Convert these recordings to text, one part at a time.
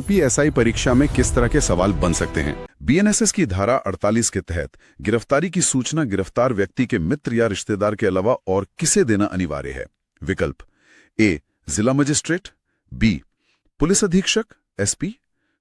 UPSI परीक्षा में किस तरह के सवाल बन सकते हैं। बीएनएसएस की धारा 48 के तहत गिरफ्तारी की सूचना गिरफ्तार व्यक्ति के मित्र या रिश्तेदार के अलावा और किसे देना अनिवार्य है। विकल्प ए जिला मजिस्ट्रेट, बी पुलिस अधीक्षक एसपी,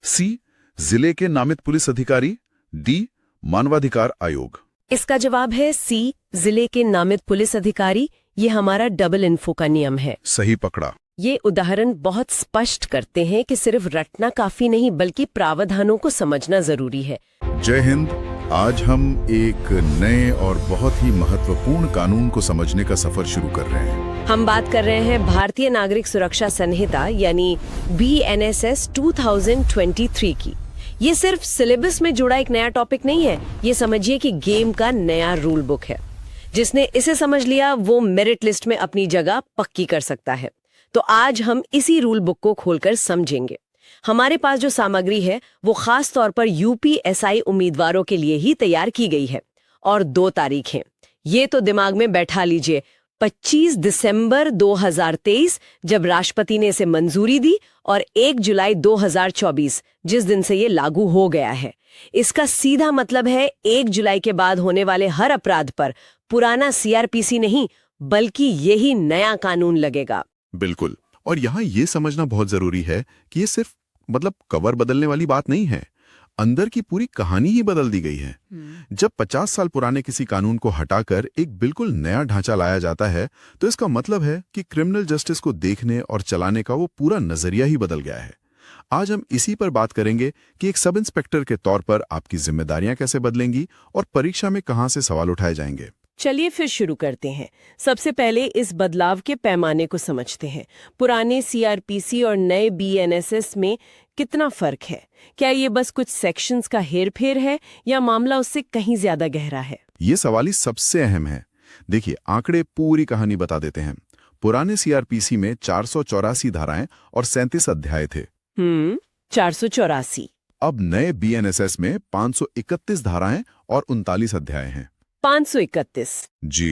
सी जिले के नामित पुलिस अधिकारी, डी मानवाधिकार आयोग। इसका जवाब है सी जिले के नामित पुलिस अधिकारी। ये हमारा डबल इन्फो का नियम है। सही पकड़ा। ये उदाहरण बहुत स्पष्ट करते हैं कि सिर्फ रटना काफी नहीं बल्कि प्रावधानों को समझना जरूरी है। जय हिंद। आज हम एक नए और बहुत ही महत्वपूर्ण कानून को समझने का सफर शुरू कर रहे हैं। हम बात कर रहे हैं भारतीय नागरिक सुरक्षा संहिता यानी बीएनएसएस 2023 की। ये सिर्फ सिलेबस में जुड़ा एक नया टॉपिक नहीं है, ये समझिए कि गेम का नया रूल बुक है। जिसने इसे समझ लिया वो मेरिट लिस्ट में अपनी जगह पक्की कर सकता है। तो आज हम इसी रूल बुक को खोलकर समझेंगे। हमारे पास जो सामग्री है वो खास तौर पर यूपीएसआई उम्मीदवारों के लिए ही तैयार की गई है और 2 तारीखें ये तो दिमाग में बैठा लीजिए। 25 दिसंबर 2023 जब राष्ट्रपति ने इसे मंजूरी दी और 1 जुलाई 2024 जिस दिन से ये लागू हो गया है। इसका सीधा मतलब है 1 जुलाई के बाद होने वाले हर अपराध पर पुराना सीआरपीसी नहीं बल्कि यही नया कानून लगेगा। बिल्कुल। और यहाँ ये समझना बहुत जरूरी है कि ये सिर्फ कवर बदलने वाली बात नहीं है, अंदर की पूरी कहानी ही बदल दी गई है। जब 50 साल पुराने किसी कानून को हटाकर एक बिल्कुल नया ढांचा लाया जाता है तो इसका मतलब है कि क्रिमिनल जस्टिस को देखने और चलाने का वो पूरा नजरिया ही बदल गया है। आज हम इसी पर बात करेंगे कि एक सब इंस्पेक्टर के तौर पर आपकी जिम्मेदारियां कैसे बदलेंगी और परीक्षा में कहां से सवाल उठाए जाएंगे। चलिए फिर शुरू करते हैं। सबसे पहले इस बदलाव के पैमाने को समझते हैं। पुराने सीआरपीसी और नए बीएनएसएस में कितना फर्क है? क्या ये बस कुछ सेक्शंस का हेरफेर है या मामला उससे कहीं ज्यादा गहरा है? ये सवाल ही सबसे अहम है। देखिए, आंकड़े पूरी कहानी बता देते हैं। पुराने सीआरपीसी में 484 धाराएं और 37 अध्याय थे। 484। अब नए बीएनएसएस में 531 धाराएं और 39 अध्याय हैं। 531। जी।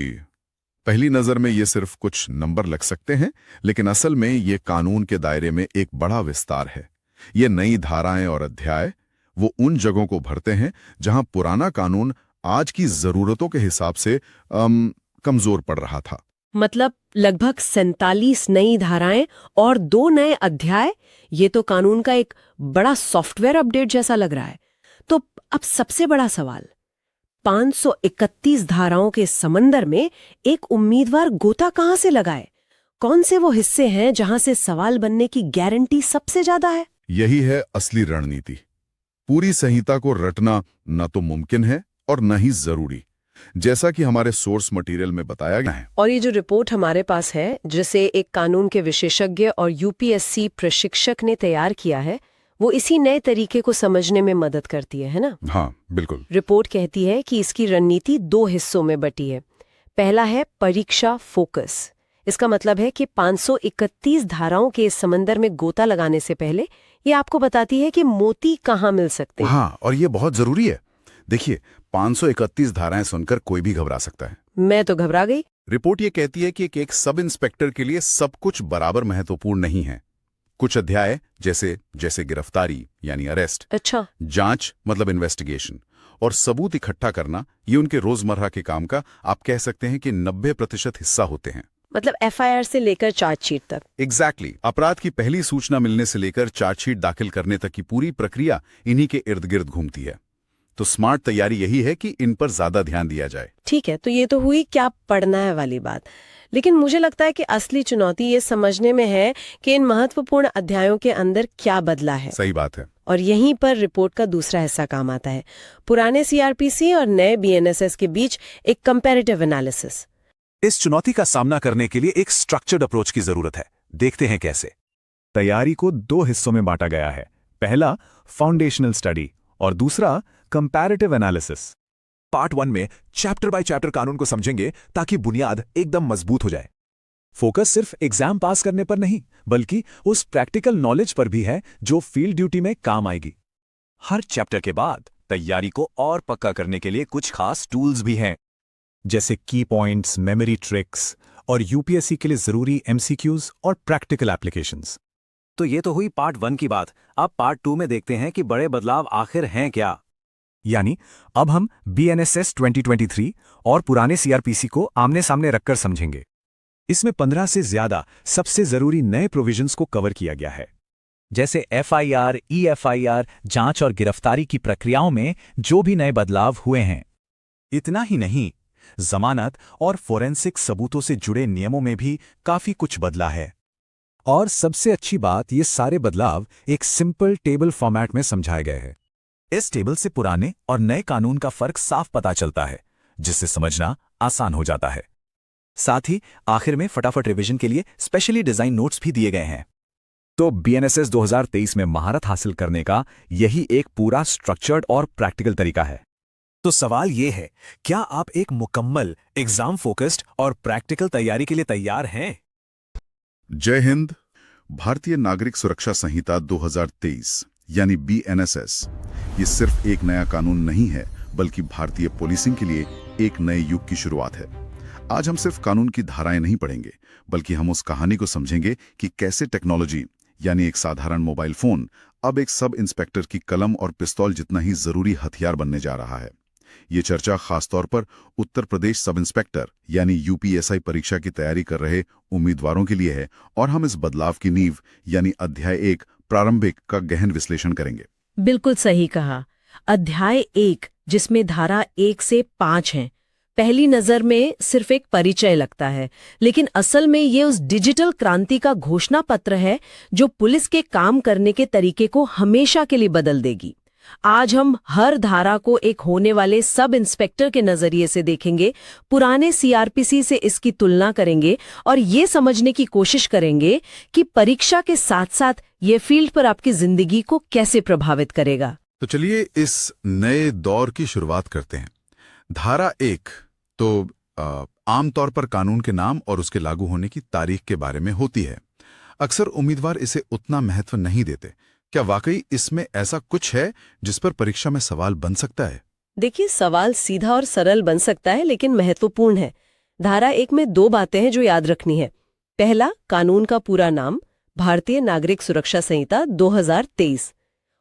पहली नजर में ये सिर्फ कुछ नंबर लग सकते हैं, लेकिन असल में ये कानून के दायरे में एक बड़ा विस्तार है। ये नई धाराएं और अध्याय वो उन जगहों को भरते हैं जहां पुराना कानून आज की जरूरतों के हिसाब से कमजोर पड़ रहा था। मतलब लगभग 47 नई धाराएं और 2 नए अध्याय। ये तो कानून का एक बड़ा सॉफ्टवेयर अपडेट जैसा लग रहा है। तो अब सबसे बड़ा सवाल, 531 धाराओं के समंदर में एक उम्मीदवार गोता कहां से लगाए? कौन से वो हिस्से हैं जहां से सवाल बनने की गारंटी सबसे ज्यादा है? यही है असली रणनीति। पूरी संहिता को रटना न तो मुमकिन है और न ही जरूरी, जैसा कि हमारे सोर्स मटेरियल में बताया गया है। और ये जो रिपोर्ट हमारे पास है जिसे एक कानून के विशेषज्ञ और यूपीएससी प्रशिक्षक ने तैयार किया है, वो इसी नए तरीके को समझने में मदद करती है ना? हाँ, बिल्कुल। रिपोर्ट कहती है कि इसकी रणनीति 2 हिस्सों में बटी है। पहला है परीक्षा फोकस। इसका मतलब है कि 531 धाराओं के इस समंदर में गोता लगाने से पहले ये आपको बताती है कि मोती कहाँ मिल सकते हैं। हाँ, और ये बहुत जरूरी है। देखिए, 531 धाराएं सुनकर कोई भी घबरा सकता है। मैं तो घबरा गई। रिपोर्ट ये कहती है कि एक सब इंस्पेक्टर के लिए सब कुछ बराबर महत्वपूर्ण नहीं है। कुछ अध्याय जैसे गिरफ्तारी यानी अरेस्ट, अच्छा, जांच मतलब इन्वेस्टिगेशन और सबूत इकट्ठा करना, ये उनके रोजमर्रा के काम का आप कह सकते हैं कि 90% हिस्सा होते हैं। मतलब एफआईआर से लेकर चार्जशीट तक। एग्जैक्टली। अपराध की पहली सूचना मिलने से लेकर चार्जशीट दाखिल करने तक की पूरी प्रक्रिया इन्हीं के इर्द गिर्द घूमती है। तो स्मार्ट तैयारी यही है कि इन पर ज्यादा ध्यान दिया जाए। ठीक है, तो ये तो हुई क्या पढ़ना है वाली बात। लेकिन मुझे लगता है कि असली चुनौती ये समझने में है कि इन महत्वपूर्ण अध्यायों के अंदर क्या बदला है। सही बात है। और यहीं पर रिपोर्ट का दूसरा हिस्सा काम आता है, पुराने सीआरपीसी और नए बीएनएसएस के बीच एक कंपैरेटिव एनालिसिस। इस चुनौती का सामना करने के लिए एक स्ट्रक्चर्ड अप्रोच की जरूरत है। देखते हैं कैसे। तैयारी को 2 हिस्सों में बांटा गया है। पहला फाउंडेशनल स्टडी और दूसरा कंपैरेटिव एनालिसिस। पार्ट 1 में चैप्टर बाय चैप्टर कानून को समझेंगे ताकि बुनियाद एकदम मजबूत हो जाए। फोकस सिर्फ एग्जाम पास करने पर नहीं बल्कि उस प्रैक्टिकल नॉलेज पर भी है जो फील्ड ड्यूटी में काम आएगी। हर चैप्टर के बाद तैयारी को और पक्का करने के लिए कुछ खास टूल्स भी हैं, जैसे की पॉइंट्स, मेमोरी ट्रिक्स और यूपीएससी के लिए जरूरी एमसीक्यूज और प्रैक्टिकल एप्लीकेशंस। तो ये तो हुई पार्ट 1 की बात। अब पार्ट 2 में देखते हैं कि बड़े बदलाव आखिर हैं क्या। यानी अब हम BNSS 2023 और पुराने CRPC को आमने सामने रखकर समझेंगे। इसमें 15 से ज्यादा सबसे जरूरी नए प्रोविजंस को कवर किया गया है, जैसे FIR, EFIR, जांच और गिरफ्तारी की प्रक्रियाओं में जो भी नए बदलाव हुए हैं। इतना ही नहीं, जमानत और फोरेंसिक सबूतों से जुड़े नियमों में भी काफी कुछ बदला है। और सबसे अच्छी बात, ये सारे बदलाव एक सिंपल टेबल फॉर्मेट में समझाए गए हैं। इस टेबल से पुराने और नए कानून का फर्क साफ पता चलता है, जिससे समझना आसान हो जाता है। साथ ही आखिर में फटाफट रिवीजन के लिए स्पेशली डिजाइन नोट्स भी दिए गए हैं। तो BNSS 2023 में महारत हासिल करने का यही एक पूरा स्ट्रक्चर्ड और प्रैक्टिकल तरीका है। तो सवाल ये है, क्या आप एक मुकम्मल एग्जाम फोकस्ड और प्रैक्टिकल तैयारी के लिए तैयार हैं? जय हिंद। भारतीय नागरिक सुरक्षा संहिता 2023 यानी BNSS ये सिर्फ एक नया कानून नहीं है, बल्कि भारतीय पुलिसिंग के लिए एक नए युग की शुरुआत है। आज हम सिर्फ कानून की धाराएं नहीं पढ़ेंगे, बल्कि हम उस कहानी को समझेंगे कि कैसे टेक्नोलॉजी यानी एक साधारण मोबाइल फोन अब एक सब इंस्पेक्टर की कलम और पिस्तौल जितना ही जरूरी हथियार बनने जा रहा है। ये चर्चा खासतौर पर उत्तर प्रदेश सब इंस्पेक्टर यानी UPSI परीक्षा की तैयारी कर रहे उम्मीदवारों के लिए है, और हम इस बदलाव की नींव यानी अध्याय 1 प्रारंभिक का गहन विश्लेषण करेंगे। बिल्कुल सही कहा। अध्याय 1, जिसमें धारा 1 से 5 हैं, पहली नजर में सिर्फ एक परिचय लगता है, लेकिन असल में ये उस डिजिटल क्रांति का घोषणा पत्र है जो पुलिस के काम करने के तरीके को हमेशा के लिए बदल देगी। आज हम हर धारा को एक होने वाले सब इंस्पेक्टर के नजरिए से देखेंगे, पुराने CRPC से इसकी तुलना करेंगे और ये समझने की कोशिश करेंगे कि परीक्षा के साथ साथ ये फील्ड पर आपकी जिंदगी को कैसे प्रभावित करेगा। तो चलिए इस नए दौर की शुरुआत करते हैं। धारा 1 तो आमतौर पर कानून के नाम और उसके लागू होने की तारीख के बारे में होती है। अक्सर उम्मीदवार इसे उतना महत्व नहीं देते। क्या वाकई इसमें ऐसा कुछ है जिस पर परीक्षा में सवाल बन सकता है? देखिए, सवाल सीधा और सरल बन सकता है, लेकिन महत्वपूर्ण है। धारा 1 में 2 बातें हैं जो याद रखनी है। पहला, कानून का पूरा नाम भारतीय नागरिक सुरक्षा संहिता 2023,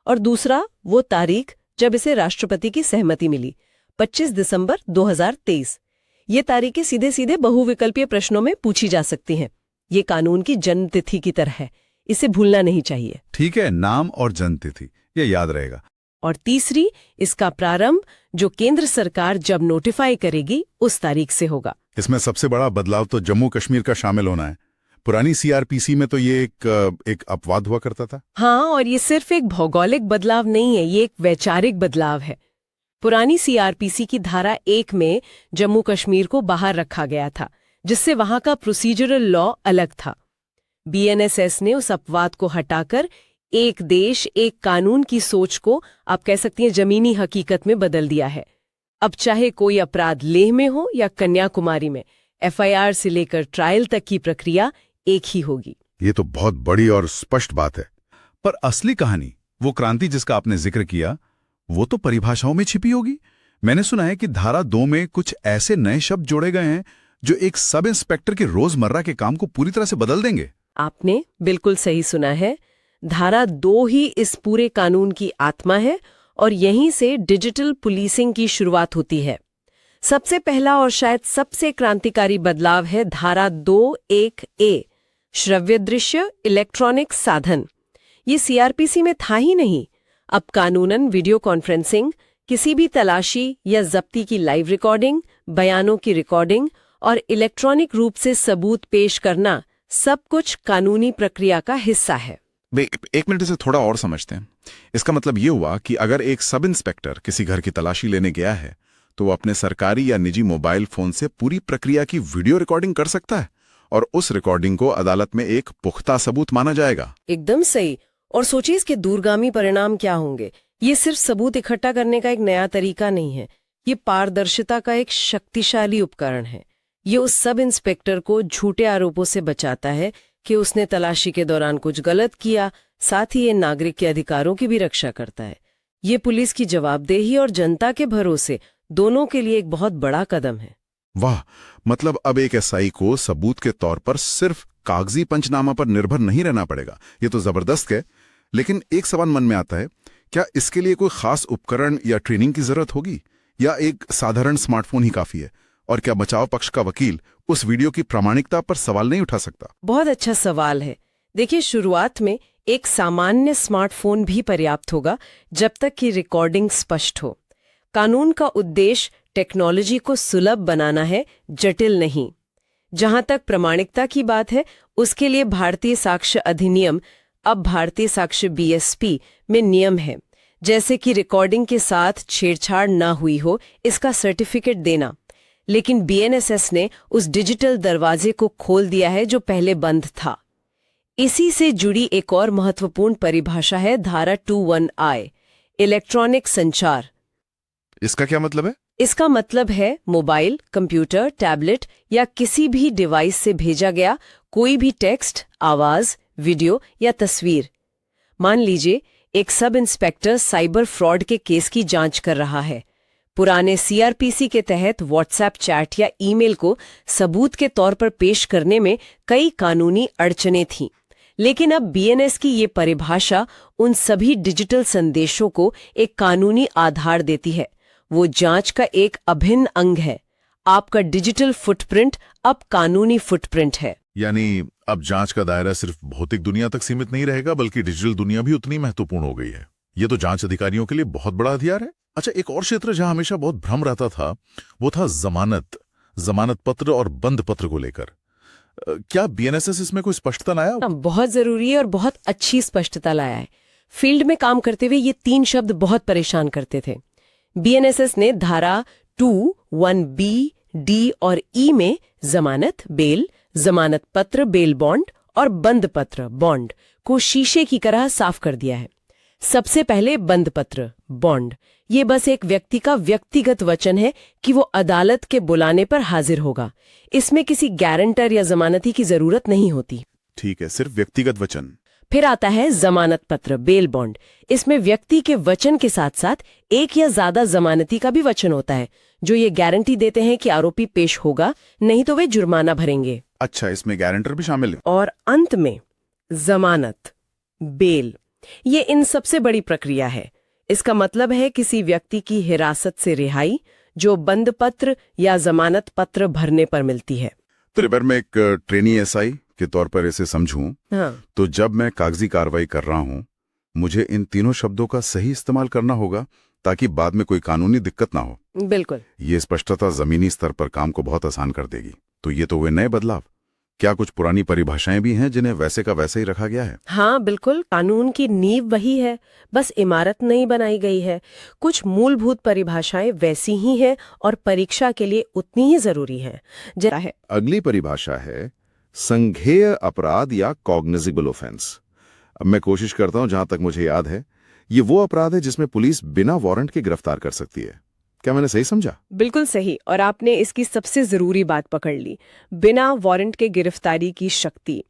और दूसरा वो तारीख जब इसे राष्ट्रपति की सहमति मिली, 25 दिसंबर 2023। ये तारीखें सीधे सीधे बहुविकल्पीय प्रश्नों में पूछी जा सकती हैं। ये कानून की जन्म तिथि की तरह है, इसे भूलना नहीं चाहिए। ठीक है, नाम और जन्म तिथि ये याद रहेगा। और तीसरी, इसका प्रारंभ जो केंद्र सरकार जब नोटिफाई करेगी उस तारीख से होगा। इसमें सबसे बड़ा बदलाव तो जम्मू कश्मीर का शामिल होना है। पुरानी CRPC में तो ये एक अपवाद हुआ करता था। हाँ, और ये सिर्फ एक भौगोलिक बदलाव नहीं है, ये एक वैचारिक बदलाव है। पुरानी CRPC की धारा 1 में जम्मू कश्मीर को बाहर रखा गया था, जिससे वहां का प्रोसीजरल लॉ अलग था। BNSS ने उस अपवाद को हटाकर एक देश एक कानून की सोच को, आप कह सकती हैं, जमीनी हकीकत में बदल दिया है। अब चाहे कोई अपराध लेह में हो या कन्याकुमारी में, FIR से लेकर ट्रायल तक की प्रक्रिया एक ही होगी। ये तो बहुत बड़ी और स्पष्ट बात है। पर असली कहानी, वो क्रांति जिसका आपने जिक्र किया, वो तो परिभाषाओं में छिपी होगी। मैंने सुना है कि धारा 2 में कुछ ऐसे नए शब्द जोड़े गए हैं जो एक सब इंस्पेक्टर के रोजमर्रा के काम को पूरी तरह से बदल देंगे। आपने बिल्कुल सही सुना है। धारा 2 ही इस पूरे कानून की आत्मा है और यहीं से डिजिटल पुलिसिंग की शुरुआत होती है। सबसे पहला और शायद सबसे क्रांतिकारी बदलाव है धारा 2(1)(a), श्रव्य दृश्य इलेक्ट्रॉनिक साधन। ये CRPC में था ही नहीं। अब कानूनन वीडियो कॉन्फ्रेंसिंग, किसी भी तलाशी या जब्ती की लाइव रिकॉर्डिंग, बयानों की रिकॉर्डिंग और इलेक्ट्रॉनिक रूप से सबूत पेश करना, सब कुछ कानूनी प्रक्रिया का हिस्सा है। एक मिनट से थोड़ा और समझते हैं। इसका मतलब ये हुआ कि अगर एक सब इंस्पेक्टर किसी घर की तलाशी लेने गया है, तो वो अपने सरकारी या निजी मोबाइल फोन से पूरी प्रक्रिया की वीडियो रिकॉर्डिंग कर सकता है, और उस रिकॉर्डिंग को अदालत में एक पुख्ता सबूत माना जाएगा। एकदम सही। और सोचिए इसके दूरगामी परिणाम क्या होंगे। ये सिर्फ सबूत इकट्ठा करने का एक नया तरीका नहीं है, ये पारदर्शिता का एक शक्तिशाली उपकरण है। ये उस सब इंस्पेक्टर को झूठे आरोपों से बचाता है कि उसने तलाशी के दौरान कुछ गलत किया। साथ ही ये नागरिक के अधिकारों की भी रक्षा करता है। ये पुलिस की जवाबदेही और जनता के भरोसे दोनों के लिए एक बहुत बड़ा कदम है। वाह, मतलब अब एक SI को सबूत के तौर पर सिर्फ कागजी पंचनामा पर निर्भर नहीं रहना पड़ेगा। ये तो जबरदस्त है। लेकिन एक सवाल मन में आता है, क्या इसके लिए कोई खास उपकरण या ट्रेनिंग की जरूरत होगी, या एक साधारण स्मार्टफोन ही काफी है? और क्या बचाव पक्ष का वकील उस वीडियो की प्रामाणिकता पर सवाल नहीं उठा सकता? बहुत अच्छा सवाल है। देखिए, शुरुआत में एक सामान्य स्मार्टफोन भी पर्याप्त होगा, जब तक कि रिकॉर्डिंग स्पष्ट हो। कानून का उद्देश्य टेक्नोलॉजी को सुलभ बनाना है, जटिल नहीं। जहां तक प्रामाणिकता की बात है, उसके लिए भारतीय साक्ष्य अधिनियम, अब भारतीय साक्ष्य BSP में नियम है, जैसे कि रिकॉर्डिंग के साथ छेड़छाड़ ना हुई हो, इसका सर्टिफिकेट देना। लेकिन BNSS ने उस डिजिटल दरवाजे को खोल दिया है जो पहले बंद था। इसी से जुड़ी एक और महत्वपूर्ण परिभाषा है धारा 21I, इलेक्ट्रॉनिक संचार। इसका क्या मतलब है? इसका मतलब है मोबाइल, कंप्यूटर, टैबलेट या किसी भी डिवाइस से भेजा गया कोई भी टेक्स्ट, आवाज, वीडियो या तस्वीर। मान लीजिए एक सब इंस्पेक्टर साइबर फ्रॉड के केस की जांच कर रहा है। पुराने CRPC के तहत व्हाट्सएप चैट या ईमेल को सबूत के तौर पर पेश करने में कई कानूनी अड़चनें थीं। लेकिन अब BNS की ये परिभाषा उन सभी डिजिटल संदेशों को एक कानूनी आधार देती है। वो जांच का एक अभिन्न अंग है। आपका डिजिटल फुटप्रिंट अब कानूनी फुटप्रिंट है। यानी अब जांच का दायरा सिर्फ भौतिक दुनिया तक सीमित नहीं रहेगा, बल्कि डिजिटल दुनिया भी उतनी महत्वपूर्ण हो गई है। ये तो जांच अधिकारियों के लिए बहुत बड़ा हथियार है। अच्छा, एक और क्षेत्र जहां हमेशा बहुत भ्रम रहता था, वो था जमानत पत्र और बंद पत्र को लेकर। क्या BNSS इसमें कोई स्पष्टता लाया? बहुत जरूरी है और बहुत अच्छी स्पष्टता लाया है। फील्ड में काम करते हुए ये 3 शब्द बहुत परेशान करते थे। BNSS ने धारा 21B, D और E में जमानत, बेल, जमानत पत्र, बेल बॉन्ड और बंद पत्र, बॉन्ड को शीशे की तरह साफ कर दिया है। सबसे पहले बंद पत्र, बॉन्ड, ये बस एक व्यक्ति का व्यक्तिगत वचन है कि वो अदालत के बुलाने पर हाजिर होगा। इसमें किसी गारंटर या जमानती की जरूरत नहीं होती। ठीक है, सिर्फ व्यक्तिगत वचन। फिर आता है जमानत पत्र, बेल बॉन्ड। इसमें व्यक्ति के वचन के साथ साथ एक या ज्यादा जमानती का भी वचन होता है, जो ये गारंटी देते हैं कि आरोपी पेश होगा, नहीं तो वे जुर्माना भरेंगे। अच्छा, इसमें गारंटर भी शामिल है। और अंत में जमानत, बेल, ये इन सबसे बड़ी प्रक्रिया है। इसका मतलब है किसी व्यक्ति की हिरासत से रिहाई, जो बंद पत्र या जमानत पत्र भरने पर मिलती है। तो अगर मैं एक ट्रेनी SI के तौर पर इसे समझूं, हाँ, तो जब मैं कागजी कार्रवाई कर रहा हूं, मुझे इन तीनों शब्दों का सही इस्तेमाल करना होगा, ताकि बाद में कोई कानूनी दिक्कत ना हो। बिल्कुल। ये स्पष्टता जमीनी स्तर पर काम को बहुत आसान कर देगी। तो ये तो वे नए बदलाव। क्या कुछ पुरानी परिभाषाएं भी हैं जिन्हें वैसे का वैसे ही रखा गया है? हाँ बिल्कुल, कानून की नींव वही है, बस इमारत नहीं बनाई गई है। कुछ मूलभूत परिभाषाएं वैसी ही हैं और परीक्षा के लिए उतनी ही जरूरी है। अगली परिभाषा है संज्ञेय अपराध या कॉग्निजिबल ऑफेंस। अब मैं कोशिश करता हूं, जहां तक मुझे याद है, ये वो अपराध है जिसमें पुलिस बिना वारंट के गिरफ्तार कर सकती है। क्या मैंने सही समझा? बिल्कुल सही, और आपने इसकी सबसे जरूरी बात पकड़ ली, बिना वारंट के गिरफ्तारी की शक्ति।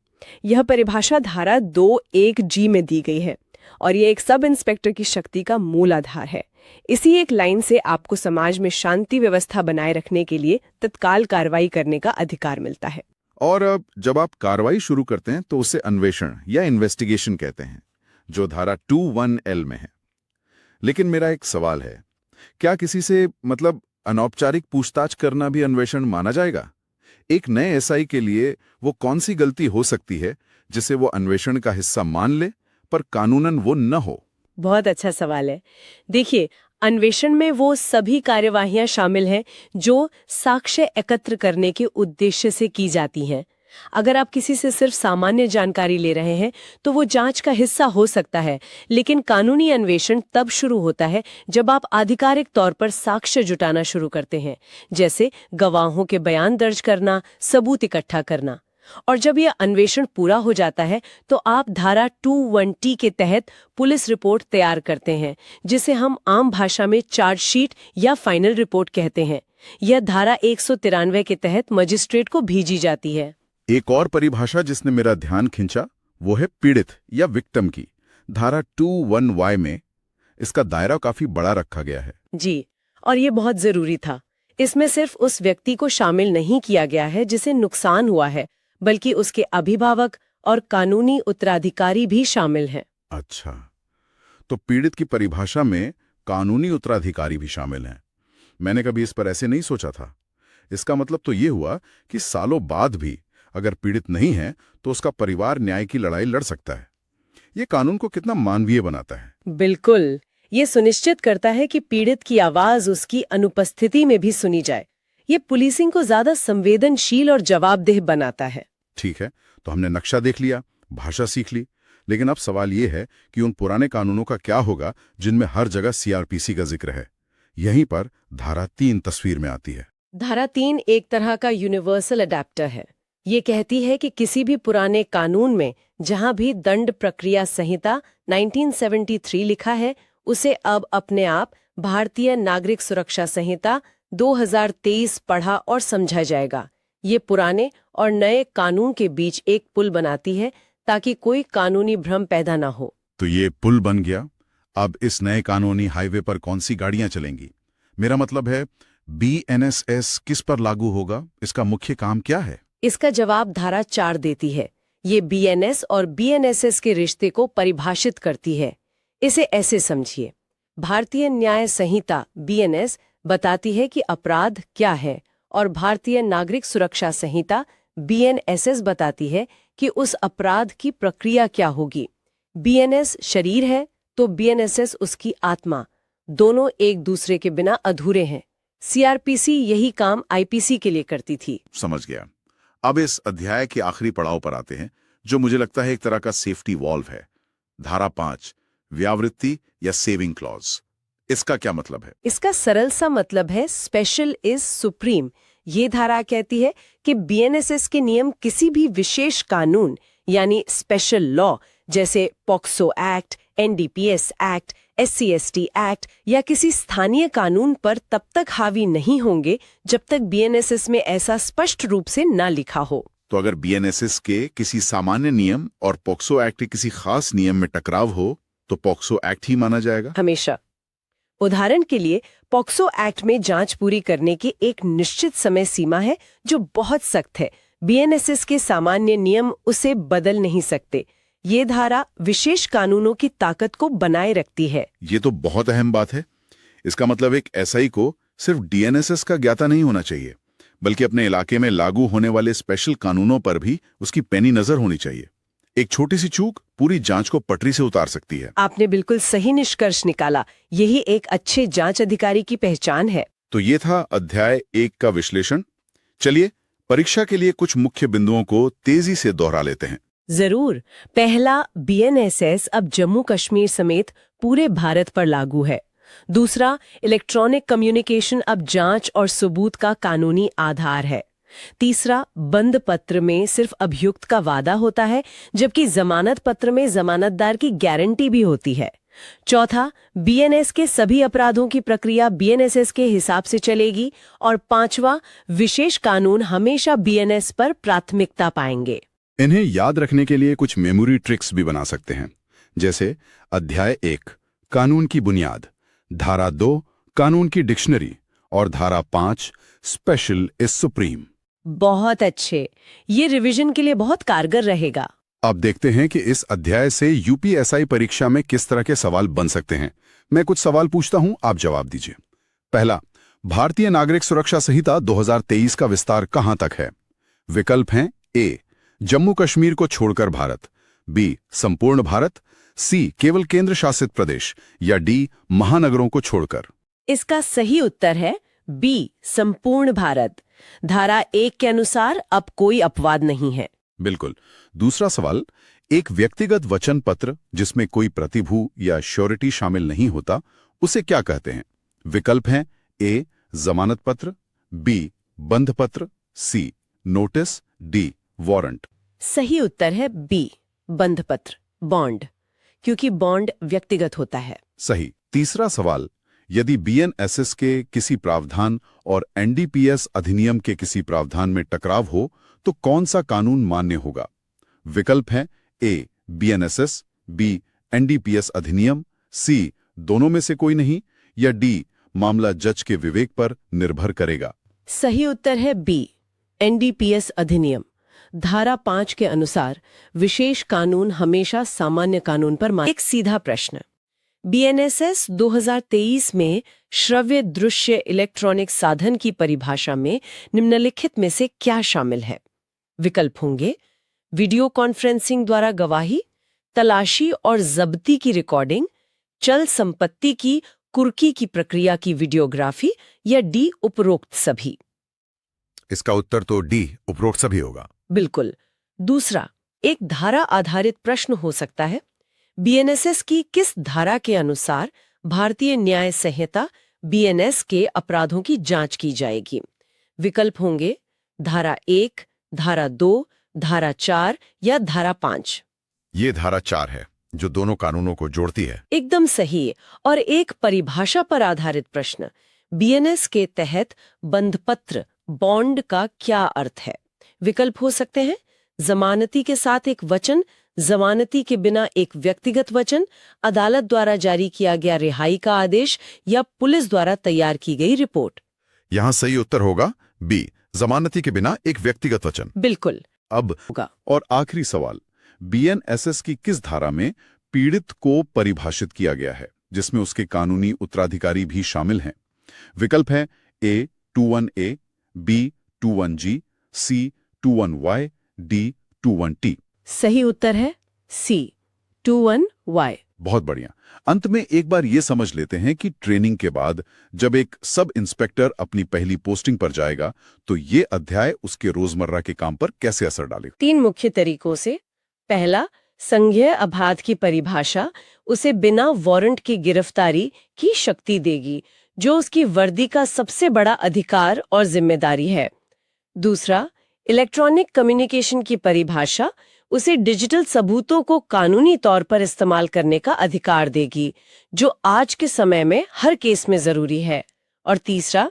यह परिभाषा धारा 21G में दी गई है और ये एक सब इंस्पेक्टर की शक्ति का मूल आधार है। इसी एक लाइन से आपको समाज में शांति व्यवस्था बनाए रखने के लिए तत्काल कार्रवाई करने का अधिकार मिलता है। और अब जब आप कार्रवाई शुरू करते हैं तो उसे अन्वेषण या इन्वेस्टिगेशन कहते हैं, जो धारा 21L में है। लेकिन मेरा एक सवाल है, क्या किसी से अनौपचारिक पूछताछ करना भी अन्वेषण माना जाएगा? एक नए SI के लिए वो कौन सी गलती हो सकती है जिसे वो अन्वेषण का हिस्सा मान ले पर कानूनन वो न हो? बहुत अच्छा सवाल है। देखिए, अन्वेषण में वो सभी कार्यवाहियां शामिल हैं जो साक्ष्य एकत्र करने के उद्देश्य से की जाती हैं। अगर आप किसी से सिर्फ सामान्य जानकारी ले रहे हैं तो वो जांच का हिस्सा हो सकता है, लेकिन कानूनी अन्वेषण तब शुरू होता है जब आप आधिकारिक तौर पर साक्ष्य जुटाना शुरू करते हैं, जैसे गवाहों के बयान दर्ज करना, सबूत इकट्ठा करना। और जब यह अन्वेषण पूरा हो जाता है तो आप धारा 21T के तहत पुलिस रिपोर्ट तैयार करते हैं, जिसे हम आम भाषा में चार्जशीट या फाइनल रिपोर्ट कहते हैं। यह धारा 193 के तहत मजिस्ट्रेट को भेजी जाती है। एक और परिभाषा जिसने मेरा ध्यान खींचा वो है पीड़ित या विक्टिम की। धारा 21Y में इसका दायरा काफी बड़ा रखा गया है। जी, और ये बहुत जरूरी था। इसमें सिर्फ उस व्यक्ति को शामिल नहीं किया गया है जिसे नुकसान हुआ है, बल्कि उसके अभिभावक और कानूनी उत्तराधिकारी भी शामिल हैं। अच्छा, तो पीड़ित की परिभाषा में कानूनी उत्तराधिकारी भी शामिल हैं। मैंने कभी इस पर ऐसे नहीं सोचा था। इसका मतलब तो ये हुआ कि सालों बाद भी अगर पीड़ित नहीं है तो उसका परिवार न्याय की लड़ाई लड़ सकता है। ये कानून को कितना मानवीय बनाता है। बिल्कुल, ये सुनिश्चित करता है कि पीड़ित की आवाज उसकी अनुपस्थिति में भी सुनी जाए। ये पुलिसिंग को ज्यादा संवेदनशील और जवाबदेह बनाता है। ठीक है, तो हमने नक्शा देख लिया, भाषा सीख ली, लेकिन अब सवाल ये है कि उन पुराने कानूनों का क्या होगा जिनमें हर जगह सीआरपीसी का जिक्र है। यहीं पर धारा 3 तस्वीर में आती है। धारा 3 एक तरह का यूनिवर्सल अडेप्टर है। ये कहती है कि किसी भी पुराने कानून में जहां भी दंड प्रक्रिया संहिता 1973 लिखा है, उसे अब अपने आप भारतीय नागरिक सुरक्षा संहिता 2023 पढ़ा और समझा जाएगा। ये पुराने और नए कानून के बीच एक पुल बनाती है ताकि कोई कानूनी भ्रम पैदा ना हो। तो ये पुल बन गया। अब इस नए कानूनी हाईवे पर कौन सी गाड़ियां चलेंगी? मेरा मतलब है बीएनएसएस किस पर लागू होगा? इसका मुख्य काम क्या है? इसका जवाब धारा 4 देती है। ये बीएनएस और बीएनएसएस के रिश्ते को परिभाषित करती है। इसे ऐसे समझिए, भारतीय न्याय संहिता बीएनएस बताती है कि अपराध क्या है और भारतीय नागरिक सुरक्षा संहिता बीएनएसएस बताती है कि उस अपराध की प्रक्रिया क्या होगी। बीएनएस शरीर है तो बीएनएसएस उसकी आत्मा। दोनों एक दूसरे के बिना अधूरे हैं। सीआरपीसी यही काम आईपीसी के लिए करती थी। समझ गया। अब इस अध्याय के आखिरी पड़ाव पर आते हैं, जो मुझे लगता है एक तरह का सेफ्टी वॉल्व है। धारा 5, व्यावृत्ति या सेविंग क्लॉज। इसका क्या मतलब है? इसका सरल सा मतलब है स्पेशल इज सुप्रीम। ये धारा कहती है कि बीएनएसएस के नियम किसी भी विशेष कानून यानी स्पेशल लॉ जैसे POCSO act, NDPS act, SC ST act या किसी स्थानीय कानून पर तब तक हावी नहीं होंगे जब तक बीएनएसएस में ऐसा स्पष्ट रूप से ना लिखा हो। तो अगर बीएनएसएस के किसी सामान्य नियम और पॉक्सो एक्ट के किसी खास नियम में टकराव हो तो पॉक्सो एक्ट ही माना जाएगा? हमेशा। उदाहरण के लिए पॉक्सो एक्ट में जांच पूरी करने की एक निश्चित समय सीमा है जो बहुत सख्त है। बीएनएसएस के सामान्य नियम उसे बदल नहीं सकते। ये धारा विशेष कानूनों की ताकत को बनाए रखती है। ये तो बहुत अहम बात है। इसका मतलब एक एसआई को सिर्फ डीएनएसएस का ज्ञाता नहीं होना चाहिए, बल्कि अपने इलाके में लागू होने वाले स्पेशल कानूनों पर भी उसकी पैनी नजर होनी चाहिए। एक छोटी सी चूक पूरी जांच को पटरी से उतार सकती है। आपने बिल्कुल सही निष्कर्ष निकाला। यही एक अच्छे जांच अधिकारी की पहचान है। तो ये था अध्याय 1 का विश्लेषण। चलिए परीक्षा के लिए कुछ मुख्य बिंदुओं को तेजी से दोहरा लेते हैं। जरूर। पहला, बीएनएसएस अब जम्मू कश्मीर समेत पूरे भारत पर लागू है। दूसरा, इलेक्ट्रॉनिक कम्युनिकेशन अब जांच और सबूत का कानूनी आधार है। तीसरा, बंद पत्र में सिर्फ अभियुक्त का वादा होता है, जबकि जमानत पत्र में जमानतदार की गारंटी भी होती है। चौथा, बीएनएस के सभी अपराधों की प्रक्रिया बीएनएसएस के हिसाब से चलेगी। और पांचवा, विशेष कानून हमेशा बीएनएस पर प्राथमिकता पाएंगे। इन्हें याद रखने के लिए कुछ मेमोरी ट्रिक्स भी बना सकते हैं, जैसे अध्याय 1 कानून की बुनियाद, धारा 2 कानून की डिक्शनरी और धारा 5 स्पेशल इज सुप्रीम। बहुत अच्छे। ये रिवीजन के लिए बहुत कारगर रहेगा। अब देखते हैं कि इस अध्याय से यूपीएसआई परीक्षा में किस तरह के सवाल बन सकते हैं। मैं कुछ सवाल पूछता हूं, आप जवाब दीजिए। पहला, भारतीय नागरिक सुरक्षा संहिता 2023 का विस्तार कहां तक है? विकल्प हैं ए जम्मू कश्मीर को छोड़कर भारत, बी संपूर्ण भारत, सी केवल केंद्र शासित प्रदेश या डी महानगरों को छोड़कर। इसका सही उत्तर है बी संपूर्ण भारत। धारा 1 के अनुसार अब कोई अपवाद नहीं है। बिल्कुल। दूसरा सवाल, एक व्यक्तिगत वचन पत्र जिसमें कोई प्रतिभू या श्योरिटी शामिल नहीं होता, उसे क्या कहते हैं? विकल्प हैं ए जमानत पत्र, बी बंध पत्र, सी नोटिस, डी वारंट। सही उत्तर है बी बंध पत्र, बॉन्ड, क्योंकि बॉन्ड व्यक्तिगत होता है। सही। तीसरा सवाल, यदि बीएनएसएस के किसी प्रावधान और एनडीपीएस अधिनियम के किसी प्रावधान में टकराव हो तो कौन सा कानून मान्य होगा? विकल्प हैं ए बीएनएसएस, बी एनडीपीएस अधिनियम, सी दोनों में से कोई नहीं या डी मामला जज के विवेक पर निर्भर करेगा। सही उत्तर है बी एनडीपीएस अधिनियम। धारा 5 के अनुसार विशेष कानून हमेशा सामान्य कानून पर एक सीधा प्रश्न, बीएनएसएस 2023 में श्रव्य दृश्य इलेक्ट्रॉनिक साधन की परिभाषा में निम्नलिखित में से क्या शामिल है? विकल्प होंगे वीडियो कॉन्फ्रेंसिंग द्वारा गवाही, तलाशी और जब्ती की रिकॉर्डिंग, चल संपत्ति की कुर्की की प्रक्रिया की वीडियोग्राफी, या डी उपरोक्त सभी। इसका उत्तर तो डी उपरोक्त सभी होगा। बिल्कुल। दूसरा, एक धारा आधारित प्रश्न हो सकता है, बीएनएसएस की किस धारा के अनुसार भारतीय न्याय संहिता बीएनएस के अपराधों की जांच की जाएगी? विकल्प होंगे धारा 1, धारा 2, धारा 4 या धारा 5। ये धारा 4 है जो दोनों कानूनों को जोड़ती है। एकदम सही। और एक परिभाषा पर आधारित प्रश्न, बीएनएस के तहत बंधपत्र बॉन्ड का क्या अर्थ है? विकल्प हो सकते हैं जमानती के साथ एक वचन, जमानती के बिना एक व्यक्तिगत वचन, अदालत द्वारा जारी किया गया रिहाई का आदेश, या पुलिस द्वारा तैयार की गई रिपोर्ट। यहाँ सही उत्तर होगा बी, जमानती के बिना एक व्यक्तिगत वचन। बिल्कुल अब होगा। और आखिरी सवाल, बीएनएसएस की किस धारा में पीड़ित को परिभाषित किया गया है जिसमें उसके कानूनी उत्तराधिकारी भी शामिल हैं? विकल्प है ए 21A, बी 21G, सी 21Y, डी 21T। सही उत्तर है सी 21Y। बहुत बढ़िया। अंत में एक बार ये समझ लेते हैं कि ट्रेनिंग के बाद जब एक सब इंस्पेक्टर अपनी पहली पोस्टिंग पर जाएगा तो ये अध्याय उसके रोजमर्रा के काम पर कैसे असर डालेगा। 3 मुख्य तरीकों से। पहला, संज्ञेय अपराध की परिभाषा उसे बिना वारंट की गिरफ्तारी की शक्ति देगी, जो उसकी वर्दी का सबसे बड़ा अधिकार और जिम्मेदारी है। दूसरा, इलेक्ट्रॉनिक कम्युनिकेशन की परिभाषा उसे डिजिटल सबूतों को कानूनी तौर पर इस्तेमाल करने का अधिकार देगी, जो आज के समय में हर केस में जरूरी है। और तीसरा,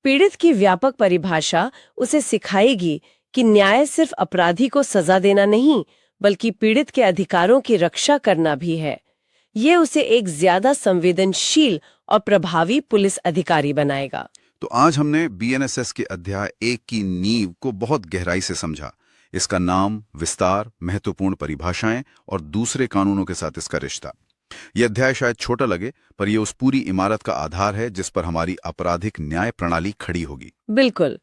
पीड़ित की व्यापक परिभाषा उसे सिखाएगी कि न्याय सिर्फ अपराधी को सजा देना नहीं, बल्कि पीड़ित के अधिकारों की रक्षा करना भी है। ये उसे एक ज्यादा संवेदनशील और प्रभावी पुलिस अधिकारी बनाएगा। तो आज हमने बीएनएसएस के अध्याय 1 की नींव को बहुत गहराई से समझा। इसका नाम, विस्तार, महत्वपूर्ण परिभाषाएं और दूसरे कानूनों के साथ इसका रिश्ता। यह अध्याय शायद छोटा लगे, पर यह उस पूरी इमारत का आधार है जिस पर हमारी आपराधिक न्याय प्रणाली खड़ी होगी। बिल्कुल।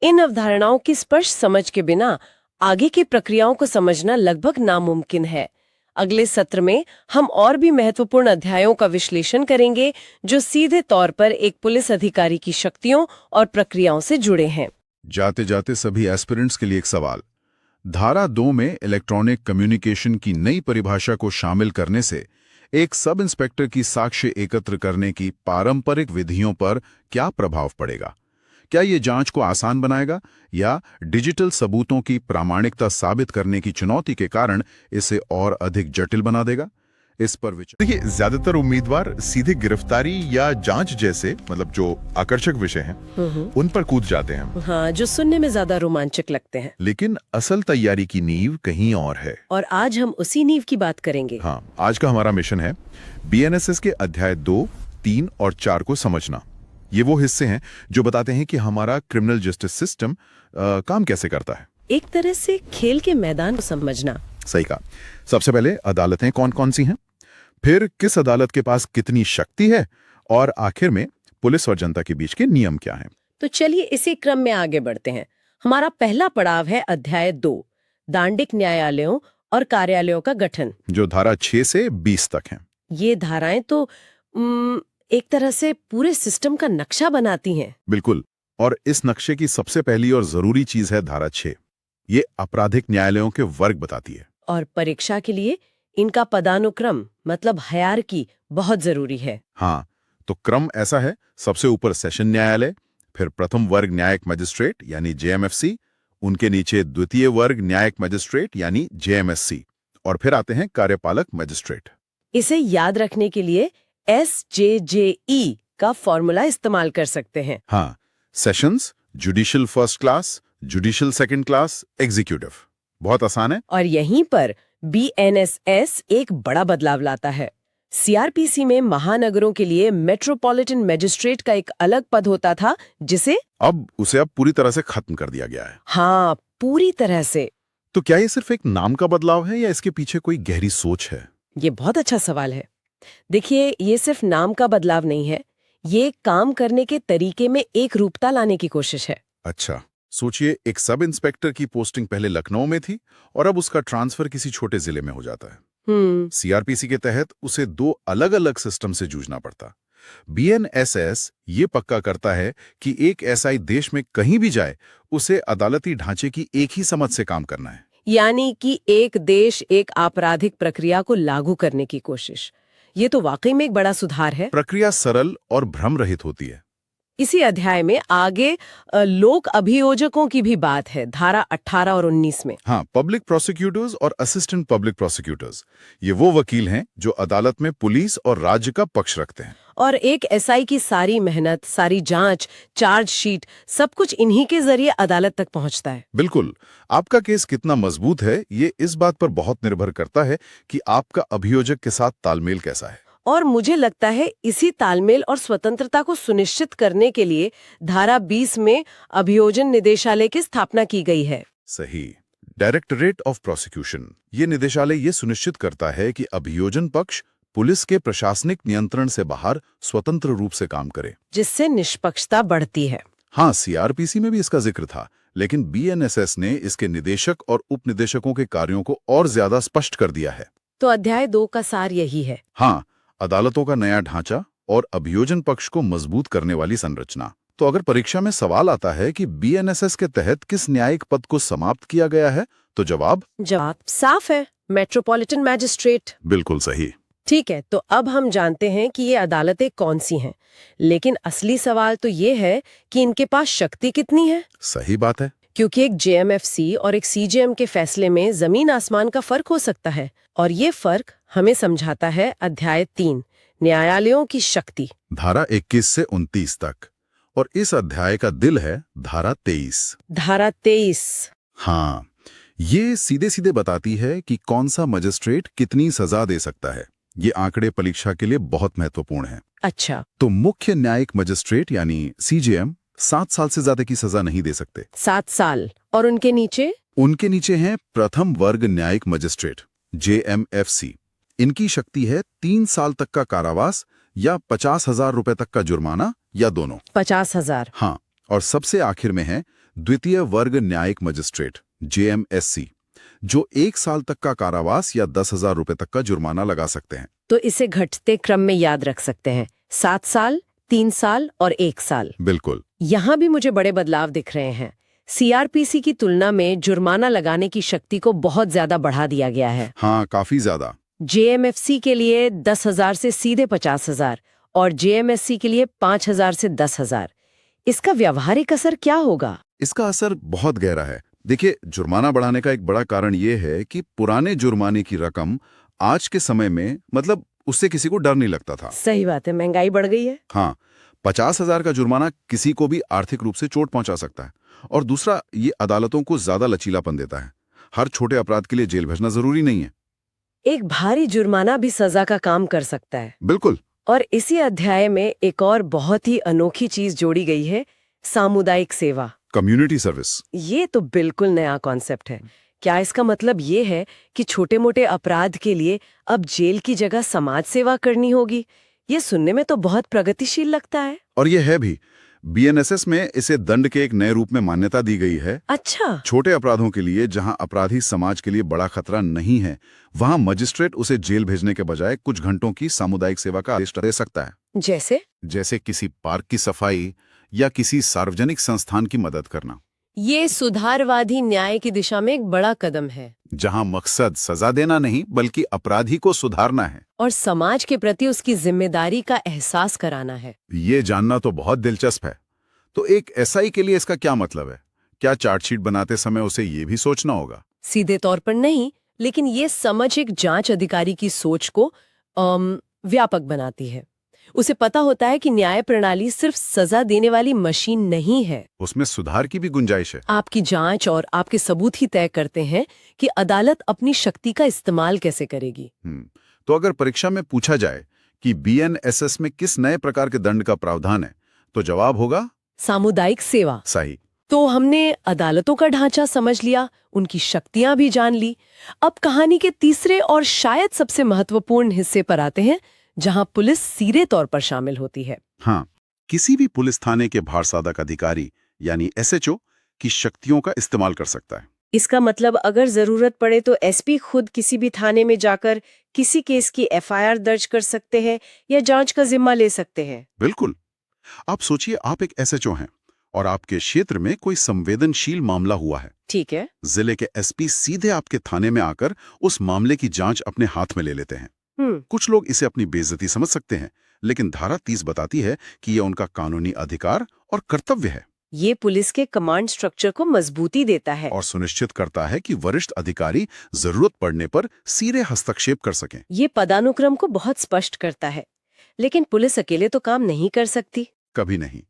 इन अवधारणाओं की स्पष्ट समझ के बिना आगे की प्रक्रियाओं को समझना लगभग नामुमकिन है। अगले सत्र में हम और भी महत्वपूर्ण अध्यायों का विश्लेषण करेंगे जो सीधे तौर पर एक पुलिस अधिकारी की शक्तियों और प्रक्रियाओं से जुड़े हैं। जाते जाते सभी एस्पिरेंट्स के लिए एक सवाल, धारा 2 में इलेक्ट्रॉनिक कम्युनिकेशन की नई परिभाषा को शामिल करने से एक सब इंस्पेक्टर की साक्ष्य एकत्र करने की पारंपरिक विधियों पर क्या प्रभाव पड़ेगा? क्या ये जांच को आसान बनाएगा या डिजिटल सबूतों की प्रामाणिकता साबित करने की चुनौती के कारण इसे और अधिक जटिल बना देगा? इस पर विचार। देखिए, ज्यादातर उम्मीदवार सीधे गिरफ्तारी या जांच जैसे जो आकर्षक विषय हैं उन पर कूद जाते हैं। हाँ, जो सुनने में ज्यादा रोमांचक लगते हैं। लेकिन असल तैयारी की नींव कहीं और है, और आज हम उसी नींव की बात करेंगे। हाँ, आज का हमारा मिशन है बीएनएसएस के अध्याय 2, 3 और 4 को समझना। ये वो हिस्से हैं जो बताते हैं कि हमारा क्रिमिनल जस्टिस सिस्टम काम कैसे करता है। एक तरह से खेल के मैदान को समझना। सही कहा। सबसे पहले अदालतें कौन कौन सी हैं, फिर किस अदालत के पास कितनी शक्ति है, और आखिर में पुलिस और जनता के बीच के नियम क्या हैं। तो चलिए इसी क्रम में आगे बढ़ते हैं। हमारा पहला पड़ाव है अध्याय 2, दांडिक न्यायालयों और कार्यालयों का गठन, जो धारा 6 से 20 तक हैं। ये धाराएं तो एक तरह से पूरे सिस्टम का नक्शा बनाती हैं। बिल्कुल। और इस नक्शे की सबसे पहली और जरूरी चीज है धारा 6। ये आपराधिक न्यायालयों के वर्ग बताती है। और परीक्षा के लिए इनका पदानुक्रम हायरार्की बहुत जरूरी है। हाँ, तो क्रम ऐसा है, सबसे ऊपर सेशन न्यायालय, फिर प्रथम वर्ग न्यायिक मजिस्ट्रेट यानी जेएमएफसी, उनके नीचे द्वितीय वर्ग न्यायिक मजिस्ट्रेट यानी जेएमएससी, और फिर आते हैं कार्यपालक मजिस्ट्रेट। इसे याद रखने के लिए SJJE का फॉर्मूला इस्तेमाल कर सकते हैं। हाँ, sessions, judicial first class, judicial second class, executive. बहुत आसान है। और यहीं पर BNSS एक बड़ा बदलाव लाता है। CRPC में महानगरों के लिए मेट्रोपॉलिटन मजिस्ट्रेट का एक अलग पद होता था, जिसे अब पूरी तरह से खत्म कर दिया गया है। हाँ, पूरी तरह से। तो क्या ये सिर्फ एक नाम का बदलाव है या इसके पीछे कोई गहरी सोच है? ये बहुत अच्छा सवाल है। देखिए, ये सिर्फ नाम का बदलाव नहीं है, ये काम करने के तरीके में एक रूपता लाने की कोशिश है। अच्छा, सोचिए एक सब इंस्पेक्टर की पोस्टिंग पहले लखनऊ में थी और अब उसका ट्रांसफर किसी छोटे जिले में हो जाता है। सीआरपीसी के तहत उसे 2 अलग-अलग सिस्टम से जूझना पड़ता। बीएनएसएस ये पक्का करता है कि एक एसआई देश में कहीं भी जाए, उसे अदालती ढांचे की एक ही समझ से काम करना है। यानी कि एक देश एक आपराधिक प्रक्रिया को लागू करने की कोशिश। ये तो वाकई में एक बड़ा सुधार है। प्रक्रिया सरल और भ्रम रहित होती है। इसी अध्याय में आगे लोक अभियोजकों की भी बात है, धारा 18 और 19 में। हाँ, पब्लिक प्रोसिक्यूटर्स और असिस्टेंट पब्लिक प्रोसिक्यूटर्स, ये वो वकील हैं जो अदालत में पुलिस और राज्य का पक्ष रखते हैं। और एक एसआई की सारी मेहनत, सारी जांच, चार्जशीट, सब कुछ इन्हीं के जरिए अदालत तक पहुंचता है। बिल्कुल, आपका केस कितना मजबूत है ये इस बात पर बहुत निर्भर करता है कि आपका अभियोजक के साथ तालमेल कैसा है। और मुझे लगता है इसी तालमेल और स्वतंत्रता को सुनिश्चित करने के लिए धारा 20 में अभियोजन निदेशालय की स्थापना की गई है। सही। डायरेक्टरेट ऑफ प्रोसिक्यूशन, ये निदेशालय ये सुनिश्चित करता है कि अभियोजन पक्ष पुलिस के प्रशासनिक नियंत्रण से बाहर स्वतंत्र रूप से काम करे, जिससे निष्पक्षता बढ़ती है। हाँ, सीआरपीसी में भी इसका जिक्र था, लेकिन बीएनएसएस ने इसके निदेशक और उपनिदेशकों के कार्यों को और ज्यादा स्पष्ट कर दिया है। तो अध्याय 2 का सार यही है। हाँ, अदालतों का नया ढांचा और अभियोजन पक्ष को मजबूत करने वाली संरचना। तो अगर परीक्षा में सवाल आता है कि बीएनएसएस के तहत किस न्यायिक पद को समाप्त किया गया है, तो जवाब साफ है, मेट्रोपॉलिटन मैजिस्ट्रेट। बिल्कुल सही। ठीक है, तो अब हम जानते हैं कि ये अदालतें कौन सी हैं, लेकिन असली सवाल तो ये है कि इनके पास शक्ति कितनी है। सही बात है। क्योंकि एक जेएमएफसी और एक सीजेएम के फैसले में जमीन आसमान का फर्क हो सकता है, और ये फर्क हमें समझाता है अध्याय 3, न्यायालयों की शक्ति, धारा 21 से 29 तक। और इस अध्याय का दिल है धारा 23। धारा 23। हाँ, ये सीधे सीधे बताती है कि कौन सा मजिस्ट्रेट कितनी सजा दे सकता है। ये आंकड़े परीक्षा के लिए बहुत महत्वपूर्ण हैं। अच्छा, तो मुख्य न्यायिक मजिस्ट्रेट यानी सीजेएम 7 साल से ज्यादा की सजा नहीं दे सकते। 7 साल। और उनके नीचे? उनके नीचे हैं प्रथम वर्ग न्यायिक मजिस्ट्रेट, जेएमएफसी। इनकी शक्ति है 3 साल तक का कारावास या 50,000 रुपए तक का जुर्माना, या दोनों। 50,000। हाँ, और सबसे आखिर में है द्वितीय वर्ग न्यायिक मजिस्ट्रेट, जेएमएससी, जो 1 साल तक का कारावास या 10,000 रुपए तक का जुर्माना लगा सकते हैं। तो इसे घटते क्रम में याद रख सकते हैं, 7 साल, 3 साल और 1 साल। बिल्कुल। यहाँ भी मुझे बड़े बदलाव दिख रहे हैं। सीआरपीसी की तुलना में जुर्माना लगाने की शक्ति को बहुत ज्यादा बढ़ा दिया गया है। हाँ, काफी ज्यादा। जेएमएफसी के लिए 10,000 से सीधे 50,000 और जेएमएससी के लिए 5,000 से 10,000। इसका व्यवहारिक असर क्या होगा? इसका असर बहुत गहरा है। देखिए, जुर्माना बढ़ाने का एक बड़ा कारण यह है कि पुराने जुर्माने की रकम आज के समय में, मतलब उससे किसी को डर नहीं लगता था। सही बात है, महंगाई बढ़ गई है। हाँ, 50,000 का जुर्माना किसी को भी आर्थिक रूप से चोट पहुंचा सकता है। और दूसरा, ये अदालतों को ज्यादा लचीलापन देता है। हर छोटे अपराध के लिए जेल भेजना जरूरी नहीं है। एक भारी जुर्माना भी सजा का काम कर सकता है। बिल्कुल। और इसी अध्याय में एक और बहुत ही अनोखी चीज जोड़ी गई है, सामुदायिक सेवा, कम्युनिटी सर्विस। ये तो बिल्कुल नया कॉन्सेप्ट है। क्या इसका मतलब ये है कि छोटे मोटे अपराध के लिए अब जेल की जगह समाज सेवा करनी होगी? ये सुनने में तो बहुत प्रगतिशील लगता है। और ये है भी। बीएनएसएस में इसे दंड के एक नए रूप में मान्यता दी गई है। अच्छा। छोटे अपराधों के लिए जहां अपराधी समाज के लिए बड़ा खतरा नहीं है, वहां मजिस्ट्रेट उसे जेल भेजने के बजाय कुछ घंटों की सामुदायिक सेवा का आदेश दे सकता है। जैसे किसी पार्क की सफाई या किसी सार्वजनिक संस्थान की मदद करना। ये सुधारवादी न्याय की दिशा में एक बड़ा कदम है, जहां मकसद सजा देना नहीं बल्कि अपराधी को सुधारना है और समाज के प्रति उसकी जिम्मेदारी का एहसास कराना है। ये जानना तो बहुत दिलचस्प है। तो एक एसआई के लिए इसका क्या मतलब है? क्या चार्जशीट बनाते समय उसे ये भी सोचना होगा? सीधे तौर पर नहीं, लेकिन ये समझ एक जांच अधिकारी की सोच को व्यापक बनाती है। उसे पता होता है कि न्याय प्रणाली सिर्फ सजा देने वाली मशीन नहीं है, उसमें सुधार की भी गुंजाइश है। आपकी जांच और आपके सबूत ही तय करते हैं कि अदालत अपनी शक्ति का इस्तेमाल कैसे करेगी। तो अगर परीक्षा में पूछा जाए कि बीएनएसएस में किस नए प्रकार के दंड का प्रावधान है, तो जवाब होगा सामुदायिक सेवा। सही। तो हमने अदालतों का ढांचा समझ लिया, उनकी शक्तियां भी जान ली। अब कहानी के तीसरे और शायद सबसे महत्वपूर्ण हिस्से पर आते हैं, जहां पुलिस सीधे तौर पर शामिल होती है। हाँ, किसी भी पुलिस थाने के भारसाधक अधिकारी यानी एसएचओ की शक्तियों का इस्तेमाल कर सकता है। इसका मतलब अगर जरूरत पड़े तो एसपी खुद किसी भी थाने में जाकर किसी केस की एफआईआर दर्ज कर सकते हैं या जांच का जिम्मा ले सकते हैं। बिल्कुल। आप सोचिए, आप एक एसएचओ हैं और आपके क्षेत्र में कोई संवेदनशील मामला हुआ है। ठीक है। जिले के एसपी सीधे आपके थाने में आकर उस मामले की जांच अपने हाथ में ले लेते हैं। कुछ लोग इसे अपनी बेइज्जती समझ सकते हैं, लेकिन धारा 30 बताती है कि यह उनका कानूनी अधिकार और कर्तव्य है। ये पुलिस के कमांड स्ट्रक्चर को मजबूती देता है और सुनिश्चित करता है कि वरिष्ठ अधिकारी जरूरत पड़ने पर सीधे हस्तक्षेप कर सकें। ये पदानुक्रम को बहुत स्पष्ट करता है। लेकिन पुलिस अकेले तो काम नहीं कर सकती। कभी नहीं।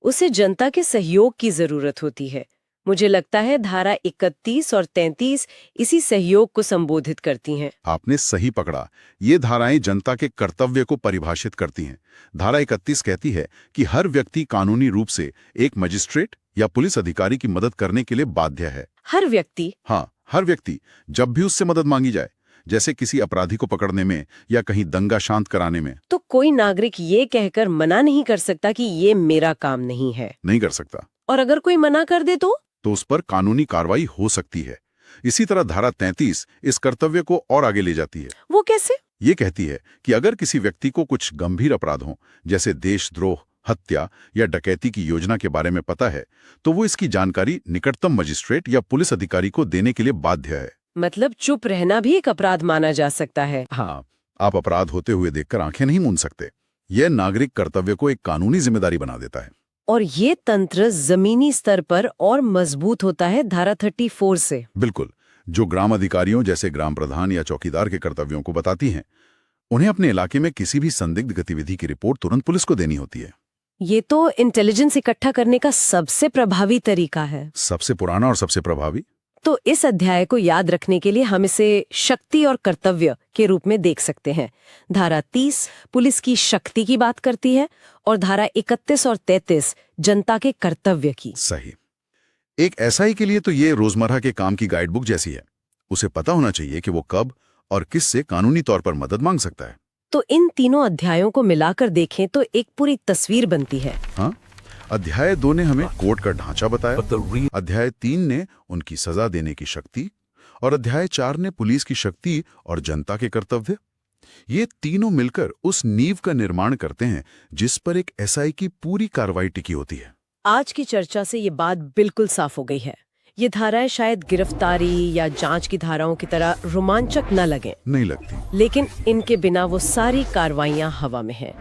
उसे जनता के सहयोग की जरूरत होती है। मुझे लगता है धारा 31 और 33 इसी सहयोग को संबोधित करती हैं। आपने सही पकड़ा। ये धाराएं जनता के कर्तव्य को परिभाषित करती हैं। धारा 31 कहती है कि हर व्यक्ति कानूनी रूप से एक मजिस्ट्रेट या पुलिस अधिकारी की मदद करने के लिए बाध्य है। हर व्यक्ति? हाँ, हर व्यक्ति, जब भी उससे मदद मांगी जाए, जैसे किसी अपराधी को पकड़ने में या कहीं दंगा शांत कराने में। तो कोई नागरिक ये कहकर मना नहीं कर सकता कि ये मेरा काम नहीं है? नहीं कर सकता। और अगर कोई मना कर दे तो उस पर कानूनी कार्रवाई हो सकती है। इसी तरह धारा 33 इस कर्तव्य को और आगे ले जाती है। वो कैसे? ये कहती है कि अगर किसी व्यक्ति को कुछ गंभीर अपराध हो, जैसे देशद्रोह, हत्या या डकैती की योजना के बारे में पता है, तो वो इसकी जानकारी निकटतम मजिस्ट्रेट या पुलिस अधिकारी को देने के लिए बाध्य है। मतलब चुप रहना भी एक अपराध माना जा सकता है। हाँ, आप अपराध होते हुए देखकर आंखें नहीं मूंद सकते। यह नागरिक कर्तव्य को एक कानूनी जिम्मेदारी बना देता है। और ये तंत्र जमीनी स्तर पर और मजबूत होता है धारा 34 से। बिल्कुल, जो ग्राम अधिकारियों जैसे ग्राम प्रधान या चौकीदार के कर्तव्यों को बताती हैं। उन्हें अपने इलाके में किसी भी संदिग्ध गतिविधि की रिपोर्ट तुरंत पुलिस को देनी होती है। ये तो इंटेलिजेंस इकट्ठा करने का सबसे प्रभावी तरीका है। सबसे पुराना और सबसे प्रभावी। तो इस अध्याय को याद रखने के लिए हम इसे शक्ति और कर्तव्य के रूप में देख सकते हैं। धारा 30 पुलिस की शक्ति की बात करती है और धारा 31 और 33 जनता के कर्तव्य की। सही। एक एसआई के लिए तो ये रोजमर्रा के काम की गाइडबुक जैसी है। उसे पता होना चाहिए कि वो कब और किससे कानूनी तौर पर मदद मांग सकता है। तो इन तीनों अध्यायों को मिलाकर देखें तो एक पूरी तस्वीर बनती है। हाँ, अध्याय 2 ने हमें कोर्ट का ढांचा बताया, अध्याय 3 ने उनकी सजा देने की शक्ति और अध्याय 4 ने पुलिस की शक्ति और जनता के कर्तव्य। ये तीनों मिलकर उस नींव का निर्माण करते हैं जिस पर एक एसआई की पूरी कार्रवाई टिकी होती है। आज की चर्चा से ये बात बिल्कुल साफ हो गई है। ये धाराएं शायद गिरफ्तारी या जांच की धाराओं की तरह रोमांचक न लगें, नहीं लगती, लेकिन इनके बिना वो सारी कार्रवाइयां हवा में हैं।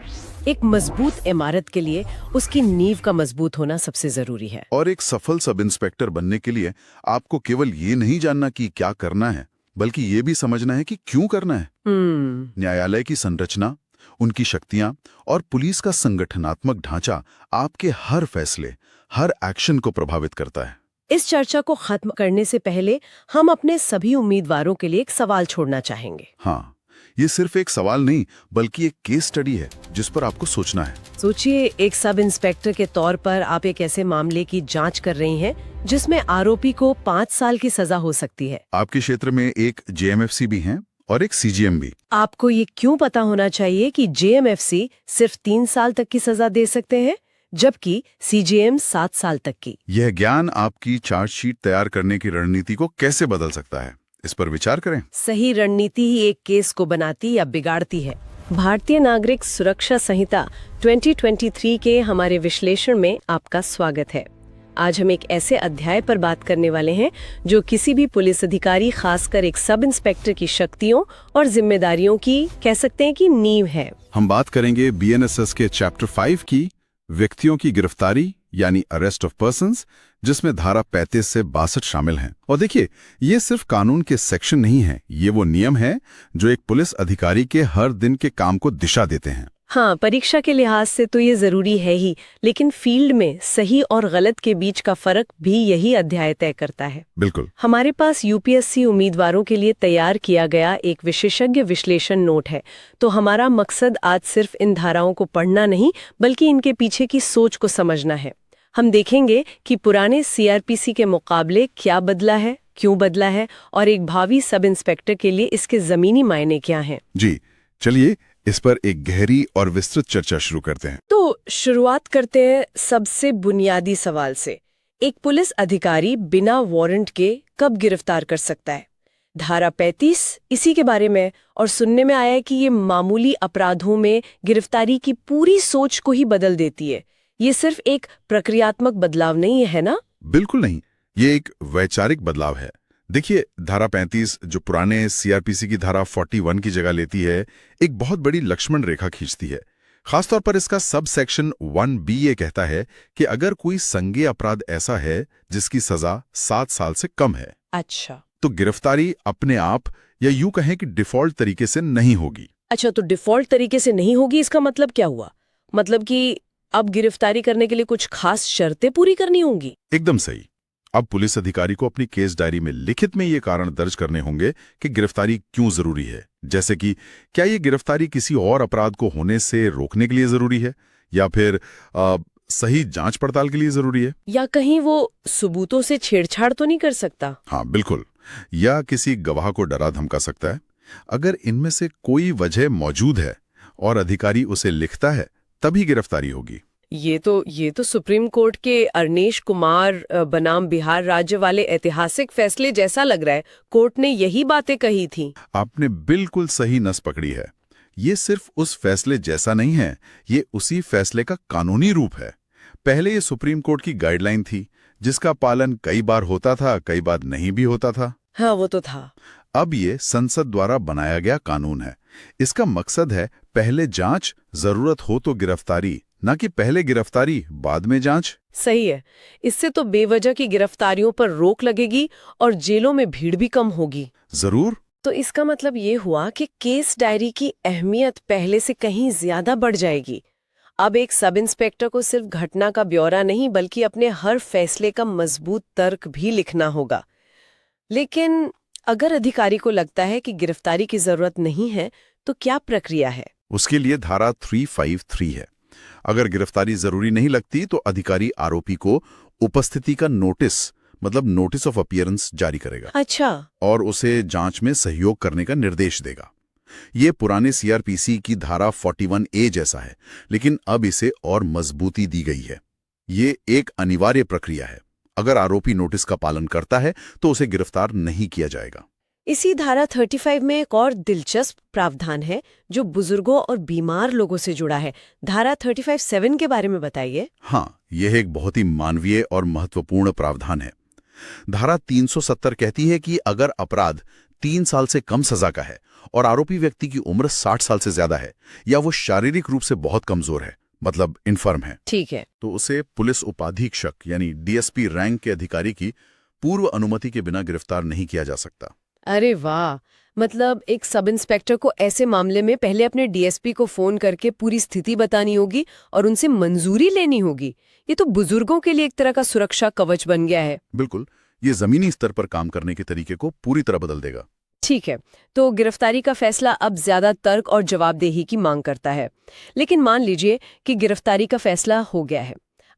एक मजबूत इमारत के लिए उसकी नींव का मजबूत होना सबसे जरूरी है। और एक सफल सब इंस्पेक्टर बनने के लिए आपको केवल ये नहीं जानना कि क्या करना है, बल्कि ये भी समझना है कि क्यों करना है। न्यायालय की संरचना, उनकी शक्तियां और पुलिस का संगठनात्मक ढांचा आपके हर फैसले, हर एक्शन को प्रभावित करता है। इस चर्चा को खत्म करने से पहले हम अपने सभी उम्मीदवारों के लिए एक सवाल छोड़ना चाहेंगे। हाँ, ये सिर्फ एक सवाल नहीं बल्कि एक केस स्टडी है जिस पर आपको सोचना है। सोचिए, एक सब इंस्पेक्टर के तौर पर आप एक ऐसे मामले की जांच कर रही हैं जिसमें आरोपी को 5 साल की सजा हो सकती है। आपके क्षेत्र में एक जेएमएफसी भी है और एक सीजीएम भी। आपको ये क्यों पता होना चाहिए कि जेएमएफसी सिर्फ 3 साल तक की सजा दे सकते हैं जबकि सीजीएम 7 साल तक की? यह ज्ञान आपकी चार्जशीट तैयार करने की रणनीति को कैसे बदल सकता है, इस पर विचार करें। सही रणनीति ही एक केस को बनाती या बिगाड़ती है। भारतीय नागरिक सुरक्षा संहिता 2023 के हमारे विश्लेषण में आपका स्वागत है। आज हम एक ऐसे अध्याय पर बात करने वाले हैं जो किसी भी पुलिस अधिकारी, खासकर एक सब इंस्पेक्टर की शक्तियों और जिम्मेदारियों की, कह सकते हैं कि नींव है। हम बात करेंगे बीएनएसएस के चैप्टर 5 की, व्यक्तियों की गिरफ्तारी यानी अरेस्ट ऑफ पर्सन्स, जिसमें धारा 35 से 62 शामिल हैं। और देखिए, ये सिर्फ कानून के सेक्शन नहीं है, ये वो नियम है जो एक पुलिस अधिकारी के हर दिन के काम को दिशा देते हैं। हाँ, परीक्षा के लिहाज से तो ये जरूरी है ही, लेकिन फील्ड में सही और गलत के बीच का फर्क भी यही अध्याय तय करता है। बिल्कुल। हमारे पास यूपीएससी उम्मीदवारों के लिए तैयार किया गया एक विशेषज्ञ विश्लेषण नोट है। तो हमारा मकसद आज सिर्फ इन धाराओं को पढ़ना नहीं, बल्कि इनके पीछे की सोच को समझना है। हम देखेंगे कि पुराने सीआरपीसी के मुकाबले क्या बदला है, क्यों बदला है और एक भावी सब इंस्पेक्टर के लिए इसके जमीनी मायने क्या हैं। जी, चलिए इस पर एक गहरी और विस्तृत चर्चा शुरू करते हैं। तो शुरुआत करते हैं सबसे बुनियादी सवाल से। एक पुलिस अधिकारी बिना वारंट के कब गिरफ्तार कर सकता है? धारा 35 इसी के बारे में, और सुनने में आया है कि ये मामूली अपराधों में गिरफ्तारी की पूरी सोच को ही बदल देती है। ये सिर्फ एक प्रक्रियात्मक बदलाव नहीं है ना? बिल्कुल नहीं, ये एक वैचारिक बदलाव है। देखिए, धारा 35 जो पुराने सीआरपीसी की धारा 41 की जगह लेती है, एक बहुत बड़ी लक्ष्मण रेखा खींचती है। खासतौर पर इसका सब सेक्शन 1B ये कहता है कि अगर कोई संज्ञेय अपराध ऐसा है जिसकी सजा 7 साल से कम है, अच्छा, तो गिरफ्तारी अपने आप या यूं कहें कि डिफॉल्ट तरीके से नहीं होगी। अच्छा, तो डिफॉल्ट तरीके से नहीं होगी, इसका मतलब क्या हुआ? मतलब कि अब गिरफ्तारी करने के लिए कुछ खास शर्तें पूरी करनी होंगी? एकदम सही। अब पुलिस अधिकारी को अपनी केस डायरी में लिखित में ये कारण दर्ज करने होंगे कि गिरफ्तारी क्यों जरूरी है। जैसे कि क्या ये गिरफ्तारी किसी और अपराध को होने से रोकने के लिए जरूरी है, या फिर सही जांच पड़ताल के लिए जरूरी है, या कहीं वो सबूतों से छेड़छाड़ तो नहीं कर सकता? हाँ बिल्कुल, या किसी गवाह को डरा धमका सकता है। अगर इनमें से कोई वजह मौजूद है और अधिकारी उसे लिखता है, तभी गिरफ्तारी होगी। ये तो सुप्रीम कोर्ट के अरनेश कुमार बनाम बिहार राज्य वाले ऐतिहासिक फैसले जैसा लग रहा है। कोर्ट ने यही बातें कही थी। आपने बिल्कुल सही नस पकड़ी है। ये सिर्फ उस फैसले जैसा नहीं है, ये उसी फैसले का कानूनी रूप है। पहले ये सुप्रीम कोर्ट की गाइडलाइन थी, जिसका पालन कई बार होता था, कई बार नहीं भी होता था। हाँ, वो तो था। अब ये संसद द्वारा बनाया गया कानून है। इसका मकसद है पहले जांच, जरूरत हो तो गिरफ्तारी, न कि पहले गिरफ्तारी बाद में जांच। सही है। इससे तो बेवजह की गिरफ्तारियों पर रोक लगेगी और जेलों में भीड़ भी कम होगी। जरूर। तो इसका मतलब ये हुआ कि केस डायरी की अहमियत पहले से कहीं ज्यादा बढ़ जाएगी। अब एक सब इंस्पेक्टर को सिर्फ घटना का ब्यौरा नहीं, बल्कि अपने हर फैसले का मजबूत तर्क भी लिखना होगा। लेकिन अगर अधिकारी को लगता है कि गिरफ्तारी की जरूरत नहीं है, तो क्या प्रक्रिया है? उसके लिए धारा 353 है। अगर गिरफ्तारी जरूरी नहीं लगती तो अधिकारी आरोपी को उपस्थिति का नोटिस, मतलब नोटिस ऑफ अपीयरेंस जारी करेगा। अच्छा। और उसे जांच में सहयोग करने का निर्देश देगा। ये पुराने सीआरपीसी की धारा 41A जैसा है, लेकिन अब इसे और मजबूती दी गई है। ये एक अनिवार्य प्रक्रिया है। अगर आरोपी नोटिस का पालन करता है तो उसे गिरफ्तार नहीं किया जाएगा। इसी धारा 35 में एक और दिलचस्प प्रावधान है जो बुजुर्गों और बीमार लोगों से जुड़ा है। धारा 35(7) के बारे में बताइए। हाँ, यह एक बहुत ही मानवीय और महत्वपूर्ण प्रावधान है। धारा 370 कहती है कि अगर अपराध 3 साल से कम सजा का है और आरोपी व्यक्ति की उम्र 60 साल से ज्यादा है, या वो शारीरिक रूप से बहुत कमजोर है, मतलब इन्फर्म है, ठीक है, तो उसे पुलिस उपाधीक्षक यानी डीएसपी रैंक के अधिकारी की पूर्व अनुमति के बिना गिरफ्तार नहीं किया जा सकता। अरे वाह! मतलब एक सब इंस्पेक्टर को ऐसे मामले में पहले अपने डीएसपी को फोन करके पूरी स्थिति बतानी होगी और उनसे मंजूरी लेनी होगी। ये तो बुजुर्गों के लिए एक तरह का सुरक्षा कवच बन गया है। बिल्कुल, ये जमीनी स्तर पर काम करने के तरीके को पूरी तरह बदल देगा। ठीक है, तो गिरफ्तारी का फैसला अब ज्यादा तर्क और जवाबदेही की मांग करता है। लेकिन मान लीजिए कि गिरफ्तारी का फैसला हो गया है।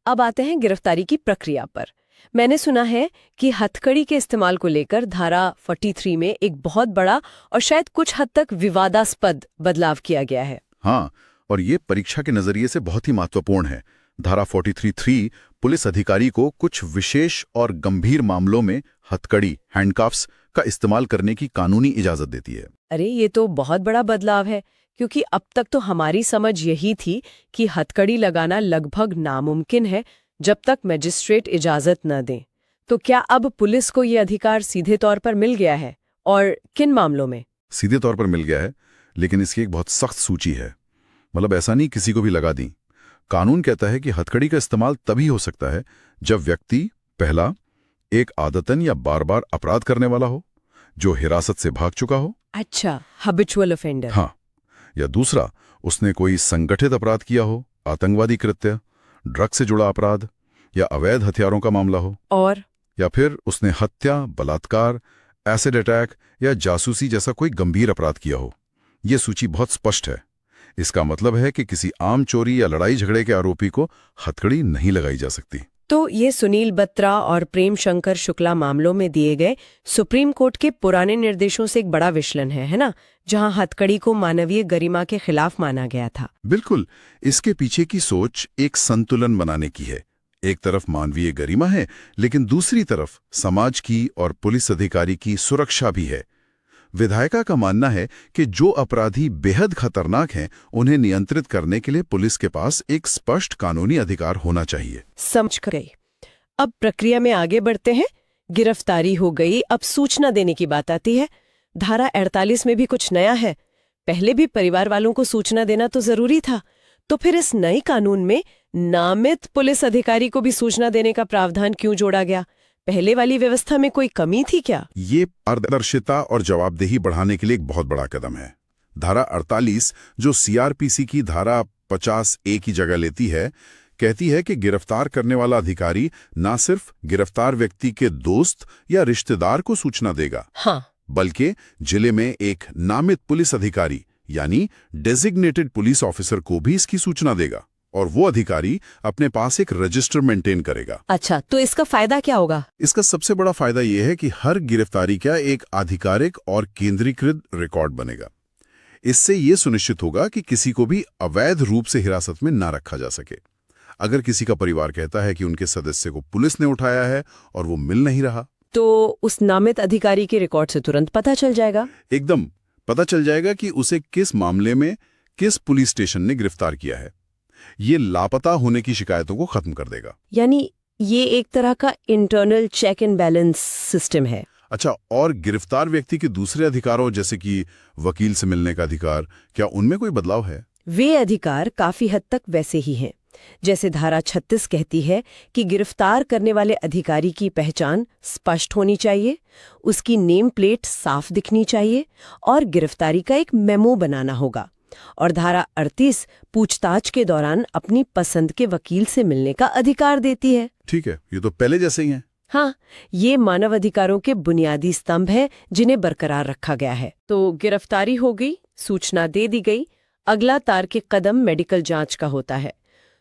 अब आते हैं गिरफ्तारी की प्रक्रिया पर। मैंने सुना है कि हथकड़ी के इस्तेमाल को लेकर धारा 43 में एक बहुत बड़ा और शायद कुछ हद तक विवादास्पद बदलाव किया गया है। हाँ, और ये परीक्षा के नजरिए से बहुत ही महत्वपूर्ण है। धारा 43(3) पुलिस अधिकारी को कुछ विशेष और गंभीर मामलों में हथकड़ी, हैंडकफ्स का इस्तेमाल करने की कानूनी इजाजत देती है। अरे, ये तो बहुत बड़ा बदलाव है, क्योंकि अब तक तो हमारी समझ यही थी कि हथकड़ी लगाना लगभग नामुमकिन है जब तक मजिस्ट्रेट इजाजत न दें। तो क्या अब पुलिस को ये अधिकार सीधे तौर पर मिल गया है, और किन मामलों में? सीधे तौर पर मिल गया है, लेकिन इसकी एक बहुत सख्त सूची है। मतलब ऐसा नहीं किसी को भी लगा दी। कानून कहता है कि हथकड़ी का इस्तेमाल तभी हो सकता है जब व्यक्ति पहला, एक आदतन या बार बार अपराध करने वाला हो, जो हिरासत से भाग चुका हो। अच्छा, हैबिचुअल ऑफेंडर। हाँ, या दूसरा, उसने कोई संगठित अपराध किया हो, आतंकवादी कृत्य, ड्रग से जुड़ा अपराध या अवैध हथियारों का मामला हो, और या फिर उसने हत्या, बलात्कार, एसिड अटैक या जासूसी जैसा कोई गंभीर अपराध किया हो। यह सूची बहुत स्पष्ट है। इसका मतलब है कि किसी आम चोरी या लड़ाई झगड़े के आरोपी को हथकड़ी नहीं लगाई जा सकती। तो ये सुनील बत्रा और प्रेम शंकर शुक्ला मामलों में दिए गए सुप्रीम कोर्ट के पुराने निर्देशों से एक बड़ा विचलन है ना, जहां हथकड़ी को मानवीय गरिमा के खिलाफ माना गया था। बिल्कुल, इसके पीछे की सोच एक संतुलन बनाने की है। एक तरफ मानवीय गरिमा है, लेकिन दूसरी तरफ समाज की और पुलिस अधिकारी की सुरक्षा भी है। विधायिका का मानना है कि जो अपराधी बेहद खतरनाक हैं, उन्हें नियंत्रित करने के लिए पुलिस के पास एक स्पष्ट कानूनी अधिकार होना चाहिए। समझ गई। अब प्रक्रिया में आगे बढ़ते हैं। गिरफ्तारी हो गई, अब सूचना देने की बात आती है। धारा 48 में भी कुछ नया है। पहले भी परिवार वालों को सूचना देना तो जरूरी था, तो फिर इस नए कानून में नामित पुलिस अधिकारी को भी सूचना देने का प्रावधान क्यों जोड़ा गया? पहले वाली व्यवस्था में कोई कमी थी क्या? ये पारदर्शिता और जवाबदेही बढ़ाने के लिए एक बहुत बड़ा कदम है। धारा 48, जो सीआरपीसी की धारा 50A की जगह लेती है, कहती है कि गिरफ्तार करने वाला अधिकारी न सिर्फ गिरफ्तार व्यक्ति के दोस्त या रिश्तेदार को सूचना देगा, हाँ, बल्कि जिले में एक नामित पुलिस अधिकारी यानी डेजिग्नेटेड पुलिस ऑफिसर को भी इसकी सूचना देगा, और वो अधिकारी अपने पास एक रजिस्टर मेंटेन करेगा। अच्छा, तो इसका फायदा क्या होगा? इसका सबसे बड़ा फायदा यह है कि हर गिरफ्तारी का एक आधिकारिक और केंद्रीकृत रिकॉर्ड बनेगा। इससे यह सुनिश्चित होगा कि किसी को भी अवैध रूप से हिरासत में न रखा जा सके। अगर किसी का परिवार कहता है कि उनके सदस्य को पुलिस ने उठाया है और वो मिल नहीं रहा, तो उस नामित अधिकारी के रिकॉर्ड से तुरंत पता चल जाएगा? एकदम पता चल जाएगा कि उसे किस मामले में किस पुलिस स्टेशन ने गिरफ्तार किया है। ये लापता होने की शिकायतों को खत्म कर देगा। यानी ये एक तरह का internal check and balance system है। अच्छा, और गिरफ्तार व्यक्ति के दूसरे अधिकारों जैसे कि वकील से मिलने का अधिकार, क्या उनमें कोई बदलाव है? वे अधिकार काफी हद तक वैसे ही हैं। जैसे धारा 36 कहती है कि गिरफ्तार करने वाले अधिकारी की पहचान स्पष्ट होनी चाहिए, उसकी नेम प्लेट साफ दिखनी चाहिए और गिरफ्तारी का एक मेमो बनाना होगा। और धारा 38 पूछताछ के दौरान अपनी पसंद के वकील से मिलने का अधिकार देती है। ठीक है, ये तो पहले जैसे ही है। हाँ, ये मानव अधिकारों के बुनियादी स्तंभ है जिन्हें बरकरार रखा गया है। तो गिरफ्तारी हो गई, सूचना दे दी गई, अगला तार्किक कदम मेडिकल जांच का होता है।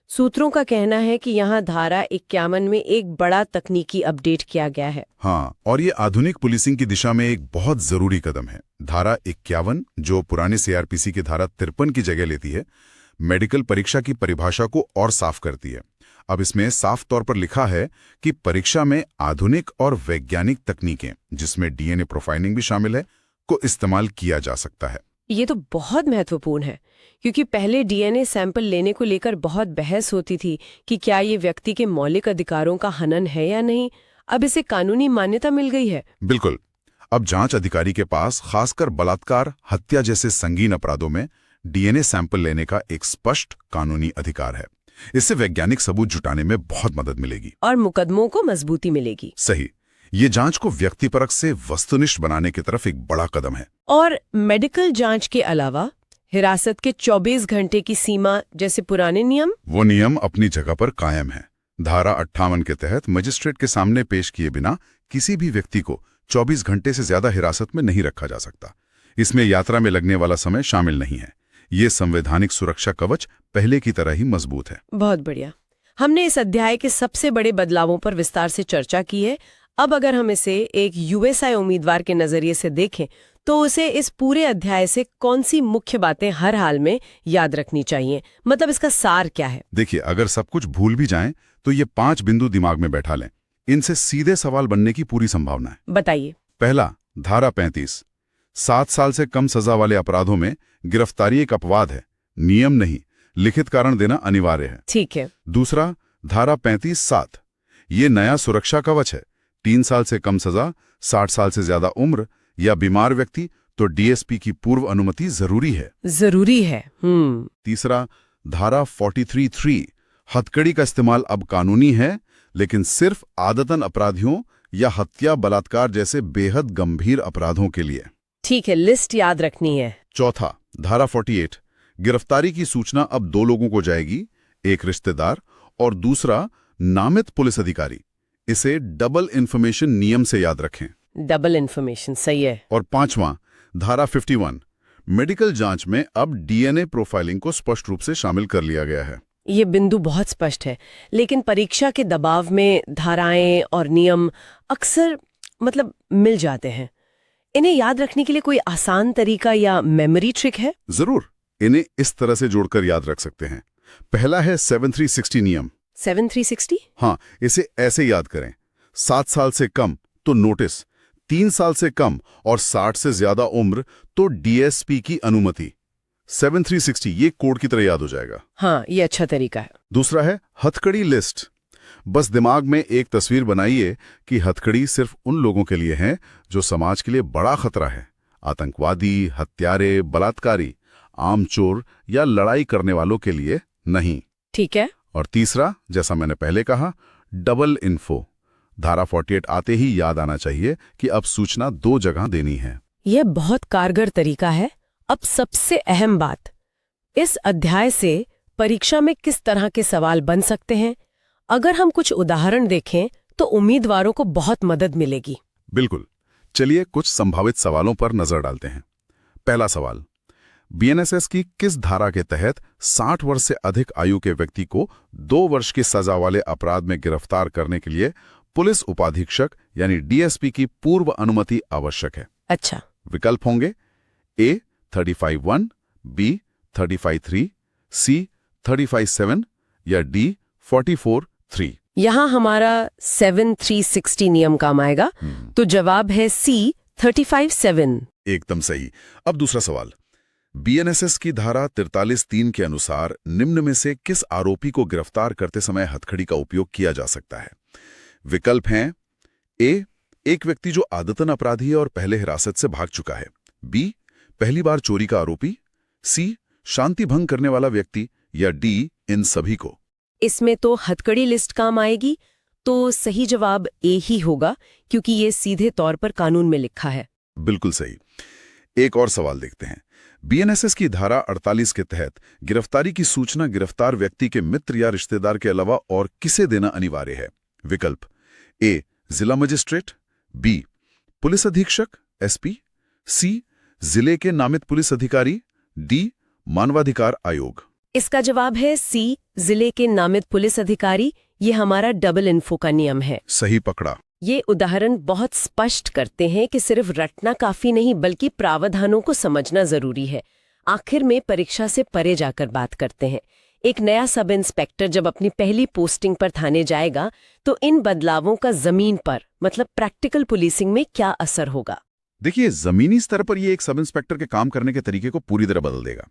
सूत्रों का कहना है कि यहाँ धारा 51 में एक बड़ा तकनीकी अपडेट किया गया है। हाँ, और ये आधुनिक पुलिसिंग की दिशा में एक बहुत जरूरी कदम है। धारा 51, जो पुराने सीआरपीसी की धारा 53 की जगह लेती है, मेडिकल परीक्षा की परिभाषा को और साफ करती है। अब इसमें साफ तौर पर लिखा है कि परीक्षा में आधुनिक और वैज्ञानिक तकनीकें, जिसमें डीएनए प्रोफाइलिंग भी शामिल है, को इस्तेमाल किया जा सकता है। ये तो बहुत महत्वपूर्ण है, क्योंकि पहले डीएनए सैंपल लेने को लेकर बहुत बहस होती थी कि क्या ये व्यक्ति के मौलिक अधिकारों का हनन है या नहीं। अब इसे कानूनी मान्यता मिल गई है। बिल्कुल। अब जांच अधिकारी के पास खासकर बलात्कार, हत्या जैसे संगीन अपराधों में डीएनए सैंपल लेने का एक स्पष्ट कानूनी अधिकार है। इससे वैज्ञानिक सबूत जुटाने में बहुत मदद मिलेगी और मुकदमों को मजबूती मिलेगी। सही। ये जांच को व्यक्तिपरक से वस्तुनिष्ठ बनाने की तरफ एक बड़ा कदम है। और मेडिकल जांच के अलावा हिरासत के 24 घंटे की सीमा जैसे पुराने नियम, वो नियम अपनी जगह पर कायम है। धारा 58 के तहत मजिस्ट्रेट के सामने पेश किए बिना किसी भी व्यक्ति को 24 घंटे से ज्यादा हिरासत में नहीं रखा जा सकता। इसमें यात्रा में लगने वाला समय शामिल नहीं है। ये संवैधानिक सुरक्षा कवच पहले की तरह ही मजबूत है। बहुत बढ़िया। हमने इस अध्याय के सबसे बड़े बदलावों पर विस्तार से चर्चा की है। अब अगर हम इसे एक यूएसआई उम्मीदवार के नजरिए से देखें तो उसे इस पूरे अध्याय से कौन सी मुख्य बातें हर हाल में याद रखनी चाहिए? मतलब इसका सार क्या है? देखिए, अगर सब कुछ भूल भी जाएं तो ये 5 बिंदु दिमाग में बैठा लें। इनसे सीधे सवाल बनने की पूरी संभावना है। बताइए। पहला, धारा 35, 7 साल से कम सजा वाले अपराधों में गिरफ्तारी एक अपवाद है, नियम नहीं, लिखित कारण देना अनिवार्य है। ठीक है। दूसरा, धारा 35(7), ये नया सुरक्षा कवच है। 3 साल से कम सजा, 60 साल से ज्यादा उम्र या बीमार व्यक्ति तो डीएसपी की पूर्व अनुमति जरूरी है। जरूरी है। तीसरा, धारा 43(3), हथकड़ी का इस्तेमाल अब कानूनी है, लेकिन सिर्फ आदतन अपराधियों या हत्या, बलात्कार जैसे बेहद गंभीर अपराधों के लिए। ठीक है, लिस्ट याद रखनी है। चौथा, धारा 48, गिरफ्तारी की सूचना अब 2 लोगों को जाएगी, एक रिश्तेदार और दूसरा नामित पुलिस अधिकारी। इसे डबल इन्फॉर्मेशन नियम से याद रखें। डबल इन्फॉर्मेशन, सही है। और पांचवां, धारा 51, मेडिकल जांच में अब डीएनए प्रोफाइलिंग को स्पष्ट रूप से शामिल कर लिया गया है। ये बिंदु बहुत स्पष्ट है, लेकिन परीक्षा के दबाव में धाराएं और नियम अक्सर मिल जाते हैं। इन्हें याद रखने के लिए कोई आसान तरीका या मेमोरी ट्रिक है? जरूर, इन्हें इस तरह से जोड़कर याद रख सकते हैं। पहला है 7360 नियम। 7360? हाँ, इसे ऐसे याद करें। 7 साल से कम तो नोटिस, 3 साल से कम और 60 से ज्यादा उम्र तो डीएसपी की अनुमति। 7360 ये कोड की तरह याद हो जाएगा। हाँ, ये अच्छा तरीका है। दूसरा है हथकड़ी लिस्ट। बस दिमाग में एक तस्वीर बनाइए कि हथकड़ी सिर्फ उन लोगों के लिए है जो समाज के लिए बड़ा खतरा है। आतंकवादी, हत्यारे, बलात्कारी, आम चोर या लड़ाई करने वालों के लिए नहीं। ठीक है। और तीसरा, जैसा मैंने पहले कहा, डबल इन्फो। धारा 48 आते ही याद आना चाहिए कि अब सूचना 2 जगह देनी है। यह बहुत कारगर तरीका है। अब सबसे अहम बात, इस अध्याय से परीक्षा में किस तरह के सवाल बन सकते हैं? अगर हम कुछ उदाहरण देखें तो उम्मीदवारों को बहुत मदद मिलेगी। बिल्कुल। चलिए कुछ संभावित सवालों पर नजर डालते हैं। पहला सवाल, बीएनएसएस की किस धारा के तहत 60 वर्ष से अधिक आयु के व्यक्ति को 2 वर्ष की सजा वाले अपराध में गिरफ्तार करने के लिए पुलिस उपाधीक्षक यानी डीएसपी की पूर्व अनुमति आवश्यक है? अच्छा। विकल्प होंगे A 35(1), B 35(3), C 35(7) या D 44(3). यहाँ हमारा 7360 नियम काम आएगा, तो जवाब है C 35(7). एकदम सही। अब दूसरा सवाल, बीएनएसएस की धारा 43(3) के अनुसार निम्न में से किस आरोपी को गिरफ्तार करते समय हथकड़ी का उपयोग किया जा सकता है? विकल्प हैं A एक व्यक्ति जो आदतन अपराधी है और पहले हिरासत से भाग चुका है, B पहली बार चोरी का आरोपी, C शांति भंग करने वाला व्यक्ति या D इन सभी को। इसमें तो हथकड़ी लिस्ट काम आएगी, तो सही जवाब A ही होगा, क्योंकि ये सीधे तौर पर कानून में लिखा है। बिल्कुल सही। एक और सवाल देखते हैं। बीएनएसएस की धारा 48 के तहत गिरफ्तारी की सूचना गिरफ्तार व्यक्ति के मित्र या रिश्तेदार के अलावा और किसे देना अनिवार्य है? विकल्प A जिला मजिस्ट्रेट, B पुलिस अधीक्षक SP, C जिले के नामित पुलिस अधिकारी, D मानवाधिकार आयोग। इसका जवाब है C जिले के नामित पुलिस अधिकारी। ये हमारा डबल इन्फो का नियम है। सही पकड़ा। ये उदाहरण बहुत स्पष्ट करते हैं कि सिर्फ रटना काफी नहीं, बल्कि प्रावधानों को समझना जरूरी है। आखिर में परीक्षा से परे जाकर बात करते हैं। एक नया सब इंस्पेक्टर जब अपनी पहली पोस्टिंग पर थाने जाएगा तो इन बदलावों का जमीन पर प्रैक्टिकल पुलिसिंग में क्या असर होगा? देखिए, जमीनी स्तर पर ये एक सब इंस्पेक्टर के काम करने के तरीके को पूरी तरह बदल देगा।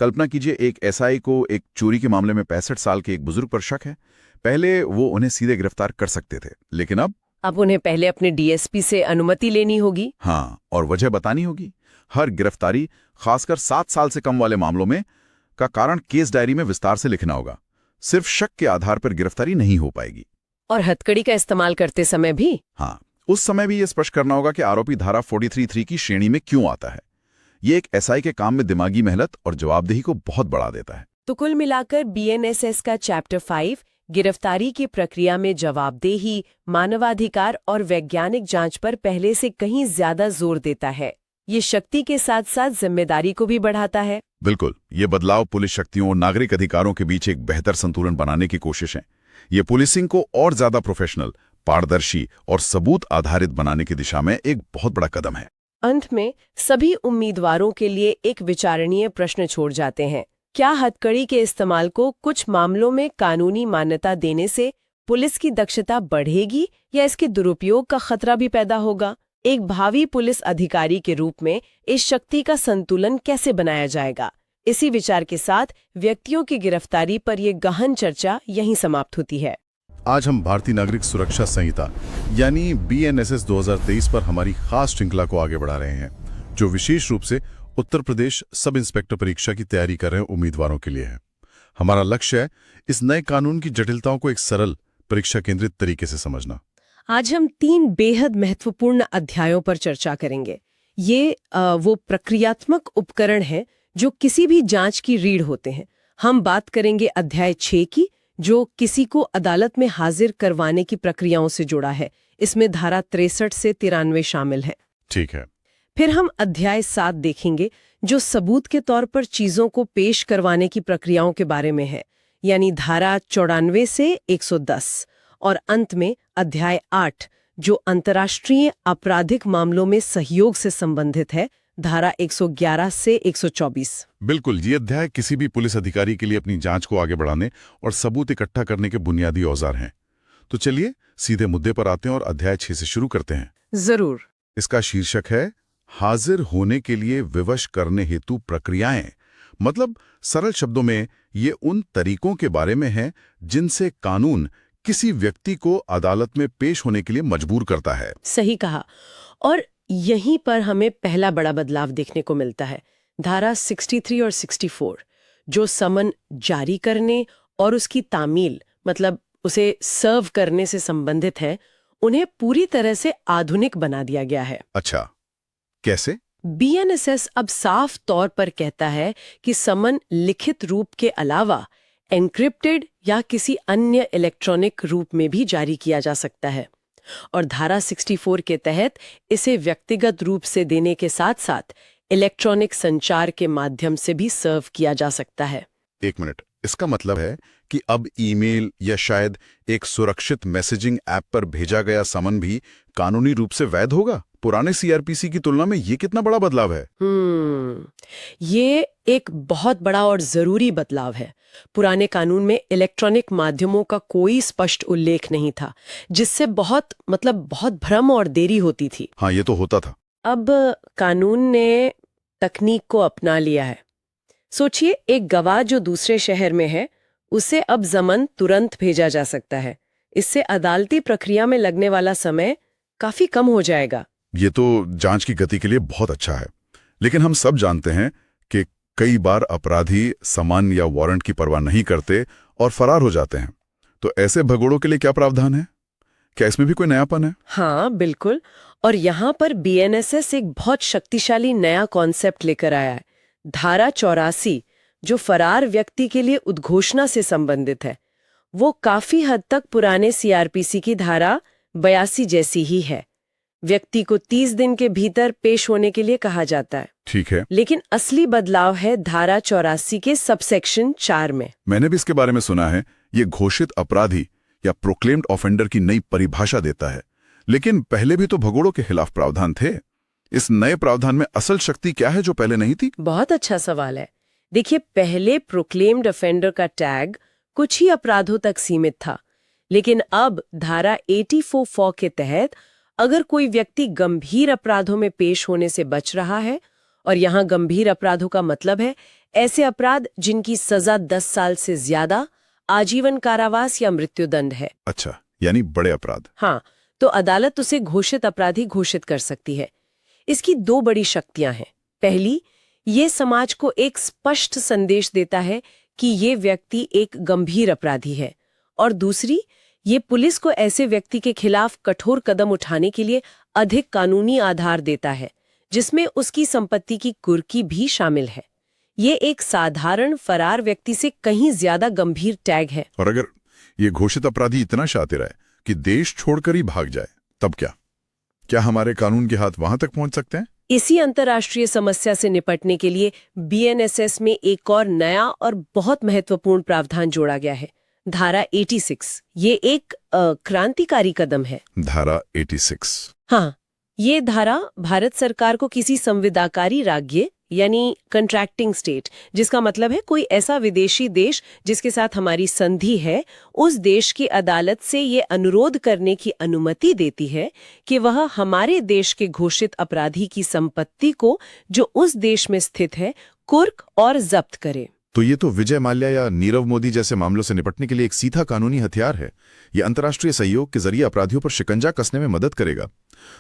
कल्पना कीजिए, एक एसआई को एक चोरी के मामले में 65 साल के एक बुजुर्ग पर शक है। पहले वो उन्हें सीधे गिरफ्तार कर सकते थे, लेकिन अब उन्हें पहले अपने डीएसपी से अनुमति लेनी होगी। हाँ, और वजह बतानी होगी। हर गिरफ्तारी, खासकर 7 साल से कम वाले मामलों में, का कारण केस डायरी में विस्तार से लिखना होगा। सिर्फ शक के आधार पर गिरफ्तारी नहीं हो पाएगी। और हथकड़ी का इस्तेमाल करते समय भी? हाँ, उस समय भी ये स्पष्ट करना होगा कि आरोपी धारा 43(3) की श्रेणी में क्यों आता है। ये एक एसआई के काम में दिमागी मेहनत और जवाबदेही को बहुत बढ़ा देता है। तो कुल मिलाकर बीएनएसएस का चैप्टर 5 गिरफ्तारी की प्रक्रिया में जवाबदेही, मानवाधिकार और वैज्ञानिक जांच पर पहले से कहीं ज्यादा जोर देता है। ये शक्ति के साथ साथ जिम्मेदारी को भी बढ़ाता है। बिल्कुल, ये बदलाव पुलिस शक्तियों और नागरिक अधिकारों के बीच एक बेहतर संतुलन बनाने की कोशिश है। ये पुलिसिंग को और ज्यादा प्रोफेशनल, पारदर्शी और सबूत आधारित बनाने की दिशा में एक बहुत बड़ा कदम है। अंत में सभी उम्मीदवारों के लिए एक विचारणीय प्रश्न छोड़ जाते हैं। क्या हथकड़ी के इस्तेमाल को कुछ मामलों में कानूनी मान्यता देने से पुलिस की दक्षता बढ़ेगी या इसके दुरुपयोग का खतरा भी पैदा होगा? एक भावी पुलिस अधिकारी के रूप में इस शक्ति का संतुलन कैसे बनाया जाएगा? इसी विचार के साथ व्यक्तियों की गिरफ्तारी पर यह गहन चर्चा यहीं समाप्त होती है। आज हम भारतीय नागरिक सुरक्षा संहिता यानी बीएनएसएस 2023 पर हमारी खास श्रृंखला को आगे बढ़ा रहे हैं, जो विशेष रूप से उत्तर प्रदेश सब इंस्पेक्टर परीक्षा की तैयारी कर रहे उम्मीदवारों के लिए है। हमारा लक्ष्य है इस नए कानून की जटिलताओं को एक सरल, परीक्षा केंद्रित तरीके से समझना। आज हम 3 बेहद महत्वपूर्ण अध्यायों पर चर्चा करेंगे। ये वो प्रक्रियात्मक उपकरण हैं जो किसी भी जांच की रीढ़ होते हैं। हम बात करेंगे अध्याय 6 की, जो किसी को अदालत में हाजिर करवाने की प्रक्रियाओं से जुड़ा है। इसमें धारा 63 से 93 शामिल है। ठीक है। फिर हम अध्याय 7 देखेंगे, जो सबूत के तौर पर चीजों को पेश करवाने की प्रक्रियाओं के बारे में है। यानी धारा 94 से 110 और अंत में अध्याय 8 जो अंतर्राष्ट्रीय आपराधिक मामलों में सहयोग से संबंधित है, धारा 111 से 124। बिल्कुल, ये अध्याय किसी भी पुलिस अधिकारी के लिए अपनी जांच को आगे बढ़ाने और सबूत इकट्ठा करने के बुनियादी औजार हैं। तो चलिए सीधे मुद्दे पर आते हैं और अध्याय 6 से शुरू करते हैं। जरूर। इसका शीर्षक है हाजिर होने के लिए विवश करने हेतु प्रक्रियाएं। मतलब सरल शब्दों में ये उन तरीकों के बारे में है जिनसे कानून किसी व्यक्ति को अदालत में पेश होने के लिए मजबूर करता है। सही कहा। और यहीं पर हमें पहला बड़ा बदलाव देखने को मिलता है। धारा 63 और 64 जो समन जारी करने और उसकी तामील मतलब उसे सर्व करने से संबंधित है, उन्हें पूरी तरह से आधुनिक बना दिया गया है। अच्छा, कैसे? BNSS अब साफ तौर पर कहता है कि समन लिखित रूप के अलावा एन्क्रिप्टेड या किसी अन्य इलेक्ट्रॉनिक रूप में भी जारी किया जा सकता है। और धारा 64 के तहत इसे व्यक्तिगत रूप से देने के साथ साथ इलेक्ट्रॉनिक संचार के माध्यम से भी सर्व किया जा सकता है। एक मिनट, इसका मतलब है कि अब ईमेल या शायद एक सुरक्षित मैसेजिंग ऐप पर भेजा गया समन भी कानूनी रूप से वैध होगा? पुराने CRPC की तुलना में ये कितना बड़ा बदलाव है? ये एक बहुत बड़ा और जरूरी बदलाव है। पुराने कानून में इलेक्ट्रॉनिक माध्यमों का कोई स्पष्ट उल्लेख नहीं था, जिससे बहुत भ्रम और देरी होती थी। हाँ, ये तो होता था। अब कानून ने तकनीक को अपना लिया है। सोचिए, एक गवाह जो दूसरे शहर में है, उसे अब ज़मन तुरंत भेजा जा सकता है। इससे अदालती प्रक्रिया में लगने वाला समय काफी कम हो जाएगा। ये तो जांच की गति के लिए बहुत अच्छा है, लेकिन हम सब जानते हैं कि कई बार अपराधी समन या वारंट की परवाह नहीं करते और फरार हो जाते हैं। तो ऐसे भगोड़ों के लिए क्या प्रावधान है? क्या इसमें भी कोई नयापन है? हाँ, बिल्कुल। और यहाँ पर BNSS एक बहुत शक्तिशाली नया कॉन्सेप्ट लेकर आया है। धारा 84 जो फरार व्यक्ति के लिए उद्घोषणा से संबंधित है, वो काफी हद तक पुराने CRPC की धारा 82 जैसी ही है। व्यक्ति को 30 दिन के भीतर पेश होने के लिए कहा जाता है। ठीक है, लेकिन असली बदलाव है धारा 84 के सबसेक्शन 4 में। मैंने भी इसके बारे में सुना है। ये घोषित अपराधी या प्रोक्लेम्ड ऑफेंडर की नई परिभाषा देता है। लेकिन पहले भी तो भगोड़ों के खिलाफ प्रावधान थे। इस नए प्रावधान में असल शक्ति क्या है जो पहले नहीं थी? बहुत अच्छा सवाल है। देखिए, पहले प्रोक्लेम्ड ऑफेंडर का टैग कुछ ही अपराधों तक सीमित था, लेकिन अब धारा 84(4) के तहत अगर कोई व्यक्ति गंभीर अपराधों में पेश होने से बच रहा है, और यहाँ गंभीर अपराधों का मतलब है ऐसे अपराध जिनकी सजा 10 साल से ज्यादा, आजीवन कारावास या मृत्युदंड है। अच्छा, यानी बड़े अपराध। हाँ, तो अदालत उसे घोषित अपराधी घोषित कर सकती है। इसकी 2 बड़ी शक्तियां हैं। पहली, ये समाज को एक स्पष्ट संदेश देता है कि ये व्यक्ति एक गंभीर अपराधी है, और दूसरी, ये पुलिस को ऐसे व्यक्ति के खिलाफ कठोर कदम उठाने के लिए अधिक कानूनी आधार देता है, जिसमें उसकी संपत्ति की कुर्की भी शामिल है। ये एक साधारण फरार व्यक्ति से कहीं ज्यादा गंभीर टैग है। और अगर ये घोषित अपराधी इतना शातिर है कि देश छोड़कर ही भाग जाए, तब क्या? क्या हमारे कानून के हाथ वहां तक पहुंच सकते हैं? इसी अंतर्राष्ट्रीय समस्या से निपटने के लिए BNSS में एक और नया और बहुत महत्वपूर्ण प्रावधान जोड़ा गया है, धारा 86। ये एक क्रांतिकारी कदम है। धारा 86। हाँ, ये धारा भारत सरकार को किसी संविदाकारी राज्य यानी कंट्रैक्टिंग स्टेट, जिसका मतलब है कोई ऐसा विदेशी देश जिसके साथ हमारी संधि है, उस देश की अदालत से ये अनुरोध करने की अनुमति देती है कि वह हमारे देश के घोषित अपराधी की संपत्ति को जो उस देश में स्थित है कुर्क और जब्त करे। तो ये तो विजय माल्या या नीरव मोदी जैसे मामलों से निपटने के लिए एक सीधा कानूनी हथियार है। ये अंतर्राष्ट्रीय सहयोग के जरिए अपराधियों पर शिकंजा कसने में मदद करेगा।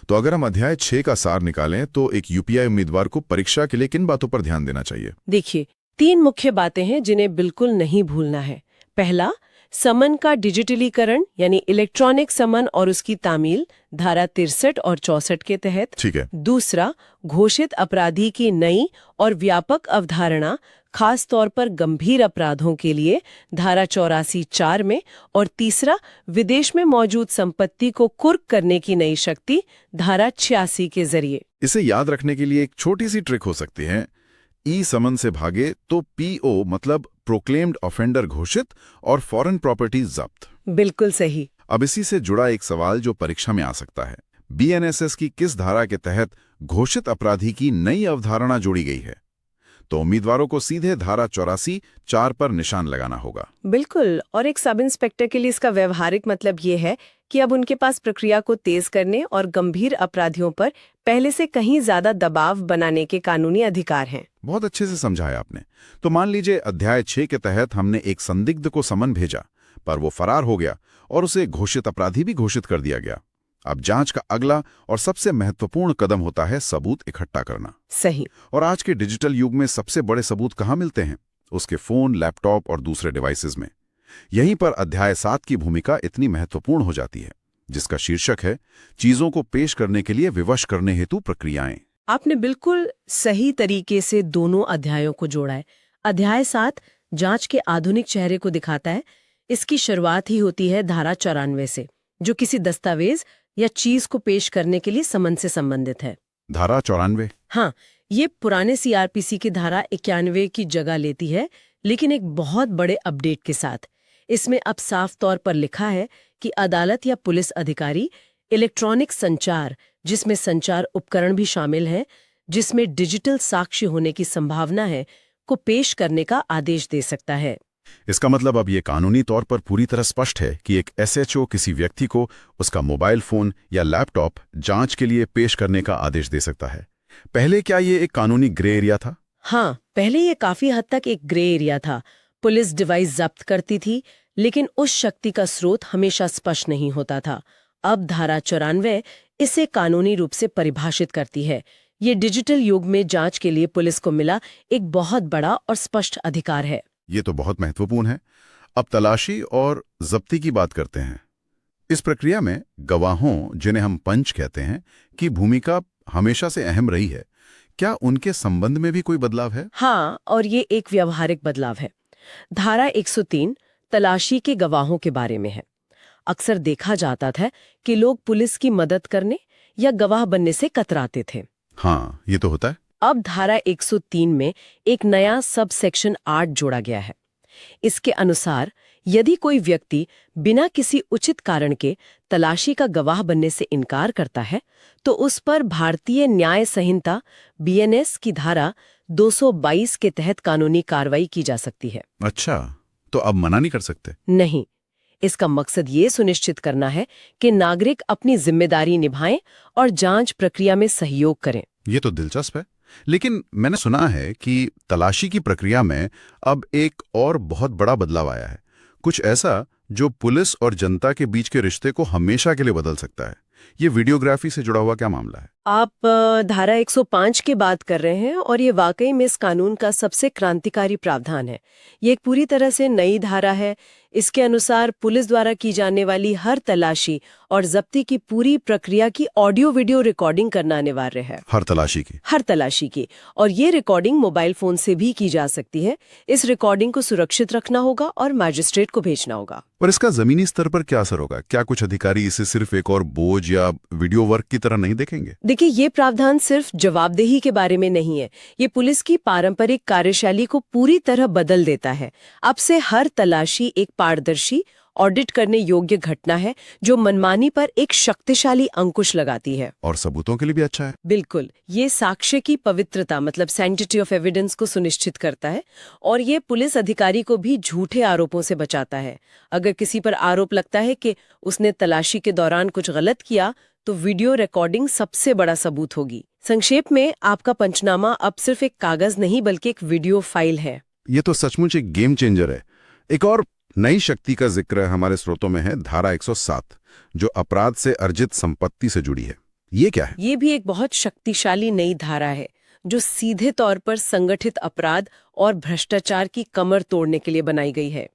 तो अगर हम अध्याय 6 का सार निकालें तो एक UPI उम्मीदवार को परीक्षा के लिए किन बातों पर ध्यान देना चाहिए? देखिए, 3 मुख्य बातें हैं जिन्हें बिल्कुल नहीं भूलना है। पहला, समन का डिजिटलीकरण यानी इलेक्ट्रॉनिक समन और उसकी तामील, धारा 63 और 64 के तहत। ठीक है। दूसरा, घोषित अपराधी की नई और व्यापक अवधारणा, खास तौर पर गंभीर अपराधों के लिए, धारा 84(4) में। और तीसरा, विदेश में मौजूद संपत्ति को कुर्क करने की नई शक्ति, धारा 86 के जरिए। इसे याद रखने के लिए एक छोटी सी ट्रिक हो सकती है। ई समन से भागे तो पीओ मतलब प्रोक्लेम्ड ऑफेंडर घोषित और फॉरेन प्रॉपर्टी जब्त। बिल्कुल सही। अब इसी से जुड़ा एक सवाल जो परीक्षा में आ सकता है, बीएनएसएस की किस धारा के तहत घोषित अपराधी की नई अवधारणा जोड़ी गई है? तो उम्मीदवारों को सीधे धारा 84(4) पर निशान लगाना होगा। बिल्कुल, और एक सब इंस्पेक्टर के लिए इसका व्यवहारिक मतलब ये है कि अब उनके पास प्रक्रिया को तेज करने और गंभीर अपराधियों पर पहले से कहीं ज्यादा दबाव बनाने के कानूनी अधिकार हैं। बहुत अच्छे से समझाया आपने। तो मान लीजिए अध्याय 6 के तहत हमने एक संदिग्ध को समन भेजा, पर वो फरार हो गया और उसे घोषित अपराधी भी घोषित कर दिया गया। अब जांच का अगला और सबसे महत्वपूर्ण कदम होता है सबूत इकट्ठा करना। सही। और आज के डिजिटल युग में सबसे बड़े सबूत कहाँ मिलते हैं? उसके फोन, लैपटॉप और दूसरे डिवाइसेस में। यहीं पर अध्याय 7 की भूमिका इतनी महत्वपूर्ण हो जाती है, जिसका शीर्षक है चीजों को पेश करने के लिए विवश करने हेतु प्रक्रियाएं। आपने बिल्कुल सही तरीके से दोनों अध्यायों को जोड़ा है। अध्याय 7 जांच के आधुनिक चेहरे को दिखाता है। इसकी शुरुआत ही होती है धारा 94 से, जो किसी दस्तावेज या चीज को पेश करने के लिए समन से संबंधित है। धारा 94? हाँ, ये पुराने सीआरपीसी की धारा 91 की जगह लेती है, लेकिन एक बहुत बड़े अपडेट के साथ। इसमें अब साफ तौर पर लिखा है कि अदालत या पुलिस अधिकारी इलेक्ट्रॉनिक संचार, जिसमें संचार उपकरण भी शामिल हैं, जिसमें डिजिटल साक्ष्य होने की संभावना है, को पेश करने का आदेश दे सकता है। इसका मतलब अब ये कानूनी तौर पर पूरी तरह स्पष्ट है कि एक एसएचओ किसी व्यक्ति को उसका मोबाइल फोन या लैपटॉप जांच के लिए पेश करने का आदेश दे सकता है। पहले क्या ये एक कानूनी ग्रे एरिया था? हाँ, पहले ये काफी हद तक एक ग्रे एरिया था। पुलिस डिवाइस जब्त करती थी, लेकिन उस शक्ति का स्रोत हमेशा स्पष्ट नहीं होता था। अब धारा 94 इसे कानूनी रूप से परिभाषित करती है। ये डिजिटल युग में जांच के लिए पुलिस को मिला एक बहुत बड़ा और स्पष्ट अधिकार है। ये तो बहुत महत्वपूर्ण है। अब तलाशी और जब्ती की बात करते हैं। इस प्रक्रिया में गवाहों, जिन्हें हम पंच कहते हैं, की भूमिका हमेशा से अहम रही है। क्या उनके संबंध में भी कोई बदलाव है? हाँ, और ये एक व्यवहारिक बदलाव है। धारा 103 तलाशी के गवाहों के बारे में है। अक्सर देखा जाता था कि लोग पुलिस की मदद करने या गवाह बनने से कतराते थे। हाँ, ये तो होता है। अब धारा 103 में एक नया सब सेक्शन 8 जोड़ा गया है। इसके अनुसार यदि कोई व्यक्ति बिना किसी उचित कारण के तलाशी का गवाह बनने से इनकार करता है, तो उस पर भारतीय न्याय संहिता बीएनएस की धारा 222 के तहत कानूनी कार्रवाई की जा सकती है। अच्छा, तो अब मना नहीं कर सकते? नहीं, इसका मकसद ये सुनिश्चित करना है कि नागरिक अपनी जिम्मेदारी निभाएं और जांच प्रक्रिया में सहयोग करें। ये तो दिलचस्प है। लेकिन मैंने सुना है कि तलाशी की प्रक्रिया में अब एक और बहुत बड़ा बदलाव आया है, कुछ ऐसा जो पुलिस और जनता के बीच के रिश्ते को हमेशा के लिए बदल सकता है। ये वीडियोग्राफी से जुड़ा हुआ क्या मामला है? आप धारा 105 की बात कर रहे हैं, और ये वाकई में इस कानून का सबसे क्रांतिकारी प्रावधान है। ये एक पूरी तरह से नई धारा है। इसके अनुसार पुलिस द्वारा की जाने वाली हर तलाशी और जब्ती की पूरी प्रक्रिया की ऑडियो वीडियो रिकॉर्डिंग करना अनिवार्य है। हर तलाशी की? हर तलाशी की। और ये रिकॉर्डिंग मोबाइल फोन से भी की जा सकती है। इस रिकॉर्डिंग को सुरक्षित रखना होगा और मैजिस्ट्रेट को भेजना होगा। पर इसका जमीनी स्तर पर क्या असर होगा? क्या कुछ अधिकारी इसे सिर्फ एक और बोझ या वीडियो वर्क की तरह नहीं देखेंगे? देखिए, ये प्रावधान सिर्फ जवाबदेही के बारे में नहीं है। ये पुलिस की पारंपरिक कार्यशैली को पूरी तरह बदल देता है। अब से हर तलाशी एक पारदर्शी, ऑडिट करने योग्य घटना है, जो मनमानी पर एक शक्तिशाली अंकुश लगाती है। और सबूतों के लिए भी अच्छा है। बिल्कुल, ये साक्ष्य की पवित्रता मतलब सैंक्टिटी ऑफ एविडेंस को सुनिश्चित करता है, और ये पुलिस अधिकारी को भी झूठे आरोपों से बचाता है। अगर किसी पर आरोप लगता है कि उसने तलाशी के दौरान कुछ गलत किया, तो वीडियो रिकॉर्डिंग सबसे बड़ा सबूत होगी। संक्षेप में, आपका पंचनामा अब सिर्फ एक कागज नहीं बल्कि एक वीडियो फाइल है। ये तो सचमुच एक गेम चेंजर है। एक और नई शक्ति का जिक्र हमारे स्रोतों में है, धारा 107, जो अपराध से अर्जित संपत्ति से जुड़ी है। ये क्या है? ये भी एक बहुत शक्तिशाली नई धारा है, जो सीधे तौर पर संगठित अपराध और भ्रष्टाचार की कमर तोड़ने के लिए बनाई गई है।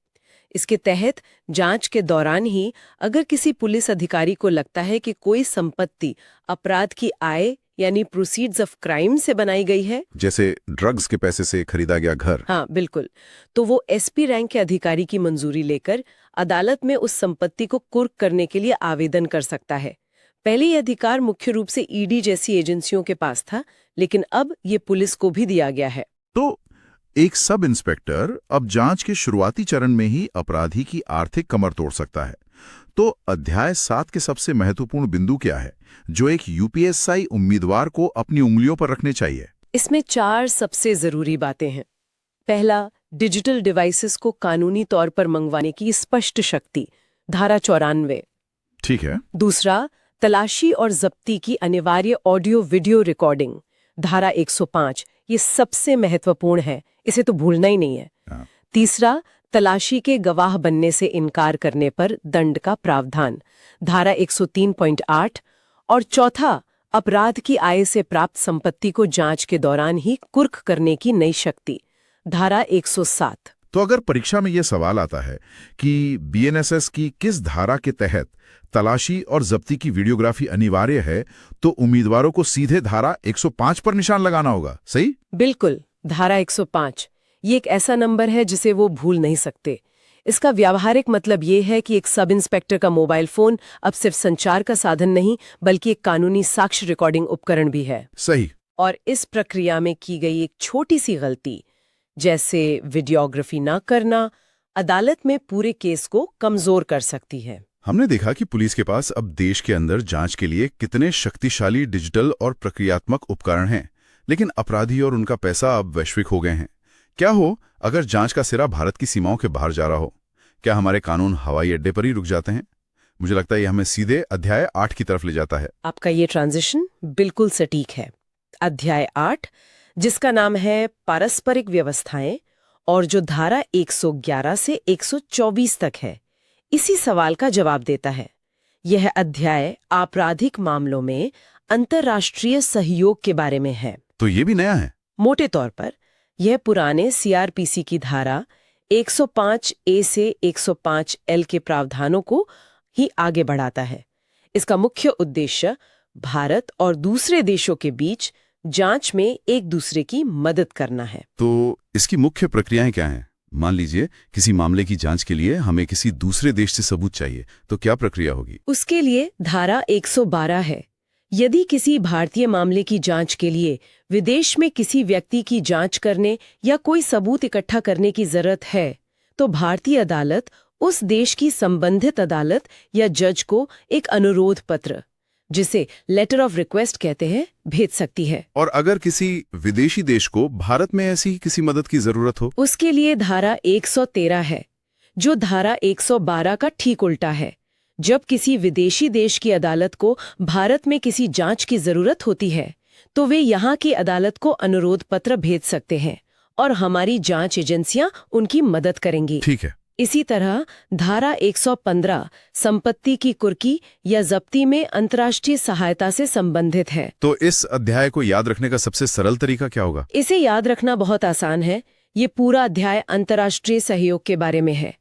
इसके तहत जांच के दौरान ही अगर किसी पुलिस अधिकारी को लगता है कि कोई संपत्ति अपराध की आय यानी प्रोसीड्स ऑफ क्राइम से बनाई गई है, जैसे ड्रग्स के पैसे से खरीदा गया घर, हाँ बिल्कुल, तो वो एसपी रैंक के अधिकारी की मंजूरी लेकर अदालत में उस संपत्ति को कुर्क करने के लिए आवेदन कर सकता है। पहले ये अधिकार मुख्य रूप से ईडी जैसी एजेंसियों के पास था, लेकिन अब ये पुलिस को भी दिया गया है। तो एक सब इंस्पेक्टर अब जांच के शुरुआती चरण में ही अपराधी की आर्थिक कमर तोड़ सकता है। तो अध्याय 7 के सबसे महत्वपूर्ण बिंदु क्या है जो एक यूपीएसआई उम्मीदवार को अपनी उंगलियों पर रखने चाहिए? इसमें 4 सबसे जरूरी बातें हैं। पहला, डिजिटल डिवाइसेस को कानूनी तौर पर मंगवाने की स्पष्ट शक्ति, धारा 94। ठीक है। दूसरा, तलाशी और जब्ती की अनिवार्य ऑडियो वीडियो रिकॉर्डिंग, धारा 105। ये सबसे महत्वपूर्ण है, इसे तो भूलना ही नहीं है। हाँ। तीसरा, तलाशी के गवाह बनने से इनकार करने पर दंड का प्रावधान, धारा 103.8। और चौथा, अपराध की आय से प्राप्त संपत्ति को जांच के दौरान ही कुर्क करने की नई शक्ति, धारा 107। तो अगर परीक्षा में यह सवाल आता है कि बीएनएसएस की किस धारा के तहत तलाशी और जब्ती की वीडियोग्राफी अनिवार्य है, तो उम्मीदवारों को सीधे धारा 105 पर निशान लगाना होगा, सही? बिल्कुल, धारा 105। ये एक ऐसा नंबर है जिसे वो भूल नहीं सकते। इसका व्यावहारिक मतलब ये है कि एक सब इंस्पेक्टर का मोबाइल फोन अब सिर्फ संचार का साधन नहीं बल्कि एक कानूनी साक्ष्य रिकॉर्डिंग उपकरण भी है। सही। और इस प्रक्रिया में की गई एक छोटी सी गलती, जैसे वीडियोग्राफी ना करना, अदालत में पूरे केस को कमजोर कर सकती है। हमने देखा कि पुलिस के पास अब देश के अंदर जांच के लिए कितने शक्तिशाली डिजिटल और प्रक्रियात्मक उपकरण हैं, लेकिन अपराधी और उनका पैसा अब वैश्विक हो गए हैं। क्या हो अगर जांच का सिरा भारत की सीमाओं के बाहर जा रहा हो? क्या हमारे कानून हवाई अड्डे पर ही रुक जाते हैं? मुझे लगता है ये हमें सीधे अध्याय 8 की तरफ ले जाता है। आपका ये ट्रांजिशन बिल्कुल सटीक है। अध्याय 8, जिसका नाम है पारस्परिक व्यवस्थाएं और जो धारा 111 से 124 तक है, इसी सवाल का जवाब देता है। यह अध्याय आपराधिक मामलों में अंतर्राष्ट्रीय सहयोग के बारे में है। तो ये भी नया है। मोटे तौर पर यह पुराने सीआरपीसी की धारा 105A से 105L के प्रावधानों को ही आगे बढ़ाता है। इसका मुख्य उद्देश्य भारत और दूसरे देशों के बीच जांच में एक दूसरे की मदद करना है। तो इसकी मुख्य प्रक्रियाएं क्या हैं? मान लीजिए किसी मामले की जांच के लिए हमें किसी दूसरे देश से सबूत चाहिए, तो क्या प्रक्रिया होगी? उसके लिए धारा 112 है। यदि किसी भारतीय मामले की जांच के लिए विदेश में किसी व्यक्ति की जांच करने या कोई सबूत इकट्ठा करने की जरूरत है, तो भारतीय अदालत उस देश की संबंधित अदालत या जज को एक अनुरोध पत्र, जिसे लेटर ऑफ रिक्वेस्ट कहते हैं, भेज सकती है। और अगर किसी विदेशी देश को भारत में ऐसी किसी मदद की जरूरत हो? उसके लिए धारा 113 है, जो धारा 112 का ठीक उल्टा है। जब किसी विदेशी देश की अदालत को भारत में किसी जांच की जरूरत होती है, तो वे यहाँ की अदालत को अनुरोध पत्र भेज सकते हैं और हमारी जांच एजेंसियां उनकी मदद करेंगी। ठीक है। इसी तरह धारा 115 संपत्ति की कुर्की या जब्ती में अंतर्राष्ट्रीय सहायता से संबंधित है। तो इस अध्याय को याद रखने का सबसे सरल तरीका क्या होगा? इसे याद रखना बहुत आसान है। ये पूरा अध्याय अंतर्राष्ट्रीय सहयोग के बारे में है।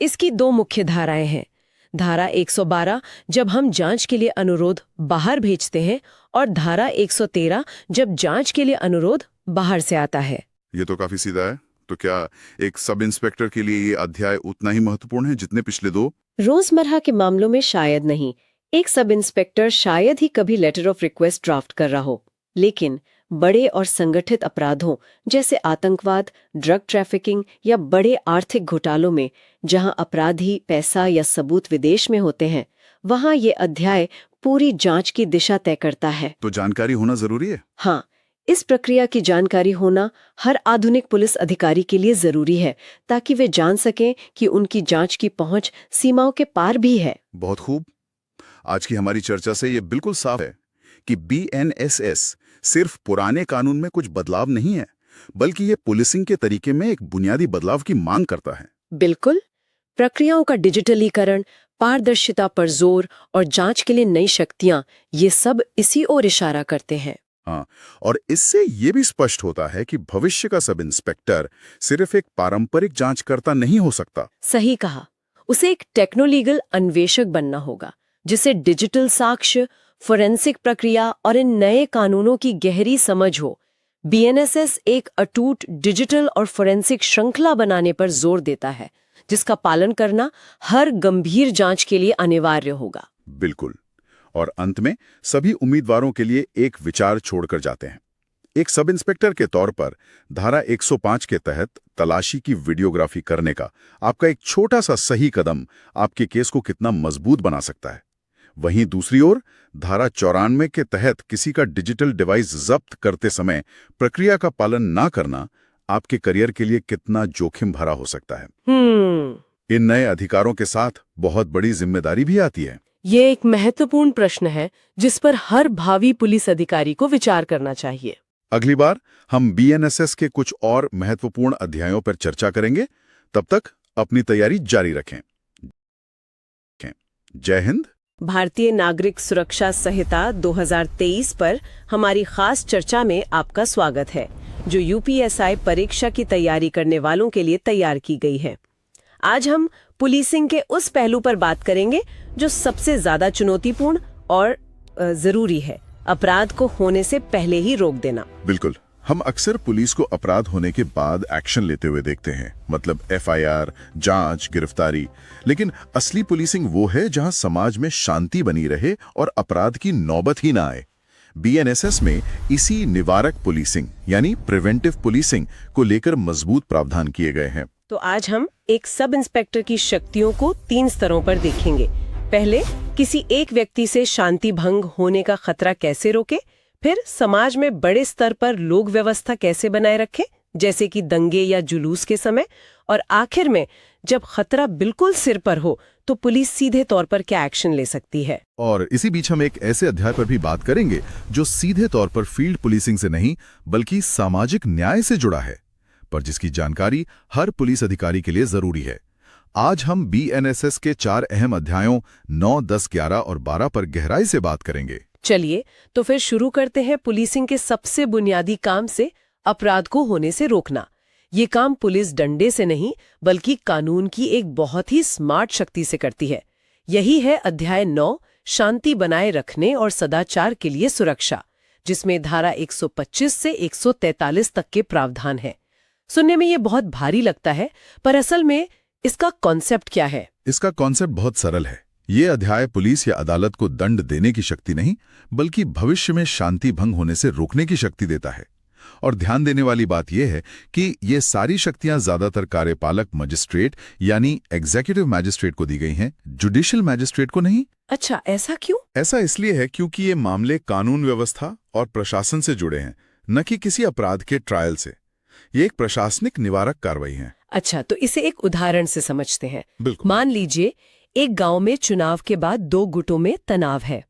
इसकी 2 मुख्य धाराएं हैं। धारा 112 जब हम जांच के लिए अनुरोध बाहर भेजते हैं, और धारा 113 जब जांच के लिए अनुरोध बाहर से आता है। ये तो काफी सीधा है। तो क्या एक सब इंस्पेक्टर के लिए ये अध्याय उतना ही महत्वपूर्ण है जितने पिछले 2? रोजमर्रा के मामलों में शायद नहीं। एक सब इंस्पेक्टर शायद ही कभी लेटर ऑफ रिक्वेस्ट ड्राफ्ट कर रहा हो, लेकिन बड़े और संगठित अपराधों जैसे आतंकवाद, ड्रग ट्रैफिकिंग या बड़े आर्थिक घोटालों में जहां अपराधी पैसा या सबूत विदेश में होते हैं, वहां ये अध्याय पूरी जांच की दिशा तय करता है। तो जानकारी होना जरूरी है। हाँ, इस प्रक्रिया की जानकारी होना हर आधुनिक पुलिस अधिकारी के लिए जरूरी है, ताकि वे जान सकें कि उनकी जांच की पहुंच सीमाओं के पार भी है। बहुत खूब। आज की हमारी चर्चा से ये बिल्कुल साफ है कि बीएनएसएस सिर्फ पुराने कानून में कुछ बदलाव नहीं है, बल्कि ये पुलिसिंग के तरीके में एक बुनियादी बदलाव की मांग करता है। बिल्कुल। प्रक्रियाओं का डिजिटलीकरण, पारदर्शिता पर जोर और जांच के लिए नई शक्तियां, ये सब इसी ओर इशारा करते हैं। हाँ, और इससे ये भी स्पष्ट होता है कि भविष्य का सब इंस्पेक्टर सिर्फ एक पारंपरिक जांचकर्ता नहीं हो सकता। सही कहा। उसे एक टेक्नोलीगल अन्वेषक बनना होगा, जिसे डिजिटल साक्ष्य, फोरेंसिक प्रक्रिया और इन नए कानूनों की गहरी समझ हो। बीएनएसएस एक अटूट डिजिटल और फोरेंसिक श्रृंखला बनाने पर जोर देता है, जिसका पालन करना हर गंभीर जांच के लिए अनिवार्य होगा। बिल्कुल। और अंत में सभी उम्मीदवारों के लिए एक विचार छोड़कर जाते हैं। एक सब इंस्पेक्टर के तौर पर धारा 105 के तहत तलाशी की वीडियोग्राफी करने का आपका एक छोटा सा सही कदम आपके केस को कितना मजबूत बना सकता है। वहीं दूसरी ओर धारा 94 के तहत किसी का डिजिटल डिवाइस जब्त करते समय प्रक्रिया का पालन ना करना आपके करियर के लिए कितना जोखिम भरा हो सकता है। इन नए अधिकारों के साथ बहुत बड़ी जिम्मेदारी भी आती है। ये एक महत्वपूर्ण प्रश्न है जिस पर हर भावी पुलिस अधिकारी को विचार करना चाहिए। अगली बार हम बीएनएसएस के कुछ और महत्वपूर्ण अध्यायों पर चर्चा करेंगे। तब तक अपनी तैयारी जारी रखें। जय हिंद। भारतीय नागरिक सुरक्षा संहिता 2023 पर हमारी खास चर्चा में आपका स्वागत है, जो यूपीएसआई परीक्षा की तैयारी करने वालों के लिए तैयार की गई है। आज हम पुलिसिंग के उस पहलू पर बात करेंगे जो सबसे ज्यादा चुनौतीपूर्ण और जरूरी है, अपराध को होने से पहले ही रोक देना। बिल्कुल। हम अक्सर पुलिस को अपराध होने के बाद एक्शन लेते हुए देखते हैं, मतलब एफआईआर, जांच, गिरफ्तारी। लेकिन असली पुलिसिंग वो है जहां समाज में शांति बनी रहे और अपराध की नौबत ही ना आए। बीएनएसएस में इसी निवारक पुलिसिंग यानी प्रिवेंटिव पुलिसिंग को लेकर मजबूत प्रावधान किए गए हैं। तो आज हम एक सब इंस्पेक्टर की शक्तियों को 3 स्तरों पर देखेंगे। पहले, किसी एक व्यक्ति से शांति भंग होने का खतरा कैसे रोके, फिर समाज में बड़े स्तर पर लोक व्यवस्था कैसे बनाए रखें, जैसे कि दंगे या जुलूस के समय, और आखिर में जब खतरा बिल्कुल सिर पर हो तो पुलिस सीधे तौर पर क्या एक्शन ले सकती है। और इसी बीच हम एक ऐसे अध्याय पर भी बात करेंगे जो सीधे तौर पर फील्ड पुलिसिंग से नहीं बल्कि सामाजिक न्याय से जुड़ा है, पर जिसकी जानकारी हर पुलिस अधिकारी के लिए जरूरी है। आज हम बीएनएसएस के 4 अहम अध्यायों 9, 10, 11 और 12 पर गहराई से बात करेंगे। चलिए तो फिर शुरू करते हैं पुलिसिंग के सबसे बुनियादी काम से, अपराध को होने से रोकना। ये काम पुलिस डंडे से नहीं बल्कि कानून की एक बहुत ही स्मार्ट शक्ति से करती है। यही है अध्याय 9, शांति बनाए रखने और सदाचार के लिए सुरक्षा, जिसमें धारा 125 से 143 तक के प्रावधान हैं। सुनने में ये बहुत भारी लगता है, पर असल में इसका कॉन्सेप्ट क्या है? इसका कॉन्सेप्ट बहुत सरल है। ये अध्याय पुलिस या अदालत को दंड देने की शक्ति नहीं बल्कि भविष्य में शांति भंग होने से रोकने की शक्ति देता है। और ध्यान देने वाली बात यह है कि ये सारी शक्तियां ज्यादातर कार्यपालक मजिस्ट्रेट यानी एग्जीक्यूटिव मैजिस्ट्रेट को दी गई हैं, जुडिशियल मैजिस्ट्रेट को नहीं। अच्छा, ऐसा क्यों? ऐसा इसलिए है क्योंकि ये मामले कानून व्यवस्था और प्रशासन से जुड़े हैं, न कि किसी अपराध के ट्रायल से। ये एक प्रशासनिक निवारक कार्रवाई है। अच्छा, तो इसे एक उदाहरण से समझते हैं। बिल्कुल। मान लीजिए एक गांव में चुनाव के बाद 2 गुटों में तनाव है।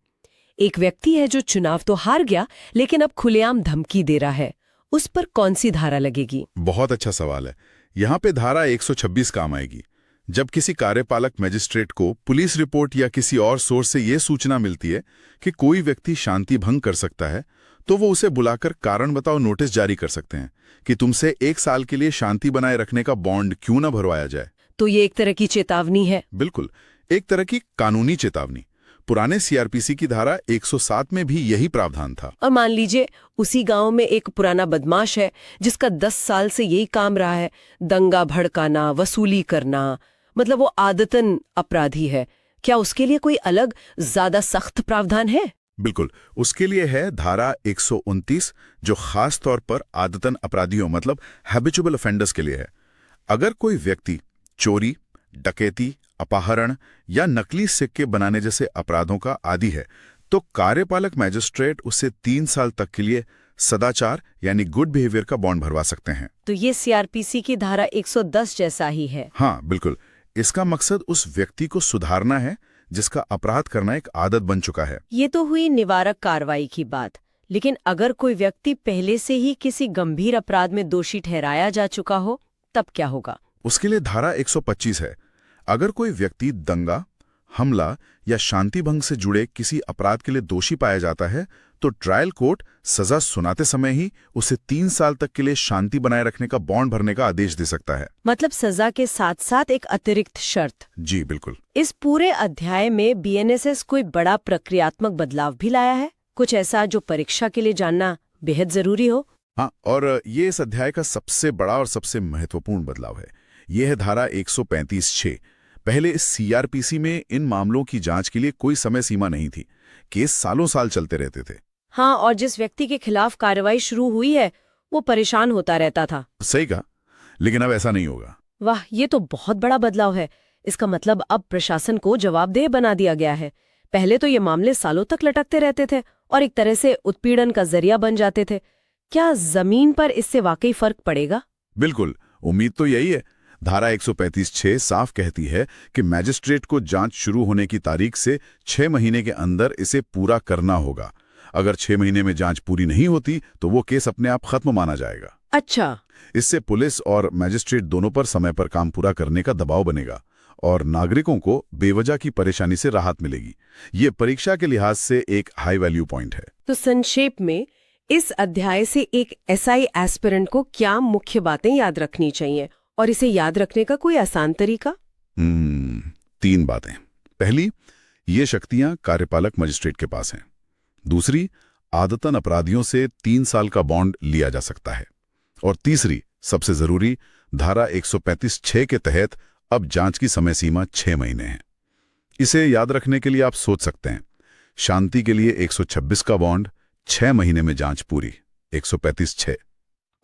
एक व्यक्ति है जो चुनाव तो हार गया लेकिन अब खुलेआम धमकी दे रहा है, उस पर कौन सी धारा लगेगी? बहुत अच्छा सवाल है। यहाँ पे धारा 126 काम आएगी। जब किसी कार्यपालक मजिस्ट्रेट को पुलिस रिपोर्ट या किसी और सोर्स से ये सूचना मिलती है कि कोई व्यक्ति शांति भंग कर सकता है, तो वो उसे बुलाकर कारण बताओ नोटिस जारी कर सकते हैं कि तुमसे 1 साल के लिए शांति बनाए रखने का बॉन्ड क्यों न भरवाया जाए। तो ये एक तरह की चेतावनी है। बिल्कुल, एक तरह की कानूनी चेतावनी। पुराने सीआरपीसी की धारा 107 में भी यही प्रावधान था। और मान लीजिए उसी गांव में एक पुराना बदमाश है जिसका 10 साल से यही काम रहा है, दंगा भड़काना, वसूली करना, मतलब वो आदतन अपराधी है। क्या उसके लिए कोई अलग ज्यादा सख्त प्रावधान है? बिल्कुल, उसके लिए है धारा 129, जो खास तौर पर आदतन अपराधियों मतलब हैबिचुअल ऑफेंडर्स के लिए है। अगर कोई व्यक्ति चोरी, डकैती, अपहरण या नकली सिक्के बनाने जैसे अपराधों का आदी है, तो कार्यपालक मैजिस्ट्रेट उसे 3 साल तक के लिए सदाचार यानी गुड बिहेवियर का बॉन्ड भरवा सकते हैं। तो ये सीआरपीसी की धारा 110 जैसा ही है। हाँ बिल्कुल, इसका मकसद उस व्यक्ति को सुधारना है जिसका अपराध करना एक आदत बन चुका है। ये तो हुई निवारक कार्रवाई की बात, लेकिन अगर कोई व्यक्ति पहले से ही किसी गंभीर अपराध में दोषी ठहराया जा चुका हो, तब क्या होगा? उसके लिए धारा 125 है। अगर कोई व्यक्ति दंगा, हमला या शांति भंग से जुड़े किसी अपराध के लिए दोषी पाया जाता है, तो ट्रायल कोर्ट सजा सुनाते समय ही उसे 3 साल तक के लिए शांति बनाए रखने का बॉन्ड भरने का आदेश दे सकता है। मतलब सजा के साथ साथ एक अतिरिक्त शर्त। जी बिल्कुल। इस पूरे अध्याय में बीएनएसएस कोई बड़ा प्रक्रियात्मक बदलाव भी लाया है? कुछ ऐसा जो परीक्षा के लिए जानना बेहद जरूरी हो? हाँ, और ये इस अध्याय का सबसे बड़ा और सबसे महत्वपूर्ण बदलाव है। यह है धारा 135(6). पहले इस सीआरपीसी में इन मामलों की जांच के लिए कोई समय सीमा नहीं थी। केस सालों साल चलते रहते थे। हाँ, और जिस व्यक्ति के खिलाफ कार्रवाई शुरू हुई है वो परेशान होता रहता था। सही कहा, लेकिन अब ऐसा नहीं होगा। वाह, ये तो बहुत बड़ा बदलाव है। इसका मतलब अब प्रशासन को जवाबदेह बना दिया गया है। पहले तो ये मामले सालों तक लटकते रहते थे और एक तरह से उत्पीड़न का जरिया बन जाते थे। क्या जमीन पर इससे वाकई फर्क पड़ेगा? बिल्कुल, उम्मीद तो यही है। धारा 135(6) साफ कहती है कि मैजिस्ट्रेट को जांच शुरू होने की तारीख से 6 महीने के अंदर इसे पूरा करना होगा। अगर 6 महीने में जांच पूरी नहीं होती तो वो केस अपने आप खत्म माना जाएगा। अच्छा, इससे पुलिस और मैजिस्ट्रेट दोनों पर समय पर काम पूरा करने का दबाव बनेगा और नागरिकों को बेवजह की परेशानी से राहत मिलेगी। ये परीक्षा के लिहाज से एक हाई वैल्यू पॉइंट है। तो संक्षेप में इस अध्याय से एक एसआई एस्पिरेंट को क्या मुख्य बातें याद रखनी चाहिए और इसे याद रखने का कोई आसान तरीका? 3 बातें। पहली, ये शक्तियां कार्यपालक मजिस्ट्रेट के पास हैं। दूसरी, आदतन अपराधियों से 3 साल का बॉन्ड लिया जा सकता है। और तीसरी, सबसे जरूरी, धारा 135(6) के तहत अब जांच की समय सीमा 6 महीने है। इसे याद रखने के लिए आप सोच सकते हैं, शांति के लिए 126 का बॉन्ड, 6 महीने में जांच पूरी, 135(6).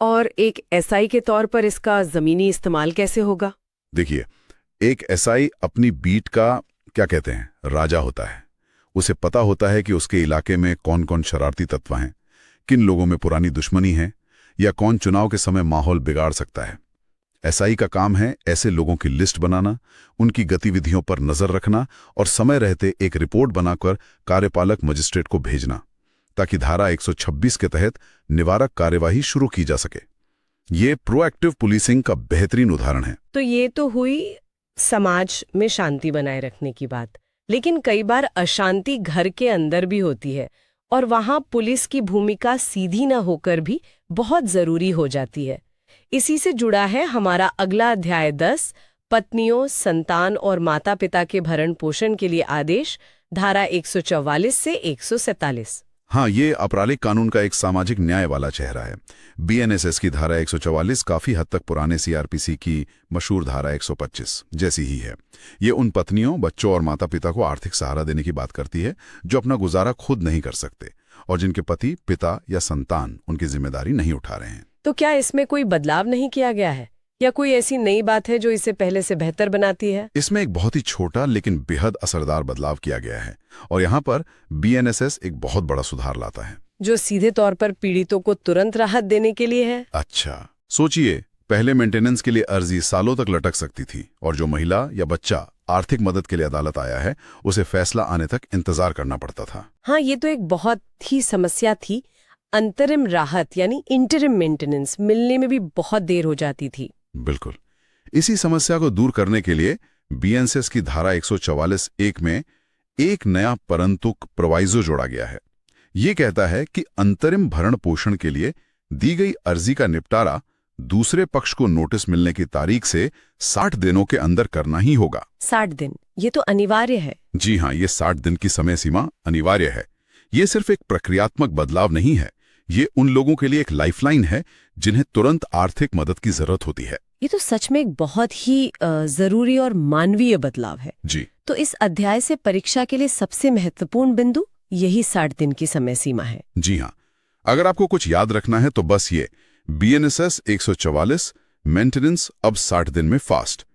और एक एसआई के तौर पर इसका जमीनी इस्तेमाल कैसे होगा? देखिए, एक एसआई अपनी बीट का क्या कहते हैं, राजा होता है। उसे पता होता है कि उसके इलाके में कौन कौन शरारती तत्व हैं, किन लोगों में पुरानी दुश्मनी है या कौन चुनाव के समय माहौल बिगाड़ सकता है। एसआई का काम है ऐसे लोगों की लिस्ट बनाना, उनकी गतिविधियों पर नजर रखना और समय रहते एक रिपोर्ट बनाकर कार्यपालक मजिस्ट्रेट को भेजना, ताकि धारा 126 के तहत निवारक कार्यवाही शुरू की जा सके। ये प्रोएक्टिव पुलिसिंग का बेहतरीन उदाहरण है। तो ये तो हुई समाज में शांति बनाए रखने की बात, लेकिन कई बार अशांति घर के अंदर भी होती है और वहां पुलिस की भूमिका सीधी न होकर भी बहुत जरूरी हो जाती है। इसी से जुड़ा है हमारा अगला अध्याय 10, पत्नियों, संतान और माता पिता के भरण पोषण के लिए आदेश, धारा 144 से 147। हाँ, ये आपराधिक कानून का एक सामाजिक न्याय वाला चेहरा है। बीएनएसएस की धारा 144 काफी हद तक पुराने सीआरपीसी की मशहूर धारा 125 जैसी ही है। ये उन पत्नियों, बच्चों और माता पिता को आर्थिक सहारा देने की बात करती है जो अपना गुजारा खुद नहीं कर सकते और जिनके पति, पिता या संतान उनकी जिम्मेदारी नहीं उठा रहे हैं। तो क्या इसमें कोई बदलाव नहीं किया गया है या कोई ऐसी नई बात है जो इसे पहले से बेहतर बनाती है? इसमें एक बहुत ही छोटा लेकिन बेहद असरदार बदलाव किया गया है और यहाँ पर बीएनएसएस एक बहुत बड़ा सुधार लाता है, जो सीधे तौर पर पीड़ितों को तुरंत राहत देने के लिए है। अच्छा, सोचिए, पहले मेंटेनेंस के लिए अर्जी सालों तक लटक सकती थी और जो महिला या बच्चा आर्थिक मदद के लिए अदालत आया है उसे फैसला आने तक इंतजार करना पड़ता था। हाँ, ये तो एक बहुत ही समस्या थी। अंतरिम राहत यानी इंटरिम मेंटेनेंस मिलने में भी बहुत देर हो जाती थी। बिल्कुल, इसी समस्या को दूर करने के लिए बीएनएसएस की धारा 144(1) में एक नया परंतुक प्रोवाइजो जोड़ा गया है। ये कहता है कि अंतरिम भरण पोषण के लिए दी गई अर्जी का निपटारा दूसरे पक्ष को नोटिस मिलने की तारीख से 60 दिनों के अंदर करना ही होगा। 60 दिन, ये तो अनिवार्य है। जी हाँ, ये 60 दिन की समय सीमा अनिवार्य है। ये सिर्फ एक प्रक्रियात्मक बदलाव नहीं है, ये उन लोगों के लिए एक लाइफलाइन है जिन्हें तुरंत आर्थिक मदद की जरूरत होती है। ये तो सच में एक बहुत ही जरूरी और मानवीय बदलाव है। जी, तो इस अध्याय से परीक्षा के लिए सबसे महत्वपूर्ण बिंदु यही 60 दिन की समय सीमा है। जी हाँ, अगर आपको कुछ याद रखना है तो बस ये, बीएनएसएस 144, मेंटेनेंस अब 60 दिन में फास्ट।